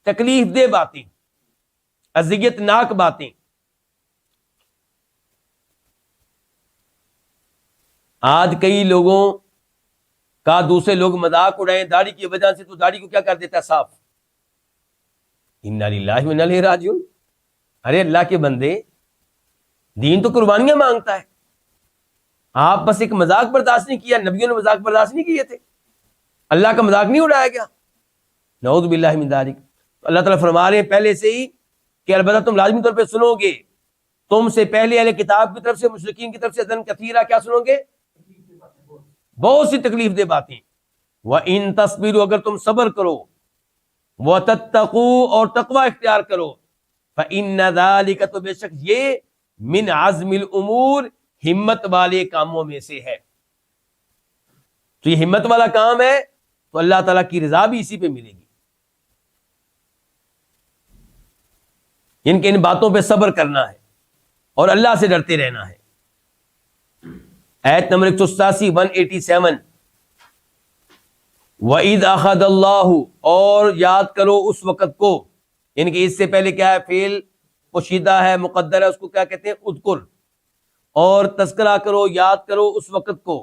تکلیف دہ باتیں, اذیت ناک باتیں. آج کئی لوگوں کا دوسرے لوگ مذاق اڑائیں داڑھی کی وجہ سے, تو داڑھی کو کیا کر دیتا ہے؟ صاف. انا للہ و انا الیہ راجعون. ارے اللہ کے بندے, دین تو قربانیاں مانگتا ہے. آپ بس ایک مذاق برداشت نہیں کیا, نبیوں نے مذاق برداشت نہیں کیے تھے, اللہ کا مذاق نہیں اڑایا گیا. نعوذ باللہ من ذالک. اللہ تعالیٰ فرما رہے ہیں پہلے سے ہی کہ البتہ تم لازمی طور پہ سنو گے تم سے پہلے اہل کتاب کی طرف سے, مشرکین کی طرف سے, اذن کثیرہ, کیا سنو گے؟ بہت سی تکلیف دہ باتیں. وَإِن تَصْبِرُوا, اگر تم صبر کرو, وَتَتَّقُوا, اور تقوی اختیار کرو, فَإِنَّ ذَلِكَ, تو بے شک یہ, من عزم الامور, ہمت والے کاموں میں سے ہے. تو یہ ہمت والا کام ہے, تو اللہ تعالیٰ کی رضا بھی اسی پہ ملے گی. ان باتوں پہ صبر کرنا ہے اور اللہ سے ڈرتے رہنا ہے. آیت نمبر 187, 187. وَإِذْ أَخَذَ اللَّهُ, اور یاد کرو اس وقت کو, ان کے اس سے پہلے کیا ہے؟ فعل پوشیدہ ہے, مقدر ہے, اس کو کیا کہتے ہیں؟ اذکر. اور تذکرہ کرو, یاد کرو اس وقت کو.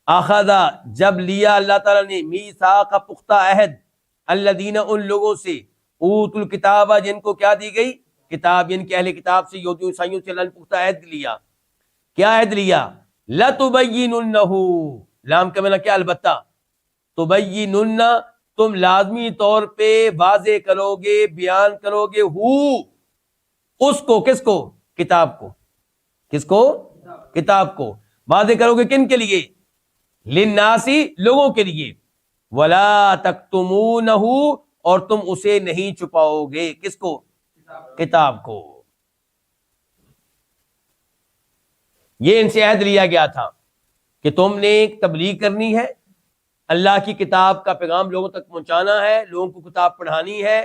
اخذا, جب لیا اللہ تعالیٰ نے, میثاق, پختہ عہد, الذین, ان لوگوں سے, اوتوا الکتاب, جن کو کیا دی گئی؟ کتاب. یعنی کہ اہل کتاب سے, یہودیوں عیسائیوں سے اللہ نے پختہ عہد لیا. کیا عہد لیا؟ لَتُبَيِّنُنَّهُ, لام کا معنی کیا؟ البتہ. تبینن, تم لازمی طور پہ واضح کرو گے, بیان کرو گے, اس کو, کس کو؟ کتاب کو. کس کو؟ کتاب کو. واضح کرو گے کن کے لیے؟ للناس, لوگوں کے لیے. ولا تکتمونہ, اور تم اسے نہیں چھپاؤ گے. کس کو؟ کتاب کو. یہ ان سے عہد لیا گیا تھا کہ تم نے تبلیغ کرنی ہے, اللہ کی کتاب کا پیغام لوگوں تک پہنچانا ہے, لوگوں کو کتاب پڑھانی ہے,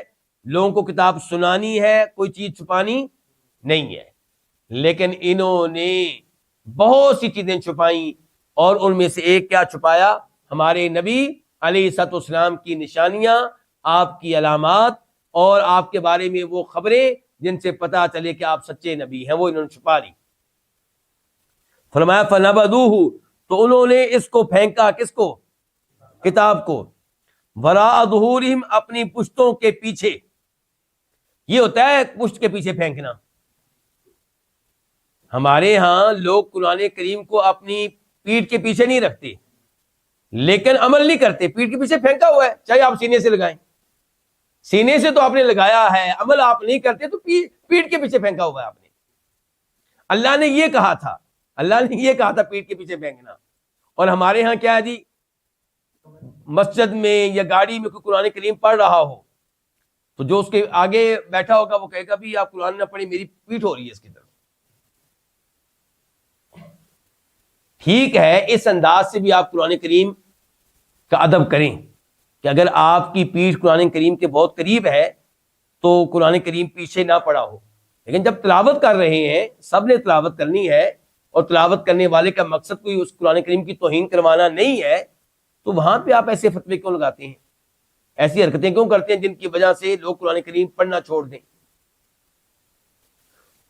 لوگوں کو کتاب سنانی ہے, کوئی چیز چھپانی نہیں ہے. لیکن انہوں نے بہت سی چیزیں چھپائیں, اور ان میں سے ایک کیا چھپایا؟ ہمارے نبی علیہ الصلوۃ والسلام کی نشانیاں, آپ کی علامات, اور آپ کے بارے میں وہ خبریں جن سے پتہ چلے کہ آپ سچے نبی ہیں, وہ انہوں نے چھپا لی. فرمایا فنبذوہ, تو انہوں نے اس کو پھینکا. کس کو؟ کتاب کو. وراء ظہورہم, اپنی پشتوں کے پیچھے. یہ ہوتا ہے پشت کے پیچھے پھینکنا. ہمارے ہاں لوگ قرآن کریم کو اپنی پیٹھ کے پیچھے نہیں رکھتے, لیکن عمل نہیں کرتے. پیٹھ کے پیچھے پھینکا ہوا ہے, چاہے آپ سینے سے لگائیں, سینے سے تو آپ نے لگایا ہے, عمل آپ نہیں کرتے, تو پیٹھ کے پیچھے پھینکا ہوا ہے آپ نے. اللہ نے یہ کہا تھا, اللہ نے یہ کہا تھا پیٹھ کے پیچھے پھینکنا. اور ہمارے ہاں کیا ہے جی, مسجد میں یا گاڑی میں کوئی قرآن کریم پڑھ رہا ہو, تو جو اس کے آگے بیٹھا ہوگا وہ کہے گا بھی آپ قرآن نہ پڑھی, میری پیٹھ ہو رہی ہے اس کی طرف. ٹھیک ہے, اس انداز سے بھی آپ قرآن کریم کا ادب کریں کہ اگر آپ کی پیٹھ قرآن کریم کے بہت قریب ہے تو قرآن کریم پیچھے نہ پڑا ہو. لیکن جب تلاوت کر رہے ہیں, سب نے تلاوت کرنی ہے, اور تلاوت کرنے والے کا مقصد کوئی اس قرآن کریم کی توہین کروانا نہیں ہے, تو وہاں پہ آپ ایسے فتوے کیوں لگاتے ہیں, ایسی حرکتیں کیوں کرتے ہیں جن کی وجہ سے لوگ قرآن کریم پڑھنا چھوڑ دیں؟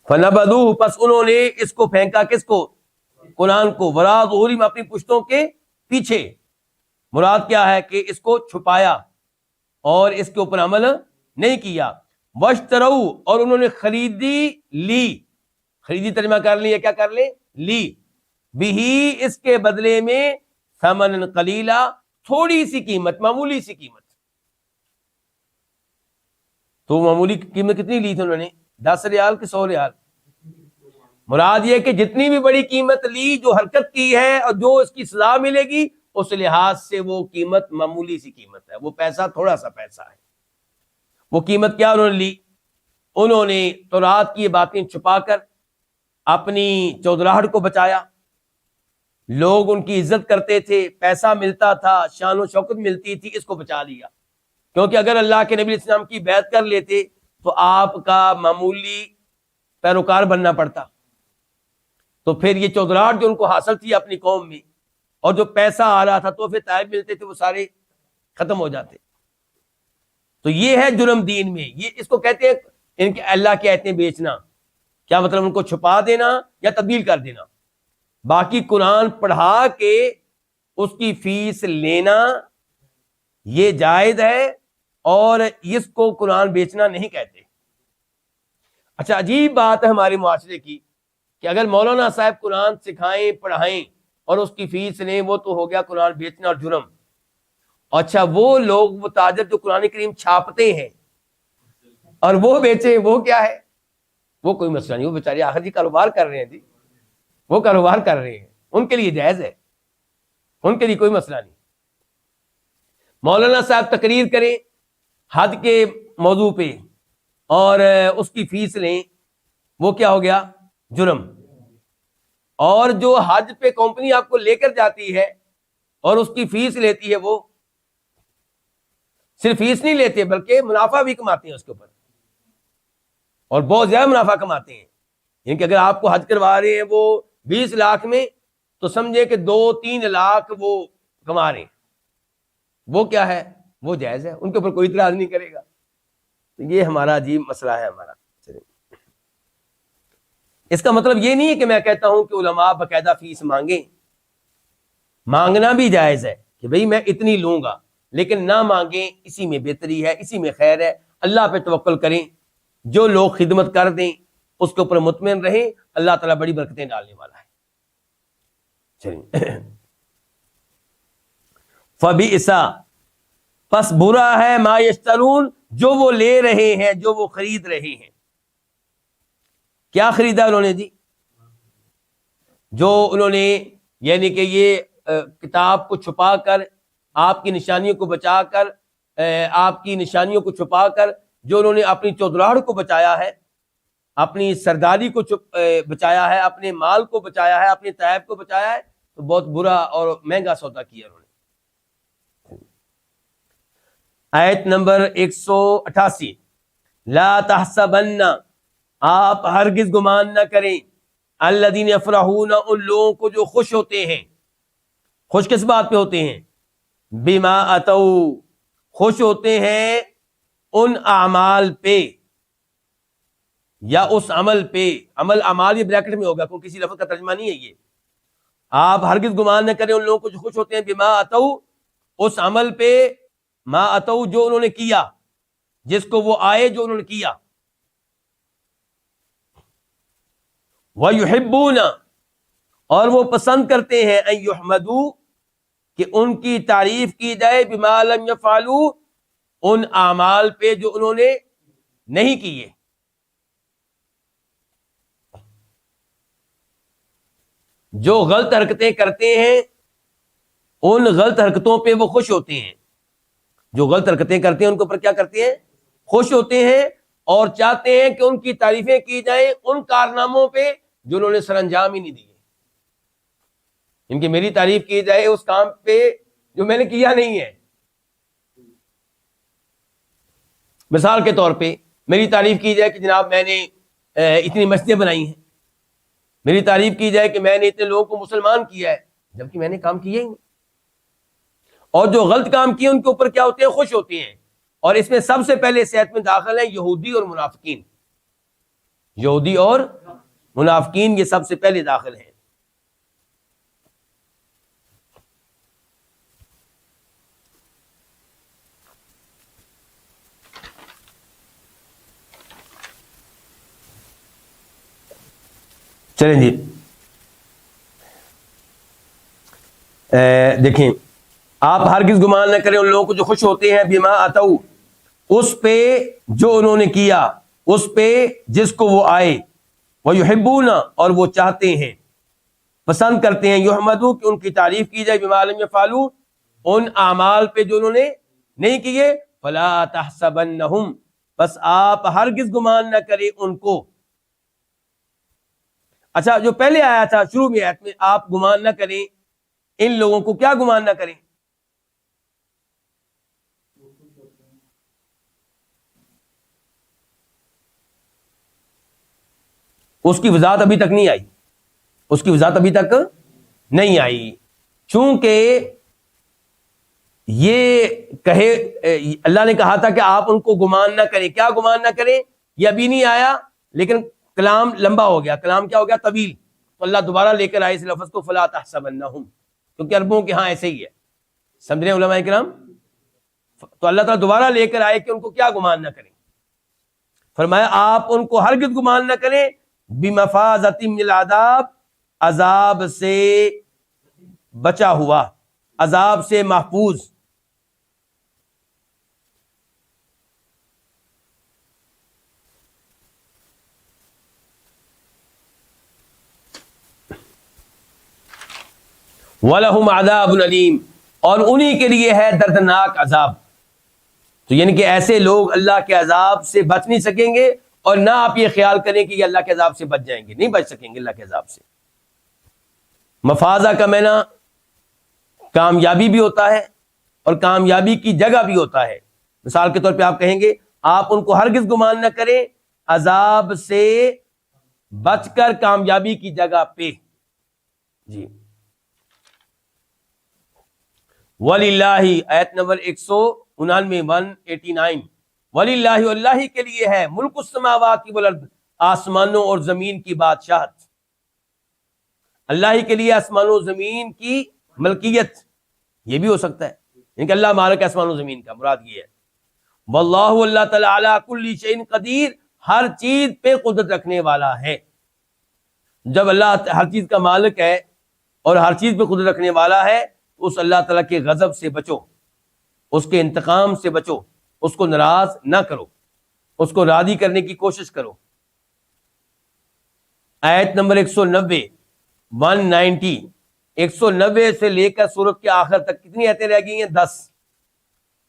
فنبذوہ، پس انہوں نے اس کو پھینکا، کس کو؟ قرآن کو، وراء ظہورہم، اپنی پشتوں کے پیچھے۔ مراد کیا ہے کہ اس کو چھپایا اور اس کے اوپر عمل نہیں کیا۔ واشتروا، اور انہوں نے خریدی لی، خریدی ترجمہ کر لی یا کیا کر لیں؟ لی، بھی، اس کے بدلے میں، ثمنا قلیلا، تھوڑی سی قیمت، معمولی سی قیمت۔ تو معمولی قیمت کتنی لی تھی انہوں نے؟ 10 ریال کہ 100 ریال؟ مراد یہ کہ جتنی بھی بڑی قیمت لی، جو حرکت کی ہے اور جو اس کی سزا ملے گی، اس لحاظ سے وہ قیمت معمولی سی قیمت ہے، وہ پیسہ تھوڑا سا پیسہ ہے۔ وہ قیمت کیا انہوں نے لی؟ انہوں نے تورات کی یہ باتیں چھپا کر اپنی چودراہٹ کو بچایا۔ لوگ ان کی عزت کرتے تھے، پیسہ ملتا تھا، شان و شوکت ملتی تھی، اس کو بچا لیا۔ کیونکہ اگر اللہ کے نبی علیہ السلام کی بیعت کر لیتے تو آپ کا معمولی پیروکار بننا پڑتا، تو پھر یہ چودراہٹ جو ان کو حاصل تھی اپنی قوم میں، اور جو پیسہ آ رہا تھا، تحفے تحائف ملتے تھے، وہ سارے ختم ہو جاتے۔ تو یہ ہے جرم دین میں، یہ اس کو کہتے ہیں ان کے اللہ کی آیتیں بیچنا۔ کیا مطلب؟ ان کو چھپا دینا یا تبدیل کر دینا۔ باقی قرآن پڑھا کے اس کی فیس لینا یہ جائز ہے، اور اس کو قرآن بیچنا نہیں کہتے۔ اچھا، عجیب بات ہے ہمارے معاشرے کی کہ اگر مولانا صاحب قرآن سکھائیں، پڑھائیں اور اس کی فیس لیں، وہ تو ہو گیا قرآن بیچنا اور جرم۔ اچھا، وہ لوگ، وہ تاجر جو قرآن کریم چھاپتے ہیں اور وہ بیچیں، وہ کیا ہے؟ وہ کوئی مسئلہ نہیں، وہ بیچارے آخر جی کاروبار کر رہے ہیں، جی وہ کاروبار کر رہے ہیں، ان کے لیے جائز ہے، ان کے لیے کوئی مسئلہ نہیں۔ مولانا صاحب تقریر کریں حد کے موضوع پہ اور اس کی فیس لیں، وہ کیا ہو گیا؟ جرم۔ اور جو حج پہ کمپنی آپ کو لے کر جاتی ہے اور اس کی فیس لیتی ہے، وہ صرف فیس نہیں لیتے بلکہ منافع بھی کماتے ہیں اس کے اوپر، اور بہت زیادہ منافع کماتے ہیں۔ یعنی کہ اگر آپ کو حج کروا رہے ہیں وہ 20 لاکھ میں، تو سمجھے کہ 2-3 لاکھ وہ کما رہے ہیں۔ وہ کیا ہے؟ وہ جائز ہے، ان کے اوپر کوئی اعتراض نہیں کرے گا۔ تو یہ ہمارا عجیب مسئلہ ہے ہمارا۔ اس کا مطلب یہ نہیں ہے کہ میں کہتا ہوں کہ علماء باقاعدہ فیس مانگیں، مانگنا بھی جائز ہے کہ بھئی میں اتنی لوں گا، لیکن نہ مانگیں، اسی میں بہتری ہے، اسی میں خیر ہے۔ اللہ پہ توکل کریں، جو لوگ خدمت کر دیں اس کے اوپر مطمئن رہیں، اللہ تعالیٰ بڑی برکتیں ڈالنے والا ہے۔ چلیے، فبئس، پس برا ہے، ما یشترون، جو وہ لے رہے ہیں، جو وہ خرید رہے ہیں۔ کیا خریدا انہوں نے جی؟ جو انہوں نے، یعنی کہ یہ کتاب کو چھپا کر، آپ کی نشانیوں کو بچا کر، آپ کی نشانیوں کو چھپا کر جو انہوں نے اپنی چودراہٹ کو بچایا ہے، اپنی سرداری کو بچایا ہے، اپنے مال کو بچایا ہے، اپنے طیب کو بچایا ہے، تو بہت برا اور مہنگا سودا کیا انہوں نے۔ آیت نمبر 188، لا تحسبن، آپ ہرگز گمان نہ کریں، الذین یفرحون، ان لوگوں کو جو خوش ہوتے ہیں۔ خوش کس بات پہ ہوتے ہیں؟ بما اتوا، خوش ہوتے ہیں ان اعمال پہ یا اس عمل پہ۔ عمل اعمال یہ بریکٹ میں ہوگا، کیونکہ کسی لفظ کا ترجمہ نہیں ہے یہ۔ آپ ہرگز گمان نہ کریں ان لوگوں کو جو خوش ہوتے ہیں بما اتوا، اس عمل پہ، ما اتوا، جو انہوں نے کیا، جس کو وہ آئے، جو انہوں نے کیا۔ وَيُحِبُّونَ، اور وہ پسند کرتے ہیں، ان یحمدوا، کہ ان کی تعریف کی جائے، بما لم یفعلوا، ان اعمال پہ جو انہوں نے نہیں کیے۔ جو غلط حرکتیں کرتے ہیں ان غلط حرکتوں پہ وہ خوش ہوتے ہیں۔ جو غلط حرکتیں کرتے ہیں ان کے اوپر کیا کرتے ہیں؟ خوش ہوتے ہیں، اور چاہتے ہیں کہ ان کی تعریفیں کی جائیں ان کارناموں پہ جو انہوں نے سر انجام ہی نہیں دیے۔ ان کی میری تعریف کی جائے اس کام پہ جو میں نے کیا نہیں ہے۔ مثال کے طور پہ میری تعریف کی جائے کہ جناب میں نے اتنی مسجدیں بنائی ہیں، میری تعریف کی جائے کہ میں نے اتنے لوگوں کو مسلمان کیا ہے، جبکہ میں نے کام کیا ہی نہیں۔ اور جو غلط کام کیے ان کے اوپر کیا ہوتے ہیں؟ خوش ہوتے ہیں۔ اور اس میں سب سے پہلے صحت میں داخل ہیں یہودی اور منافقین۔ یہودی اور منافقین یہ سب سے پہلے داخل ہیں. چلیں جی دیکھیں، آپ ہرگز گمان نہ کریں ان لوگوں کو جو خوش ہوتے ہیں بما اتو، اس پہ جو انہوں نے کیا، اس پہ جس کو وہ آئے، وَيُحِبُّونَ اور وہ چاہتے ہیں، پسند کرتے ہیں، یحمدو کہ ان کی تعریف کی جائے، بما لم یفعلوا ان اعمال پہ جو انہوں نے نہیں کیے، فلا تحسبنہم بس آپ ہرگز گمان نہ کریں ان کو. اچھا جو پہلے آیا تھا شروع میں آیت میں، آپ گمان نہ کریں ان لوگوں کو، کیا گمان نہ کریں؟ اس کی وضاحت ابھی تک نہیں آئی، اس کی وضاحت ابھی تک نہیں آئی، چونکہ یہ کہے اللہ نے کہا تھا کہ آپ ان کو گمان نہ کریں. کیا گمان نہ کریں؟ یہ ابھی نہیں آیا، لیکن کلام لمبا ہو گیا، کلام کیا ہو گیا؟ طویل. تو اللہ دوبارہ لے کر آئے اس لفظ کو فلا تحسبنہم، کیونکہ عربوں کے ہاں ایسے ہی ہے، سمجھ رہے ہیں علماء کرام؟ تو اللہ تعالیٰ دوبارہ لے کر آئے کہ ان کو کیا گمان نہ کریں. فرمایا آپ ان کو ہرگز گمان نہ کریں بمفازۃ من العذاب، عذاب سے بچا ہوا، عذاب سے محفوظ. وَلَهُمْ عَذَابٌ أَلِيمٌ اور انہی کے لیے ہے دردناک عذاب. تو یعنی کہ ایسے لوگ اللہ کے عذاب سے بچ نہیں سکیں گے، اور نہ آپ یہ خیال کریں کہ یہ اللہ کے عذاب سے بچ جائیں گے، نہیں بچ سکیں گے اللہ کے عذاب سے. مفازہ کا معنی کامیابی بھی ہوتا ہے اور کامیابی کی جگہ بھی ہوتا ہے. مثال کے طور پہ آپ کہیں گے آپ ان کو ہرگز گمان نہ کریں عذاب سے بچ کر کامیابی کی جگہ پہ. جی وَلِلَّهِ آیت نمبر 199 189 وَلِلَّهِ اللہ کے لیے ہے ملک السماوات والارض آسمانوں اور زمین کی بادشاہت. اللہ کے لیے آسمانوں و زمین کی ملکیت، یہ بھی ہو سکتا ہے یعنی کہ اللہ مالک آسمان و زمین کا، مراد یہ ہے. واللہ اللہ تعالی علی کل شیء قدیر ہر چیز پہ قدرت رکھنے والا ہے. جب اللہ ہر چیز کا مالک ہے اور ہر چیز پہ قدرت رکھنے والا ہے، اس اللہ تعالیٰ کے غضب سے بچو، اس کے انتقام سے بچو، اس کو ناراض نہ کرو، اس کو راضی کرنے کی کوشش کرو. آیت نمبر 190 190 190 سے لے کر سورت کے آخر تک کتنی آیتیں رہ گئی ہیں؟ 10.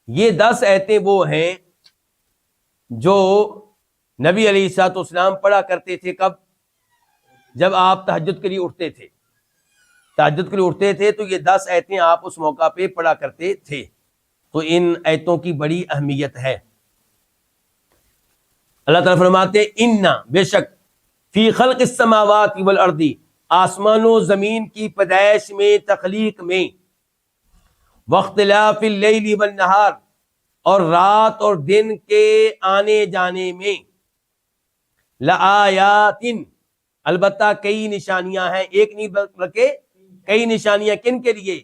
یہ 10 آیتیں وہ ہیں جو نبی علیہ الصلوۃ والسلام پڑھا کرتے تھے. کب؟ جب آپ تہجد کے لیے اٹھتے تھے، تہجد کے لیے اٹھتے تھے تو یہ 10 آیتیں آپ اس موقع پہ پڑھا کرتے تھے. تو ان آیتوں کی بڑی اہمیت ہے. اللہ تعالیٰ فرماتے اِنَّ بے شک فی خلق السماوات والارض آسمان و زمین کی پیدائش میں، تخلیق میں، واختلاف اللیل والنہار اور رات اور دن کے آنے جانے میں، لآیات البتہ کئی نشانیاں ہیں، ایک نہیں بلکہ کئی نشانیاں. کن کے لیے؟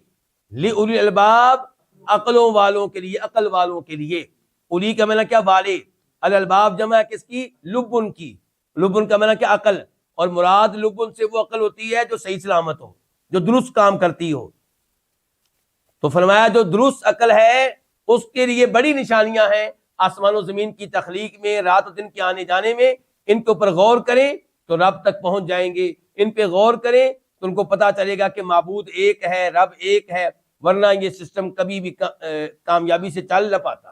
لِأُولِي الْأَلْبَابِ عقلوں والوں کے لیے، عقل والوں کے لیے. اولی کا معنی کیا؟ والے. الالباب جمع ہے کس کی؟ لبن کی. لبن کا معنی کیا؟ عقل. اور مراد لبن سے وہ عقل ہوتی ہے جو صحیح سلامت ہو، جو درست کام کرتی ہو. تو فرمایا جو درست عقل ہے اس کے لیے بڑی نشانیاں ہیں آسمان و زمین کی تخلیق میں، رات و دن کے آنے جانے میں. ان کے اوپر غور کریں تو رب تک پہنچ جائیں گے. ان پہ غور کریں تو ان کو پتا چلے گا کہ معبود ایک ہے، رب ایک ہے، ورنہ یہ سسٹم کبھی بھی کامیابی سے چل نہ پاتا.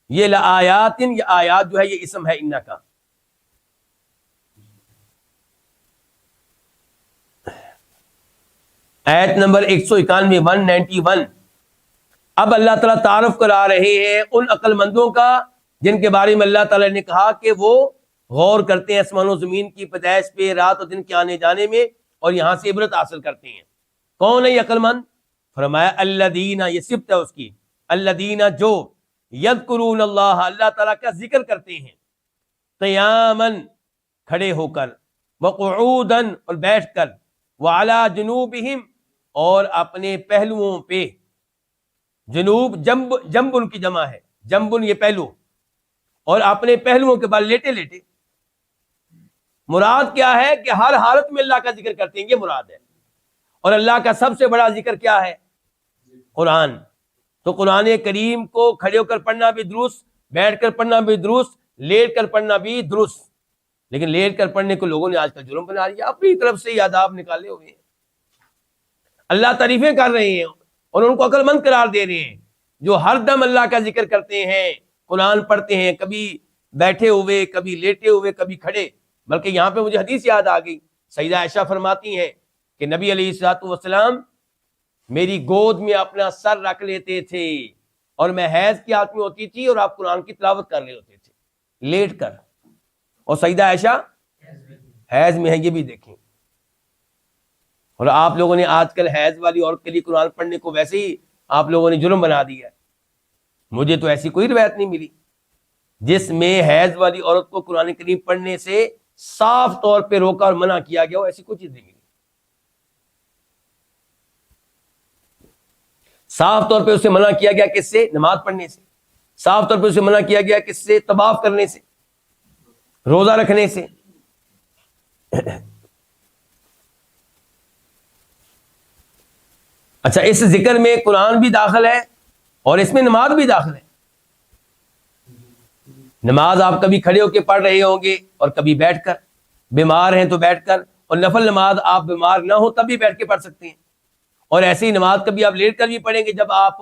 یہ لآیات، یہ آیات جو ہے یہ اسم ہے انہ کا. آیت نمبر 191 191 اب اللہ تعالیٰ تعارف کرا رہے ہیں ان عقل مندوں کا جن کے بارے میں اللہ تعالیٰ نے کہا کہ وہ غور کرتے ہیں آسمان و زمین کی پیدائش پہ، رات و دن کے آنے جانے میں، اور یہاں سے عبرت حاصل کرتے ہیں. کون ہے یہ عقل مند؟ فرمایا الذین، یہ صفت ہے اس کی، الذین جو یذکرون اللہ، اللہ تعالیٰ کا ذکر کرتے ہیں. قیامن کھڑے ہو کر، وقعودن اور بیٹھ کر، وعلی جنوبہم اور اپنے پہلوؤں پہ. جنوب جنبن کی جمع ہے، جنبن یہ پہلو، اور اپنے پہلوؤں کے بعد لیٹے لیٹے. مراد کیا ہے کہ ہر حالت میں اللہ کا ذکر کرتے ہیں، یہ مراد ہے. اور اللہ کا سب سے بڑا ذکر کیا ہے؟ قرآن. تو قرآن کریم کو کھڑے ہو کر پڑھنا بھی درست، بیٹھ کر پڑھنا بھی درست، لیٹ کر پڑھنا بھی درست. لیکن لیٹ کر پڑھنے کو لوگوں نے آج کل جرم بنا لیا، اپنی طرف سے یہ آداب نکالے ہوئے ہیں. اللہ تعریفیں کر رہے ہیں اور ان کو عقل مند قرار دے رہے ہیں، جو ہر دم اللہ کا ذکر کرتے ہیں، قرآن پڑھتے ہیں، کبھی بیٹھے ہوئے، کبھی لیٹے ہوئے، کبھی کھڑے. بلکہ یہاں پہ مجھے حدیث یاد آ گئی. سیدہ عائشہ فرماتی ہیں کہ نبی علیہ الصلوۃ والسلام میری گود میں اپنا سر رکھ لیتے تھے اور میں حیض کی حالت میں ہوتی تھی اور آپ قرآن کی تلاوت کر رہے ہوتے تھے لیٹ کر. اور سیدہ عائشہ حیض میں ہے، یہ بھی دیکھیں. اور آپ لوگوں نے آج کل حیض والی عورت کے لیے قرآن پڑھنے کو ویسے ہی آپ لوگوں نے جرم بنا دیا ہے. مجھے تو ایسی کوئی روایت نہیں ملی جس میں حیض والی عورت کو قرآن کریم پڑھنے سے صاف طور پہ روکا اور منع کیا گیا ہو، ایسی کوئی چیز نہیں ملی. صاف طور پہ اسے منع کیا گیا کس سے؟ نماز پڑھنے سے. صاف طور پہ اسے منع کیا گیا کس سے؟ طواف کرنے سے، روزہ رکھنے سے. اچھا، اس ذکر میں قرآن بھی داخل ہے اور اس میں نماز بھی داخل ہے. نماز آپ کبھی کھڑے ہو کے پڑھ رہے ہوں گے اور کبھی بیٹھ کر. بیمار ہیں تو بیٹھ کر، اور نفل نماز آپ بیمار نہ ہو تب بھی بیٹھ کے پڑھ سکتے ہیں. اور ایسی ہی نماز کبھی آپ لیٹ کر بھی پڑھیں گے جب آپ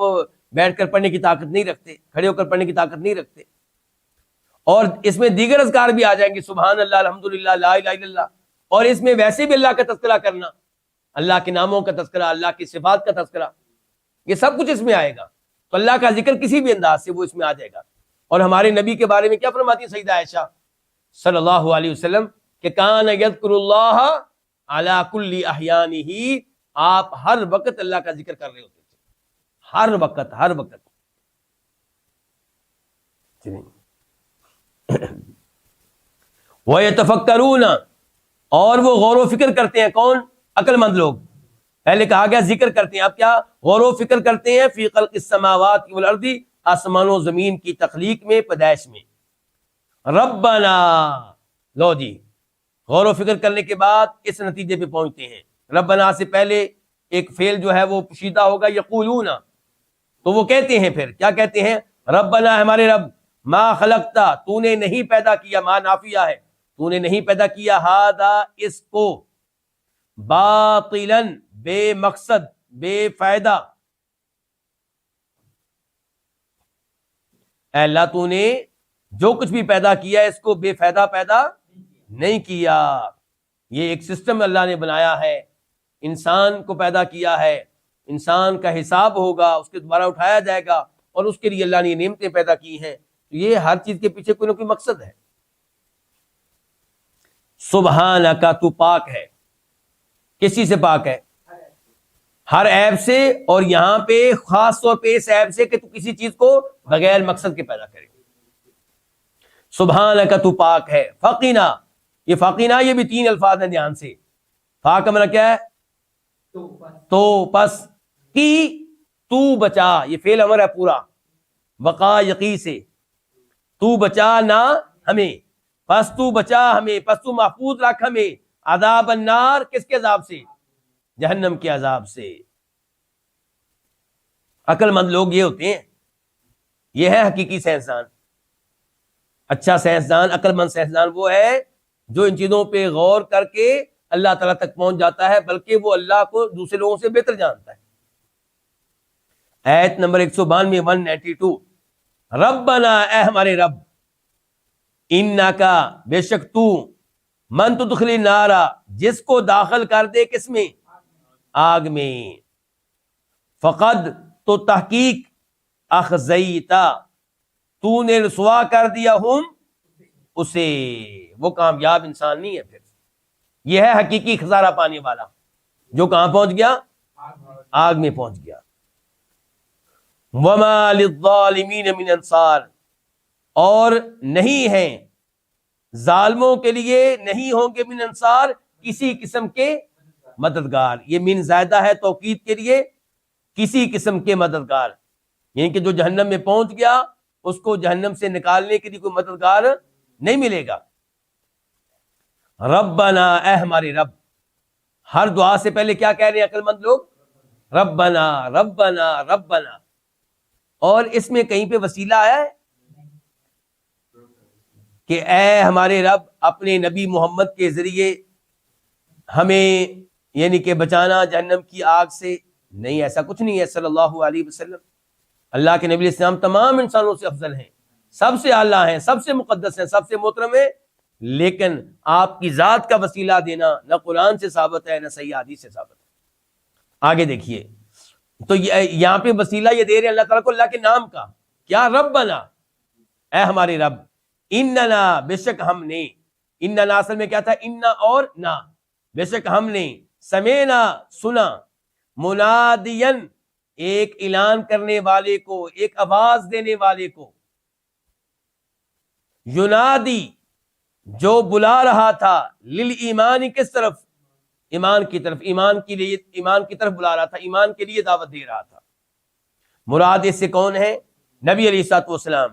بیٹھ کر پڑھنے کی طاقت نہیں رکھتے، کھڑے ہو کر پڑھنے کی طاقت نہیں رکھتے. اور اس میں دیگر اذکار بھی آ جائیں گے، سبحان اللہ، الحمدللہ، لا الہ الا اللہ. اور اس میں ویسے بھی اللہ کا تذکرہ کرنا، اللہ کے ناموں کا تذکرہ، اللہ کی صفات کا تذکرہ، یہ سب کچھ اس میں آئے گا. تو اللہ کا ذکر کسی بھی انداز سے وہ اس میں آ جائے گا. اور ہمارے نبی کے بارے میں کیا فرماتی ہے سیدہ عائشہ صلی اللہ علیہ وسلم کہ کان یذکر اللہ علی کل احیانہ، آپ ہر وقت اللہ کا ذکر کر رہے ہوتے تھے، ہر وقت، ہر وقت. وَيَتَفَكَّرُونَ، اور وہ غور و فکر کرتے ہیں. کون؟ عقل مند لوگ. پہلے کہا گیا ذکر کرتے ہیں، اب کیا؟ غور و فکر کرتے ہیں. فی خلق السماوات والارض، آسمان و زمین کی تخلیق میں، پیدائش میں. ربنا، لو جی، غور و فکر کرنے کے بعد اس نتیجے پہ پہنچتے ہیں. ربنا سے پہلے ایک فعل جو ہے وہ پوشیدہ ہوگا، یقولون، تو وہ کہتے ہیں، پھر کیا کہتے ہیں؟ ربنا، ہمارے رب، ما خلقتا، تو نے نہیں پیدا کیا، ما نافیہ ہے، تو نے نہیں پیدا کیا، ہادا، اس کو، باطلاً، بے مقصد، بے فائدہ. اے اللہ، تو نے جو کچھ بھی پیدا کیا ہے اس کو بے فائدہ پیدا نہیں کیا. یہ ایک سسٹم اللہ نے بنایا ہے، انسان کو پیدا کیا ہے، انسان کا حساب ہوگا، اس کے دوبارہ اٹھایا جائے گا، اور اس کے لیے اللہ نے یہ نعمتیں پیدا کی ہیں. تو یہ ہر چیز کے پیچھے کوئی نہ کوئی مقصد ہے. سبحانک، تو پاک ہے. کسی سے پاک ہے؟ ہر عیب سے. اور یہاں پہ خاص طور پہ اس عیب سے کہ تو کسی چیز کو بغیر مقصد کے پیدا کرے. سبحانک، تو پاک ہے. فقینا، یہ فقینا، یہ بھی تین الفاظ ہیں، دھیان سے. فا کا معنی کیا ہے؟ تو، پس، کی، تو بچا، یہ فعل امر ہے پورا. وقا، یقی سے، تو بچا نہ ہمیں، پس تو بچا ہمیں، پس تو محفوظ رکھ ہمیں. عذاب النار، کس کے عذاب سے؟ جہنم کے عذاب سے. عقل مند لوگ یہ ہوتے ہیں، یہ ہے حقیقی سائنسدان. اچھا سائنسدان، عقل مند سائنسدان وہ ہے جو ان چیزوں پہ غور کر کے اللہ تعالیٰ تک پہنچ جاتا ہے، بلکہ وہ اللہ کو دوسرے لوگوں سے بہتر جانتا ہے. آیت نمبر 192، 192. ربنا، اے ہمارے رب، انکا، بے شک تو، من تدخل النار، جس کو داخل کر دے کس میں؟ آگ میں. فقد، تو تحقیق، اخزیتا، تو نے رسوا کر دیا ہم اسے. وہ کامیاب انسان نہیں ہے. پھر یہ ہے حقیقی خسارہ پانے والا، جو کہاں پہنچ گیا؟ آگ میں پہنچ گیا. وما للظالمین من انصار، اور نہیں ہیں ظالموں کے لیے نہیں ہوں گے من انصار کسی قسم کے مددگار. یہ من زائدہ ہے توکید کے لیے, کسی قسم کے مددگار, یعنی کہ جو جہنم میں پہنچ گیا اس کو جہنم سے نکالنے کے لیے کوئی مددگار نہیں ملے گا. ربنا, اے ہمارے رب. ہر دعا سے پہلے کیا کہہ رہے ہیں عقل مند لوگ؟ ربنا ربنا ربنا. اور اس میں کہیں پہ وسیلہ آیا ہے کہ اے ہمارے رب اپنے نبی محمد کے ذریعے ہمیں یعنی کہ بچانا جہنم کی آگ سے؟ نہیں, ایسا کچھ نہیں ہے. صلی اللہ علیہ وسلم اللہ کے نبی علیہ السلام تمام انسانوں سے افضل ہیں, سب سے اعلیٰ ہیں, سب سے مقدس ہیں, سب سے محترم ہیں, لیکن آپ کی ذات کا وسیلہ دینا نہ قرآن سے ثابت ہے نہ صحیح حدیث سے ثابت ہے. آگے دیکھیے, تو یہاں پہ وسیلہ یہ دے رہے ہیں اللہ تعالیٰ کو اللہ کے نام کا. کیا؟ ربنا, اے ہمارے رب. اننا, بے شک ہم نے. اننا اصل میں کیا تھا؟ انا اور نا. بے شک ہم نے. سمینا, سنا. منادین, ایک اعلان کرنے والے کو, ایک آواز دینے والے کو. ینادی, جو بلا رہا تھا. للایمان, کس طرف؟ ایمان کی طرف. ایمان کے لیے, ایمان کی طرف بلا رہا تھا, ایمان کے لیے دعوت دے رہا تھا. مراد اس سے کون ہے؟ نبی علیہ الصلوۃ والسلام.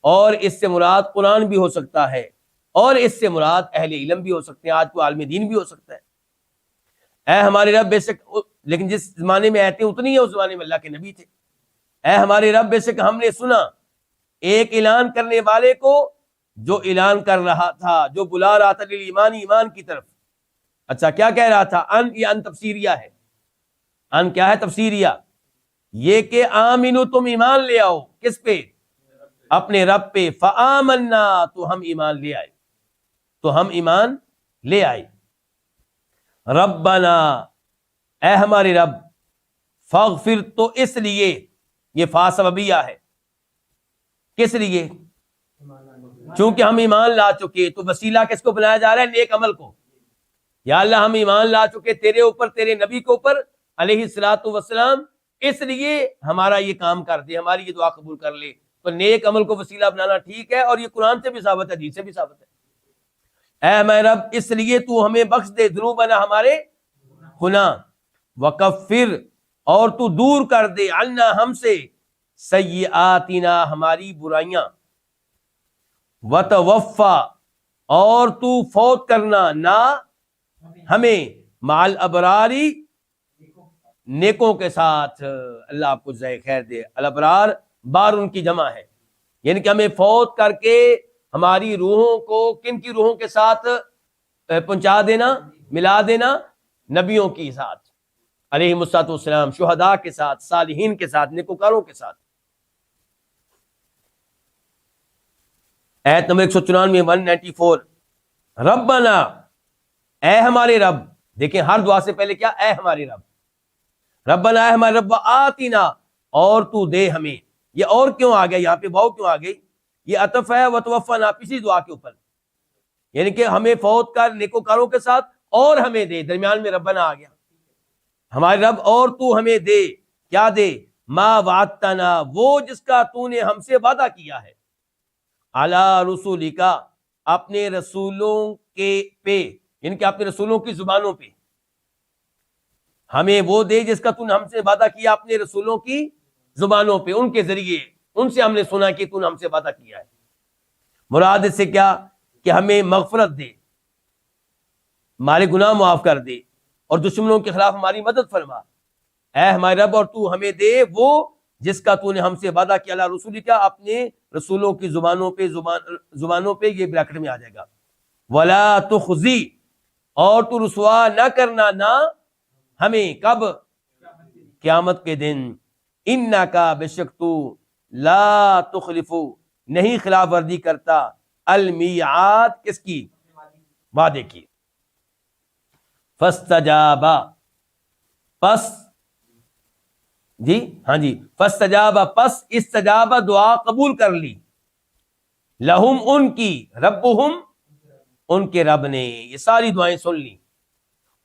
اور اس سے مراد قرآن بھی ہو سکتا ہے, اور اس سے مراد اہل علم بھی ہو سکتے ہیں, آج کو عالم دین بھی ہو سکتا ہے. اے ہمارے رب, بے شک, لیکن جس زمانے میں آیتیں اتنی ہیں اس زمانے میں اللہ کے نبی تھے. اے ہمارے رب, بے شک ہم نے سنا ایک اعلان کرنے والے کو جو اعلان کر رہا تھا, جو بلا رہا تھا للایمان, ایمان کی طرف. اچھا, کیا کہہ رہا تھا؟ ان, یہ ان تفسیریہ ہے. ان کیا ہے؟ تفسیریہ. یہ کہ آمنو, تم ایمان لے آؤ. کس پہ؟ اپنے رب پہ. فآمنا, تو ہم ایمان لے آئے. تو ہم ایمان لے آئے. ربنا, اے ہمارے رب. فاغفر, تو اس لیے, یہ فا سببیہ ہے. کس لیے؟ چونکہ ہم ایمان لا چکے. تو وسیلہ کس کو بنایا جا رہا ہے؟ نیک عمل کو. یا اللہ ہم ایمان لا چکے تیرے اوپر, تیرے نبی کے اوپر علیہ الصلوۃ والسلام, اس لیے ہمارا یہ کام کر دے, ہماری یہ دعا قبول کر لے. تو نیک عمل کو وسیلہ بنانا ٹھیک ہے, اور یہ قرآن سے بھی ثابت ہے, حدیث سے بھی ثابت ہے. اے ہمارے رب, اس لیے تو ہمیں بخش دے ذنوبنا, ہمارے گناہ. وکفر, اور تو دور کر دے, عنا, ہم سے, سیئاتنا, ہماری برائیاں. وتوفا, اور تو فوت کرنا نہ ہمیں, مع الابراری, نیکوں کے ساتھ. اللہ آپ کو جزائے خیر دے. الابرار بار ان کی جمع ہے, یعنی کہ ہمیں فوت کر کے ہماری روحوں کو کن کی روحوں کے ساتھ پہنچا دینا, ملا دینا؟ نبیوں کے ساتھ علیہ الصلوۃ والسلام, شہداء کے ساتھ, صالحین کے ساتھ, نیکوکاروں کے ساتھ. آیت نمبر 194, 194. ربنا, اے ہمارے رب. دیکھیں ہر دعا سے پہلے کیا؟ اے ہمارے رب. ربنا, اے ہمارے رب. آتینا, اور تو دے ہمیں. یہ اور کیوں آ گیا یہاں پہ؟ واو کیوں آ گئی؟ یہ عطف ہے وتوفنا, پچھلی دعا کے اوپر, یعنی کہ ہمیں فوت کر نیکوکاروں کے ساتھ اور ہمیں دے. درمیان میں ربنا آ گیا. ہمارے رب, اور تو ہمیں دے. کیا دے؟ ما وعدتنا, وہ جس کا تو نے ہم سے وعدہ کیا ہے. علی رسولک, اپنے رسولوں کے پہ, یعنی کہ اپنے رسولوں کی زبانوں پہ. ہمیں وہ دے جس کا تو نے ہم سے وعدہ کیا اپنے رسولوں کی زبانوں پہ, ان کے ذریعے, ان سے ہم نے سنا کہ تو نے ہم سے وعدہ کیا ہے. مراد سے کیا؟ کہ ہمیں مغفرت دے, ہمارے گناہ معاف کر دے, اور دشمنوں کے خلاف ہماری مدد فرما. اے ہمارے رب, اور تو ہمیں دے وہ جس کا تو نے ہم سے وعدہ کیا. اللہ رسول کیا؟ اپنے رسولوں کی زبانوں پہ, زبانوں پہ, یہ بریکٹ میں آ جائے گا. ولا تخزی, اور تو رسوا نہ کرنا نہ ہمیں. کب؟ قیامت کے دن. انکا, بے شک تو, لا تخلف, نہیں خلاف ورزی کرتا, المیعاد, کس کی؟ وعدے کی. فاستجابا, پس, جی ہاں جی, فاستجابا, پس استجابا, دعا قبول کر لی. لہم, ان کی, ربہم, ان کے رب نے. یہ ساری دعائیں سن لی,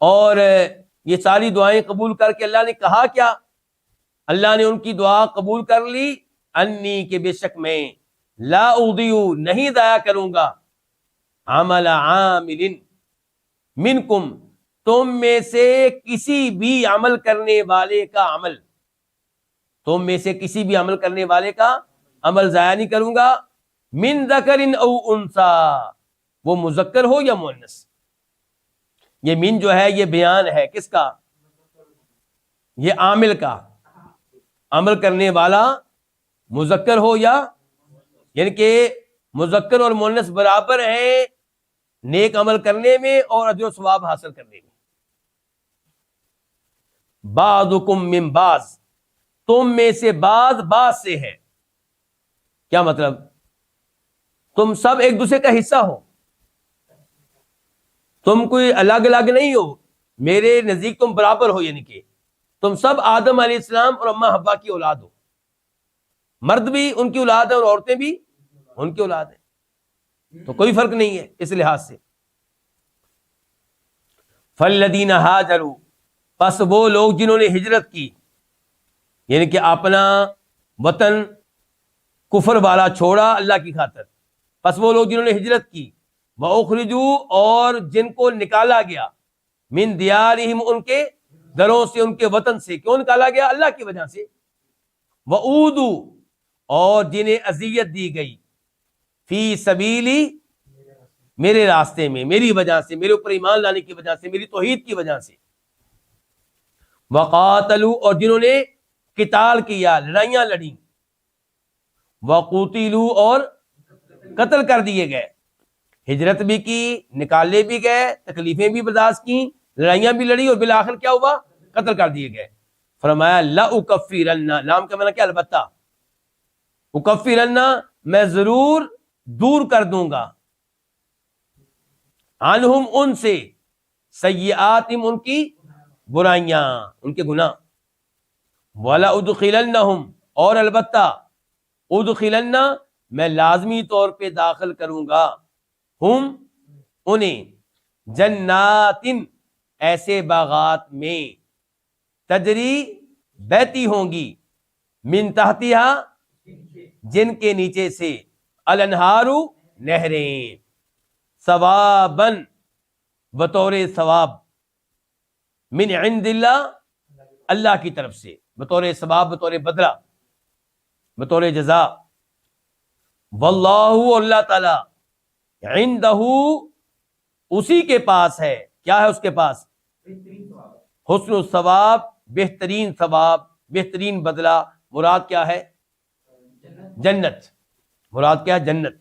اور یہ ساری دعائیں قبول کر کے اللہ نے کہا کیا؟ اللہ نے ان کی دعا قبول کر لی. انی, کے بے شک میں, لا اضیع, نہیں ضائع کروں گا, عمل عامل منکم، تم میں سے کسی بھی عمل کرنے والے کا عمل، تم میں سے کسی بھی عمل کرنے والے کا عمل ضائع نہیں کروں گا، من ذکر او انثی، وہ مذکر ہو یا مؤنث۔ یہ من جو ہے یہ بیان ہے کس کا؟ یہ عامل کا، عمل کرنے والا مذکر ہو یا، یعنی کہ مذکر اور مؤنث برابر ہیں نیک عمل کرنے میں اور اجر و ثواب حاصل کرنے میں۔ بعضکم من بعض، تم میں سے بعض سے ہے، کیا مطلب؟ تم سب ایک دوسرے کا حصہ ہو، تم کوئی الگ الگ نہیں ہو، میرے نزدیک تم برابر ہو، یعنی کہ تم سب آدم علیہ السلام اور اماں حوا کی اولاد ہو، مرد بھی ان کی اولاد ہے اور عورتیں بھی ان کی اولاد ہیں، تو کوئی فرق نہیں ہے اس لحاظ سے۔ فالذین ہاجروا، پس وہ لوگ جنہوں نے ہجرت کی، یعنی کہ اپنا وطن کفر والا چھوڑا اللہ کی خاطر، پس وہ لوگ جنہوں نے ہجرت کی، وَأُخْرِجُوا، اور جن کو نکالا گیا، من دیارہم، ان کے گھروں سے، ان کے وطن سے، کیوں نکالا گیا؟ اللہ کی وجہ سے، وَأُوذُوا، اور جنہیں اذیت دی گئی، فی سبیلی، میرے راستے میں، میری وجہ سے، میرے اوپر ایمان لانے کی وجہ سے، میری توحید کی وجہ سے، وقاتلوا، اور جنہوں نے قتال کیا، لڑائیاں لڑیں، وقتلوا، اور قتل کر دیے گئے، ہجرت بھی کی، نکالے بھی گئے، تکلیفیں بھی برداشت کی، لڑائیاں بھی لڑی، اور بالآخر کیا ہوا؟ قتل کر دیے گئے۔ فرمایا لَأُكَفِّرَنَّ، لام کا معنی کیا؟ البتہ، اکفرن، میں ضرور دور کر دوں گا، عنہم، ان سے، سیئاتہم، ان کی برائیاں، ان کے گناہ، وَلَأُدْخِلَنَّهُمْ، اور البتہ، ادخلن، میں لازمی طور پہ داخل کروں گا، ہم، انہیں، جنات، ایسے باغات میں، تجری، بہتی ہوں گی، من تحتہا، جن کے نیچے سے، الانہار، نہریں، ثواباً، بطور ثواب، من عند اللہ، اللہ کی طرف سے، بطور ثواب، بطور بدلہ، بطور جزا، واللہ، اللہ تعالی، عندہ، اسی کے پاس ہے، کیا ہے اس کے پاس؟ حسن الثواب، بہترین ثواب، بہترین بدلہ، مراد کیا ہے؟ جنت، مراد کیا ہے؟ جنت۔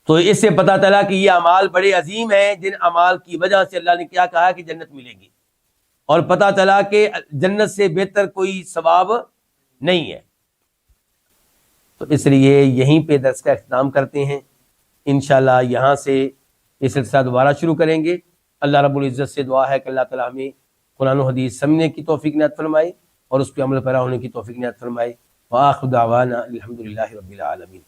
تو اس سے پتہ چلا کہ یہ اعمال بڑے عظیم ہیں، جن اعمال کی وجہ سے اللہ نے کیا کہا کہ جنت ملے گی، اور پتہ چلا کہ جنت سے بہتر کوئی ثواب نہیں ہے۔ تو اس لیے یہیں پہ درس کا اختتام کرتے ہیں، انشاءاللہ یہاں سے یہ سلسلہ دوبارہ شروع کریں گے۔ اللہ رب العزت سے دعا ہے کہ اللہ تعالیٰ ہمیں قرآن و حدیث سمجھنے کی توفیق عنایت فرمائے اور اس پہ عمل پیرا ہونے کی توفیق عنایت فرمائے۔ وآخر دعوانا الحمدللہ رب العالمین۔